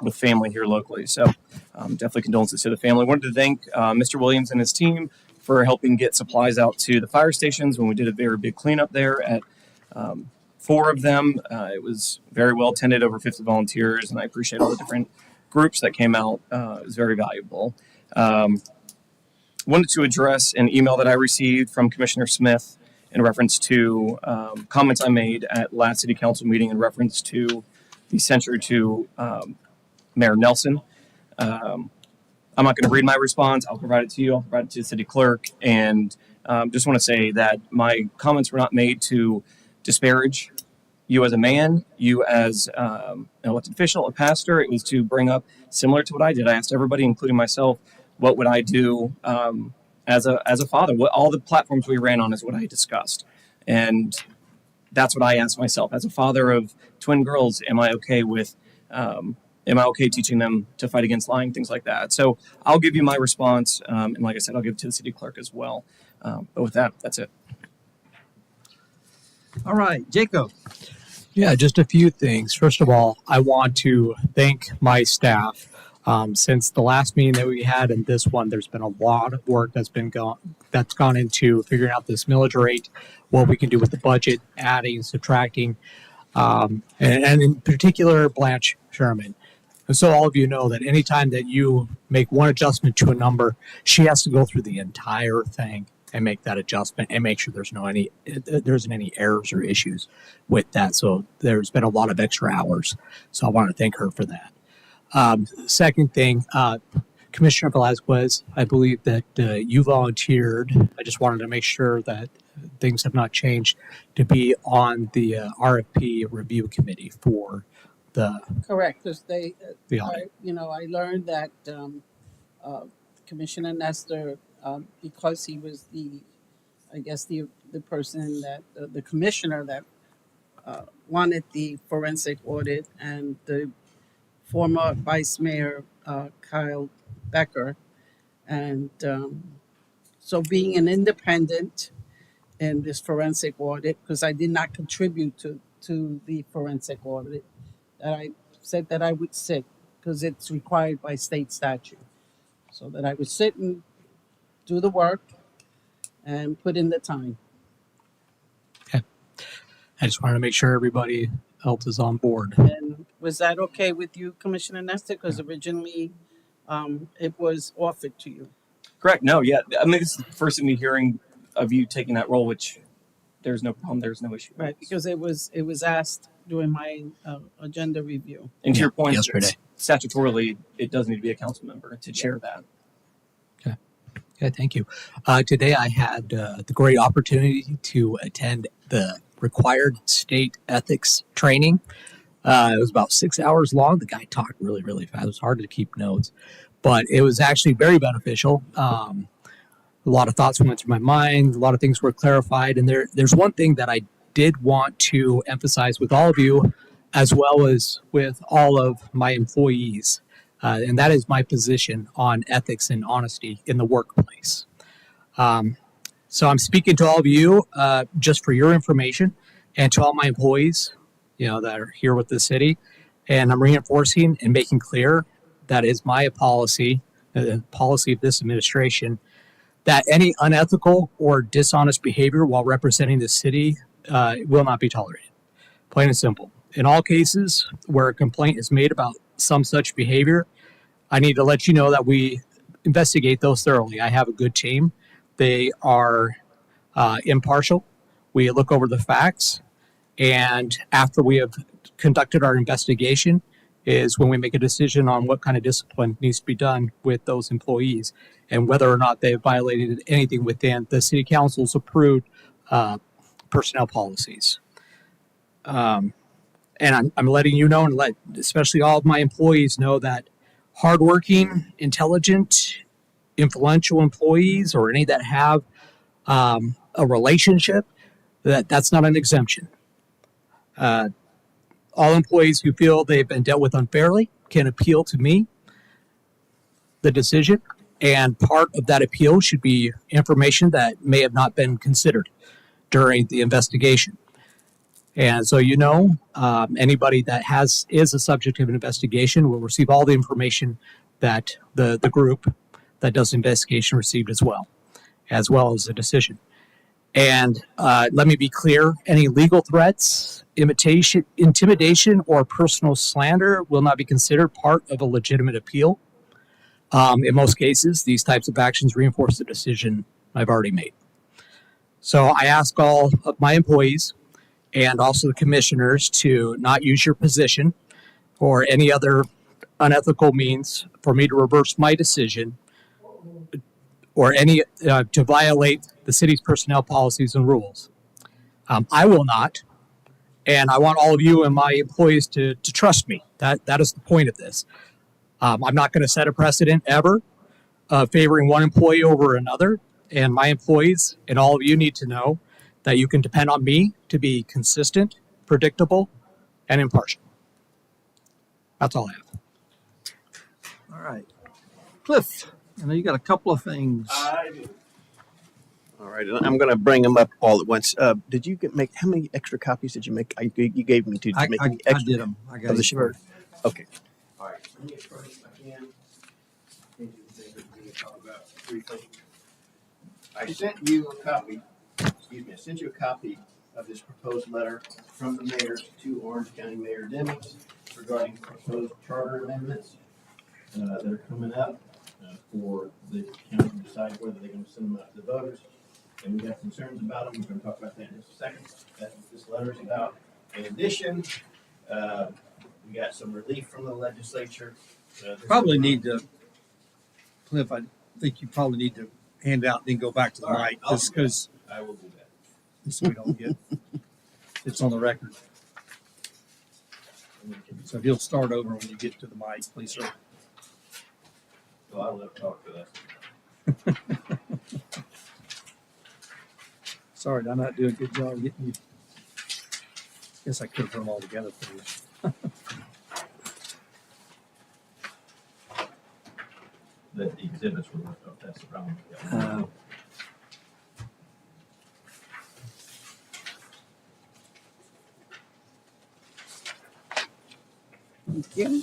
with family here locally. So definitely condolences to the family. Wanted to thank Mr. Williams and his team for helping get supplies out to the fire stations when we did a very big cleanup there at 4 of them. It was very well attended, over 50 volunteers, and I appreciate all the different groups that came out. It was very valuable. Wanted to address an email that I received from Commissioner Smith in reference to comments I made at last city council meeting in reference to the censure to Mayor Nelson. I'm not going to read my response. I'll provide it to you. I'll provide it to the city clerk. And just want to say that my comments were not made to disparage you as a man, you as an elected official, a pastor. It was to bring up, similar to what I did. I asked everybody, including myself, what would I do as a father? What all the platforms we ran on is what I discussed, and that's what I asked myself as a father of twin girls. Am I okay with? Am I okay teaching them to fight against lying, things like that? So I'll give you my response, and like I said, I'll give it to the city clerk as well. But with that, that's it. All right, Jacob. Yeah, just a few things. First of all, I want to thank my staff. Since the last meeting that we had and this one, there's been a lot of work that's gone into figuring out this millage rate, what we can do with the budget, adding, subtracting, and in particular, Blanche Sherman. And so all of you know that anytime that you make one adjustment to a number, she has to go through the entire thing and make that adjustment and make sure there isn't any errors or issues with that. So there's been a lot of extra hours. So I want to thank her for that. Second thing, Commissioner Velazquez, I believe that you volunteered. I just wanted to make sure that things have not changed to be on the RFP review committee for the Correct, because the audit. I learned that Commissioner Nestor, because he was the person that the commissioner that wanted the forensic audit, and the former Vice Mayor Kyle Becker, and so being an independent in this forensic audit, because I did not contribute to the forensic audit, that I said that I would sit, because it's required by state statute. So that I would sit and do the work and put in the time. Okay. I just wanted to make sure everybody else is on board. And was that okay with you, Commissioner Nestor? Because originally it was offered to you. Correct. No, yeah. I mean, this is the first time hearing of you taking that role, which there's no problem. There's no issue. Right, because it was asked during my agenda review. And to your point, yesterday, statutorily, it does need to be a council member to chair that. Okay, thank you. Today I had the great opportunity to attend the required state ethics training. It was about 6 hours long. The guy talked really, really fast. It was hard to keep notes, but it was actually very beneficial. A lot of thoughts went through my mind. A lot of things were clarified. And there's one thing that I did want to emphasize with all of you, as well as with all of my employees. And that is my position on ethics and honesty in the workplace. So I'm speaking to all of you just for your information, and to all my employees, that are here with the city. And I'm reinforcing and making clear that is my policy, the policy of this administration, that any unethical or dishonest behavior while representing the city will not be tolerated. Plain and simple. In all cases where a complaint is made about some such behavior, I need to let you know that we investigate those thoroughly. I have a good team. They are impartial. We look over the facts, and after we have conducted our investigation is when we make a decision on what kind of discipline needs to be done with those employees and whether or not they have violated anything within the city council's approved personnel policies. And I'm letting you know, and let especially all of my employees know, that hardworking, intelligent, influential employees, or any that have a relationship, that's not an exemption. All employees who feel they've been dealt with unfairly can appeal to me the decision, and part of that appeal should be information that may have not been considered during the investigation. And so, anybody that is a subject of an investigation will receive all the information that the group that does the investigation received as well as the decision. And let me be clear, any legal threats, intimidation, or personal slander will not be considered part of a legitimate appeal. In most cases, these types of actions reinforce the decision I've already made. So I ask all of my employees and also the commissioners to not use your position or any other unethical means for me to reverse my decision or to violate the city's personnel policies and rules. I will not, And I want all of you and my employees to trust me. That is the point of this. I'm not going to set a precedent ever favoring one employee over another. And my employees and all of you need to know that you can depend on me to be consistent, predictable, and impartial. That's all I have. All right. Cliff, I know you got a couple of things. I do. All right, and I'm going to bring them up all at once. Did you make how many extra copies did you make? You gave me two. Did you make any I extra did them. I got of the you. shirt? Okay. All right. Let me get started if I can. I sent you a copy. Excuse me. I sent you a copy of this proposed letter from the mayor to Orange County Mayor Demings regarding proposed charter amendments that are coming up for the county to decide whether they're going to send them out to the voters. And we have concerns about them. We're going to talk about that in just a second. That's what this letter is about. In addition, we got some relief from the legislature. Probably need to, Cliff, I think you probably need to hand out and then go back to the mic, just because. I will do that. Just so we don't get, it's on the record. So if you'll start over when you get to the mic, please, sir. So I'll let talk to that. Sorry, did I not do a good job getting you? Guess I could have put them all together for you. The exhibits were left off. That's the problem. Thank you.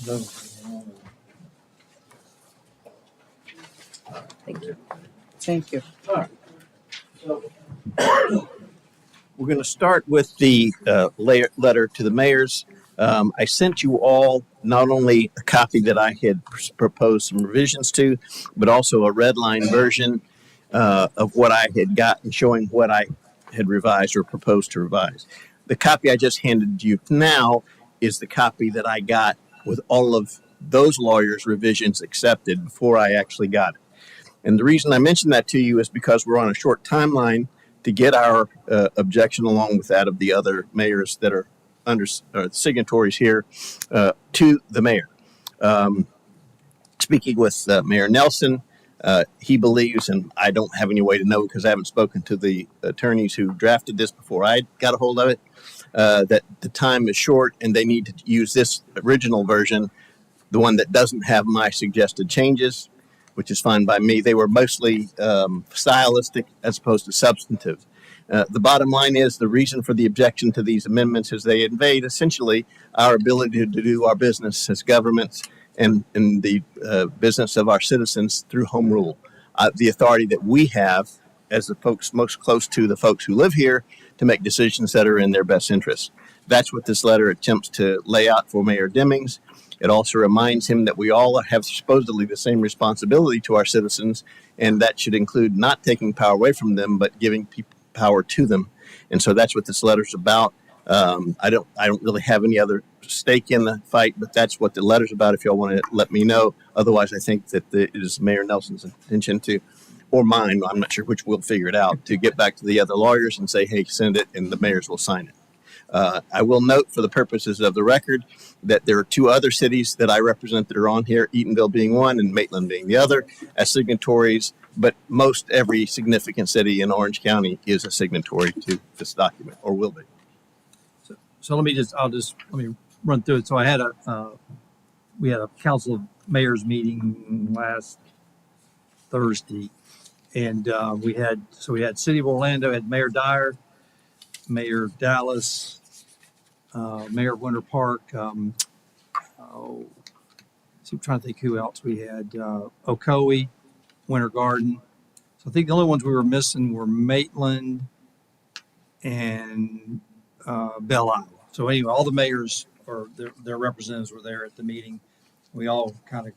Thank you. Thank you. All right. So we're going to start with the letter to the mayors. I sent you all not only a copy that I had proposed some revisions to, but also a red line version of what I had gotten showing what I had revised or proposed to revise. The copy I just handed you now is the copy that I got with all of those lawyers' revisions accepted before I actually got it. And the reason I mention that to you is because we're on a short timeline to get our objection along with that of the other mayors that are under signatories here to the mayor. Speaking with Mayor Nelson, he believes, and I don't have any way to know because I haven't spoken to the attorneys who drafted this before I got a hold of it, that the time is short and they need to use this original version, the one that doesn't have my suggested changes, which is fine by me. They were mostly stylistic as opposed to substantive. The bottom line is the reason for the objection to these amendments is they invade essentially our ability to do our business as governments and in the business of our citizens through home rule. The authority that we have as the folks most close to the folks who live here to make decisions that are in their best interest. That's what this letter attempts to lay out for Mayor Demings. It also reminds him that we all have supposedly the same responsibility to our citizens, and that should include not taking power away from them, but giving people power to them. And so that's what this letter's about. I don't really have any other stake in the fight, but that's what the letter's about. If y'all want to let me know. Otherwise, I think that it is Mayor Nelson's intention to, or mine, I'm not sure which, we'll figure it out, to get back to the other lawyers and say, hey, send it, and the mayors will sign it. I will note for the purposes of the record that there are two other cities that I represent that are on here, Eatonville being one and Maitland being the other, as signatories, but most every significant city in Orange County is a signatory to this document, or will be. So let me run through it. So I had we had a council of mayors meeting last Thursday, and we had City of Orlando, had Mayor Dyer, Mayor Dallas, Mayor of Winter Park. I'm trying to think who else we had. Ocoee, Winter Garden. So I think the only ones we were missing were Maitland and Belle Isle. So anyway, all the mayors or their representatives were there at the meeting. We all kind of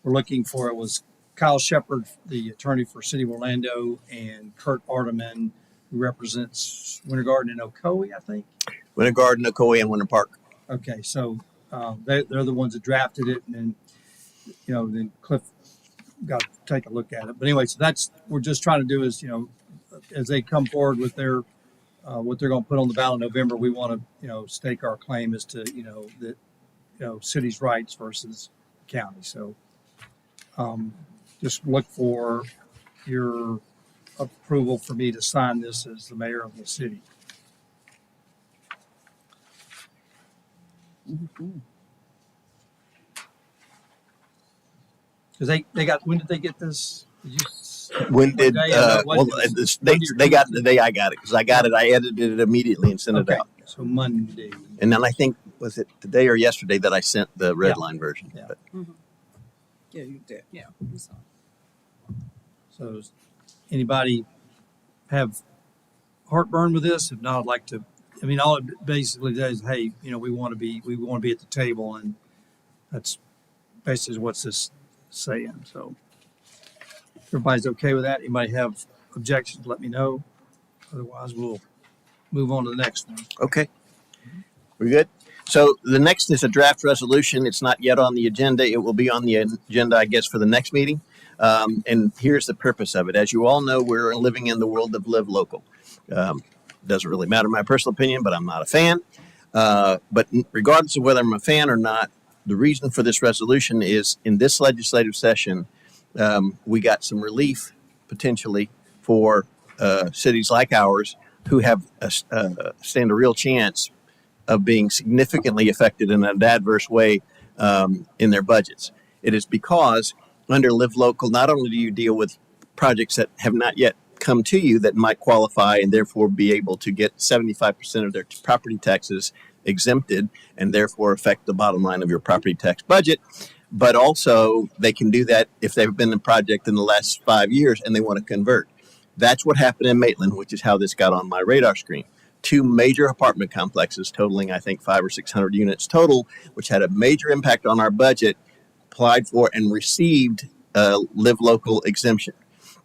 were looking for, it was Kyle Shepard, the attorney for City of Orlando, and Kurt Arteman, who represents Winter Garden and Ocoee, I think. Winter Garden, Ocoee, and Winter Park. Okay, so they're the ones that drafted it, and then, then Cliff got to take a look at it. But anyway, so we're just trying to do is, as they come forward with their what they're going to put on the ballot in November, we want to, stake our claim as to, cities' rights versus county. So just look for your approval for me to sign this as the mayor of the city. Because they got, when did they get this? Did you? When did What day? well they got it the day I got it, because I got it, I edited it immediately and sent it Okay. out. So Monday. And then I think, was it today or yesterday that I sent the red line version? Yeah. But Yeah, you did. Yeah. So does anybody have heartburn with this? If not, I'd like to, all it basically does, hey, we want to be at the table, and that's basically what's this saying. So everybody's okay with that? Anybody have objections? Let me know. Otherwise, we'll move on to the next one. okay, we good? So the next is a draft resolution. It's not yet on the agenda. It will be on the agenda, I guess, for the next meeting. And here's the purpose of it. As you all know, we're living in the world of live local. Doesn't really matter my personal opinion, but I'm not a fan. But regardless of whether I'm a fan or not, the reason for this resolution is in this legislative session, we got some relief potentially for cities like ours who have stand a real chance of being significantly affected in an adverse way in their budgets. It is because under Live Local, not only do you deal with projects that have not yet come to you that might qualify and therefore be able to get 75% of their property taxes exempted and therefore affect the bottom line of your property tax budget, but also they can do that if they've been in a project in the last 5 years and they want to convert. That's what happened in Maitland, which is how this got on my radar screen. 2 major apartment complexes totaling, I think, 500 or 600 units total, which had a major impact on our budget, applied for and received a Live Local exemption.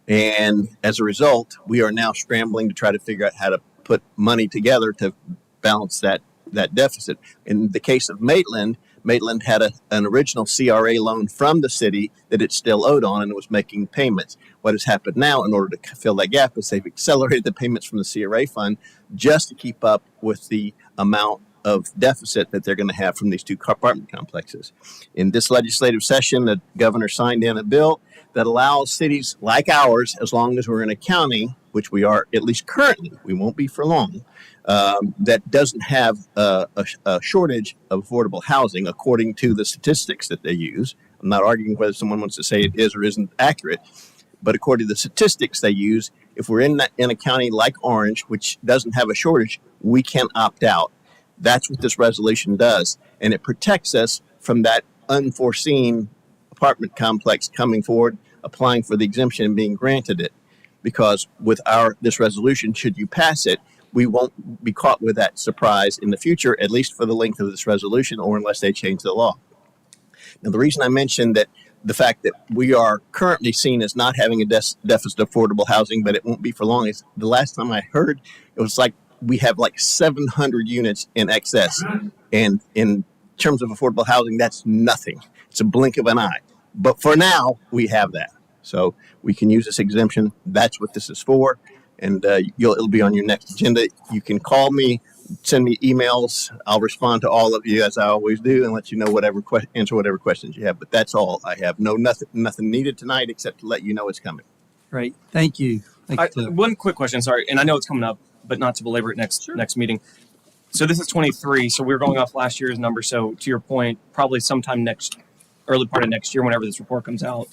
And as a result, we are now scrambling to try to figure out how to put money together to balance that deficit. In the case of Maitland, Maitland had an original CRA loan from the city that it still owed on and was making payments. What has happened now in order to fill that gap is they've accelerated the payments from the CRA fund just to keep up with the amount of deficit that they're going to have from these 2 apartment complexes. In this legislative session, the governor signed in a bill that allows cities like ours, as long as we're in a county, which we are at least currently, we won't be for long, that doesn't have a shortage of affordable housing according to the statistics that they use. I'm not arguing whether someone wants to say it is or isn't accurate, but according to the statistics they use, if we're in a county like Orange, which doesn't have a shortage, we can opt out. That's what this resolution does, and it protects us from that unforeseen apartment complex coming forward, applying for the exemption and being granted it. Because with this resolution, should you pass it, we won't be caught with that surprise in the future, at least for the length of this resolution, or unless they change the law. Now, the reason I mentioned that the fact that we are currently seen as not having a deficit of affordable housing, but it won't be for long, is the last time I heard, it was like we have like 700 units in excess. And in terms of affordable housing, that's nothing. It's a blink of an eye. But for now, we have that. So we can use this exemption. That's what this is for. And it'll be on your next agenda. You can call me, send me emails. I'll respond to all of you as I always do and let you know answer whatever questions you have. But that's all I have. Nothing needed tonight except to let you know it's coming. Great. Thank you. One quick question, sorry, and I know it's coming up, but not to belabor it next meeting. So this is 23, so we're going off last year's number. So to your point, probably sometime early part of next year, whenever this report comes out,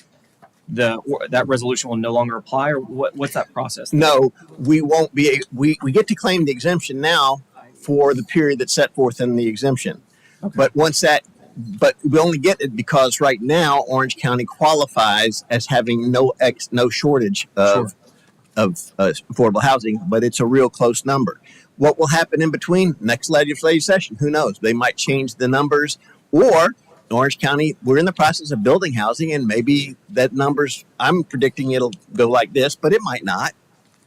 that resolution will no longer apply, or what's that process? No, we won't be. We get to claim the exemption now for the period that's set forth in the exemption. Okay. But we only get it because right now Orange County qualifies as having no shortage of affordable housing, but it's a real close number. What will happen in between next legislative session? Who knows? They might change the numbers, or Orange County, we're in the process of building housing, and maybe that numbers, I'm predicting it'll go like this, but it might not.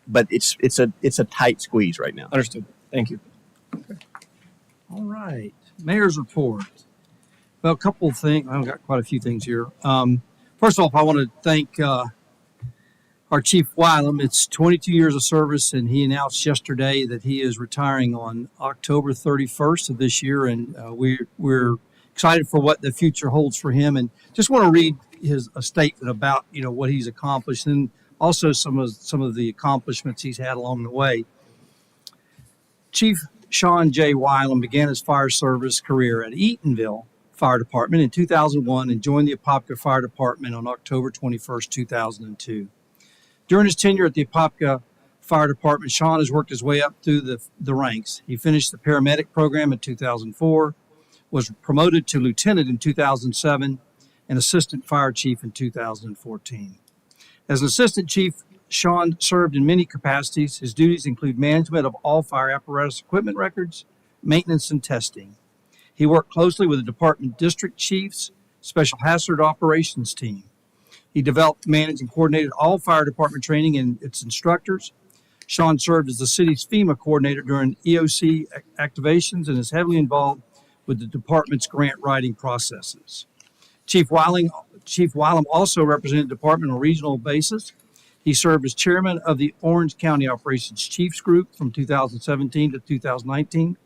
But it's a tight squeeze right now. Understood. Thank you. Okay. All right. Mayor's report. Well, a couple of things. I've got quite a few things here. First off, I want to thank our Chief Wylam. It's 22 years of service, and he announced yesterday that he is retiring on October 31st of this year, and we're excited for what the future holds for him. And just want to read a statement about what he's accomplished, and also some of the accomplishments he's had along the way. Chief Sean J. Wylam began his fire service career at Eatonville Fire Department in 2001 and joined the Apopka Fire Department on October 21st, 2002. During his tenure at the Apopka Fire Department, Sean has worked his way up through the ranks. He finished the paramedic program in 2004, was promoted to lieutenant in 2007, and assistant fire chief in 2014. As an assistant chief, Sean served in many capacities. His duties include management of all fire apparatus equipment records, maintenance, and testing. He worked closely with the department district chiefs, special hazard operations team. He developed, managed, and coordinated all fire department training and its instructors. Sean served as the city's FEMA coordinator during EOC activations and is heavily involved with the department's grant writing processes. Chief Wylam also represented the department on a regional basis. He served as chairman of the Orange County Operations Chiefs Group from 2017 to 2019,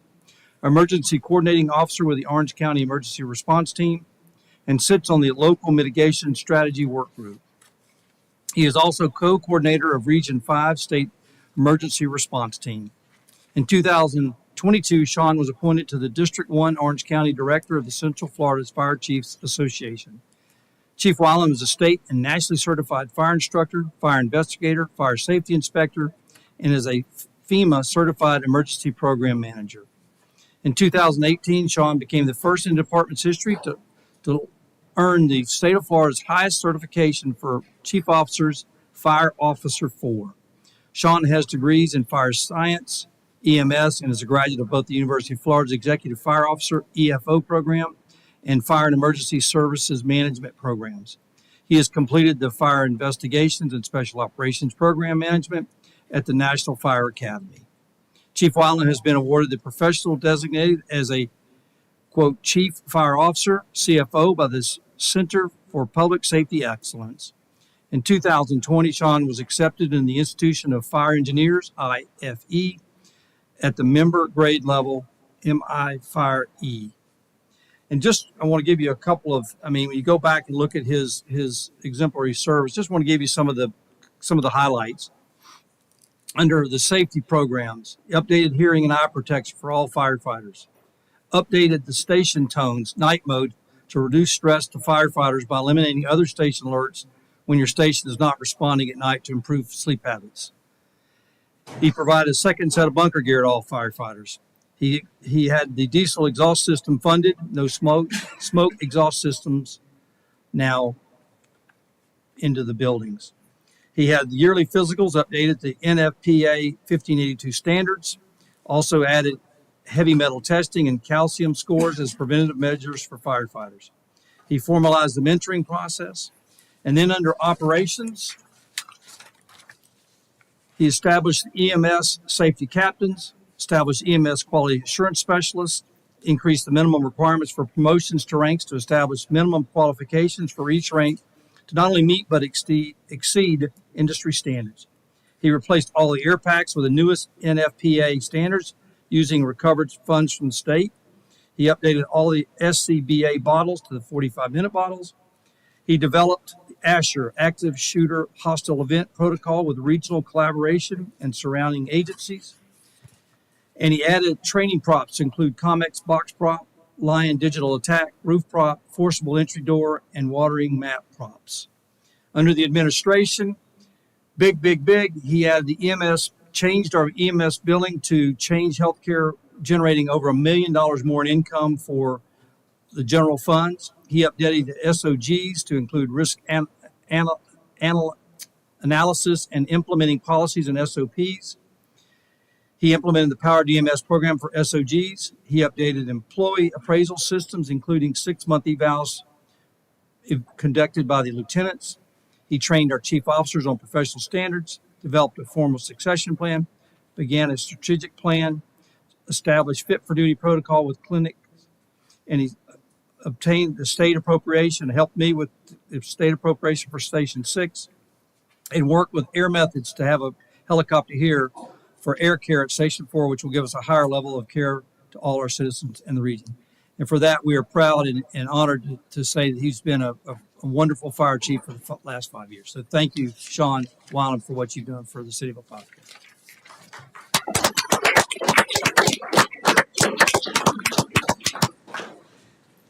emergency coordinating officer with the Orange County Emergency Response Team, and sits on the local mitigation strategy work group. He is also co-coordinator of Region 5 State Emergency Response Team. In 2022, Sean was appointed to the District 1 Orange County Director of the Central Florida's Fire Chiefs Association. Chief Wylam is a state and nationally certified fire instructor, fire investigator, fire safety inspector, and is a FEMA certified emergency program manager. In 2018, Sean became the first in the department's history to earn the state of Florida's highest certification for Chief Officers, Fire Officer 4. Sean has degrees in fire science, EMS, and is a graduate of both the University of Florida's Executive Fire Officer, EFO program, and Fire and Emergency Services Management programs. He has completed the Fire Investigations and Special Operations Program Management at the National Fire Academy. Chief Wylam has been awarded the professional designated as a, quote, Chief Fire Officer, CFO, by the Center for Public Safety Excellence. In 2020, Sean was accepted in the Institution of Fire Engineers, IFE, at the member grade level, MI Fire E. And just, I want to give you a couple of, when you go back and look at his exemplary service, just want to give you some of the highlights. Under the safety programs, updated hearing and eye protection for all firefighters, updated the station tones, night mode, to reduce stress to firefighters by eliminating other station alerts when your station is not responding at night to improve sleep habits. He provided a second set of bunker gear to all firefighters. He had the diesel exhaust system funded, no smoke exhaust systems now into the buildings. He had the yearly physicals updated to NFPA 1582 standards, also added heavy metal testing and calcium scores as preventative measures for firefighters. He formalized the mentoring process. And then under operations, he established EMS safety captains, established EMS quality assurance specialists, increased the minimum requirements for promotions to ranks to establish minimum qualifications for each rank to not only meet but exceed industry standards. He replaced all the air packs with the newest NFPA standards using recovered funds from the state. He updated all the SCBA bottles to the 45-minute bottles. He developed ASHER, Active Shooter Hostile Event Protocol, with regional collaboration and surrounding agencies. And he added training props to include Comex box prop, Lion digital attack, roof prop, forcible entry door, and watering map props. Under the administration, big, he had the EMS, changed our EMS billing to Change Healthcare, generating over $1 million more in income for the general funds. He updated the SOGs to include risk analysis and implementing policies and SOPs. He implemented the Power DMS program for SOGs. He updated employee appraisal systems, including 6-month evals conducted by the lieutenants. He trained our chief officers on professional standards, developed a formal succession plan, began a strategic plan, established fit for duty protocol with clinics, and he obtained the state appropriation, helped me with the state appropriation for Station 6, and work with Air Methods to have a helicopter here for air care at Station 4, which will give us a higher level of care to all our citizens in the region. And for that, we are proud and honored to say that he's been a wonderful fire chief for the last 5 years. So thank you, Sean Wylam, for what you've done for the city of Apopka.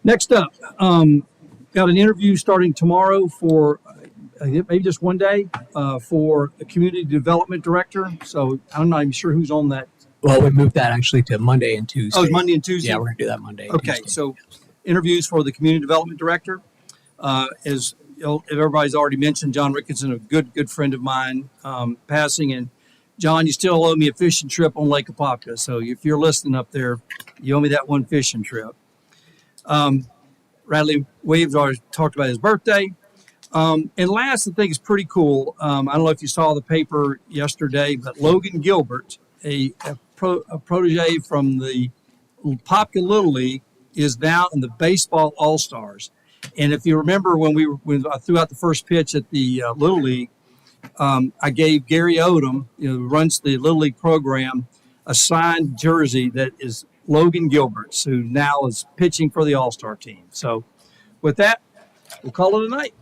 Next up, got an interview starting tomorrow for maybe just one day for the community development director. So I'm not even sure who's on that. Well, we moved that actually to Monday and Tuesday. Oh, it's Monday and Tuesday? Yeah, we're going to do that Monday. and Okay, Tuesday. so interviews for the community development director. As you know, everybody's already mentioned, John Ricketson, a good friend of mine, passing. And John, you still owe me a fishing trip on Lake Apopka. So if you're listening up there, you owe me that one fishing trip. Radley Williams already talked about his birthday. And last, I think is pretty cool. I don't know if you saw the paper yesterday, but Logan Gilbert, a protege from the Apopka Little League, is now in the Baseball All-Stars. And if you remember when I threw out the first pitch at the Little League, I gave Gary Odom, who runs the Little League program, a signed jersey that is Logan Gilbert's, who now is pitching for the All-Star team. So with that, we'll call it a night.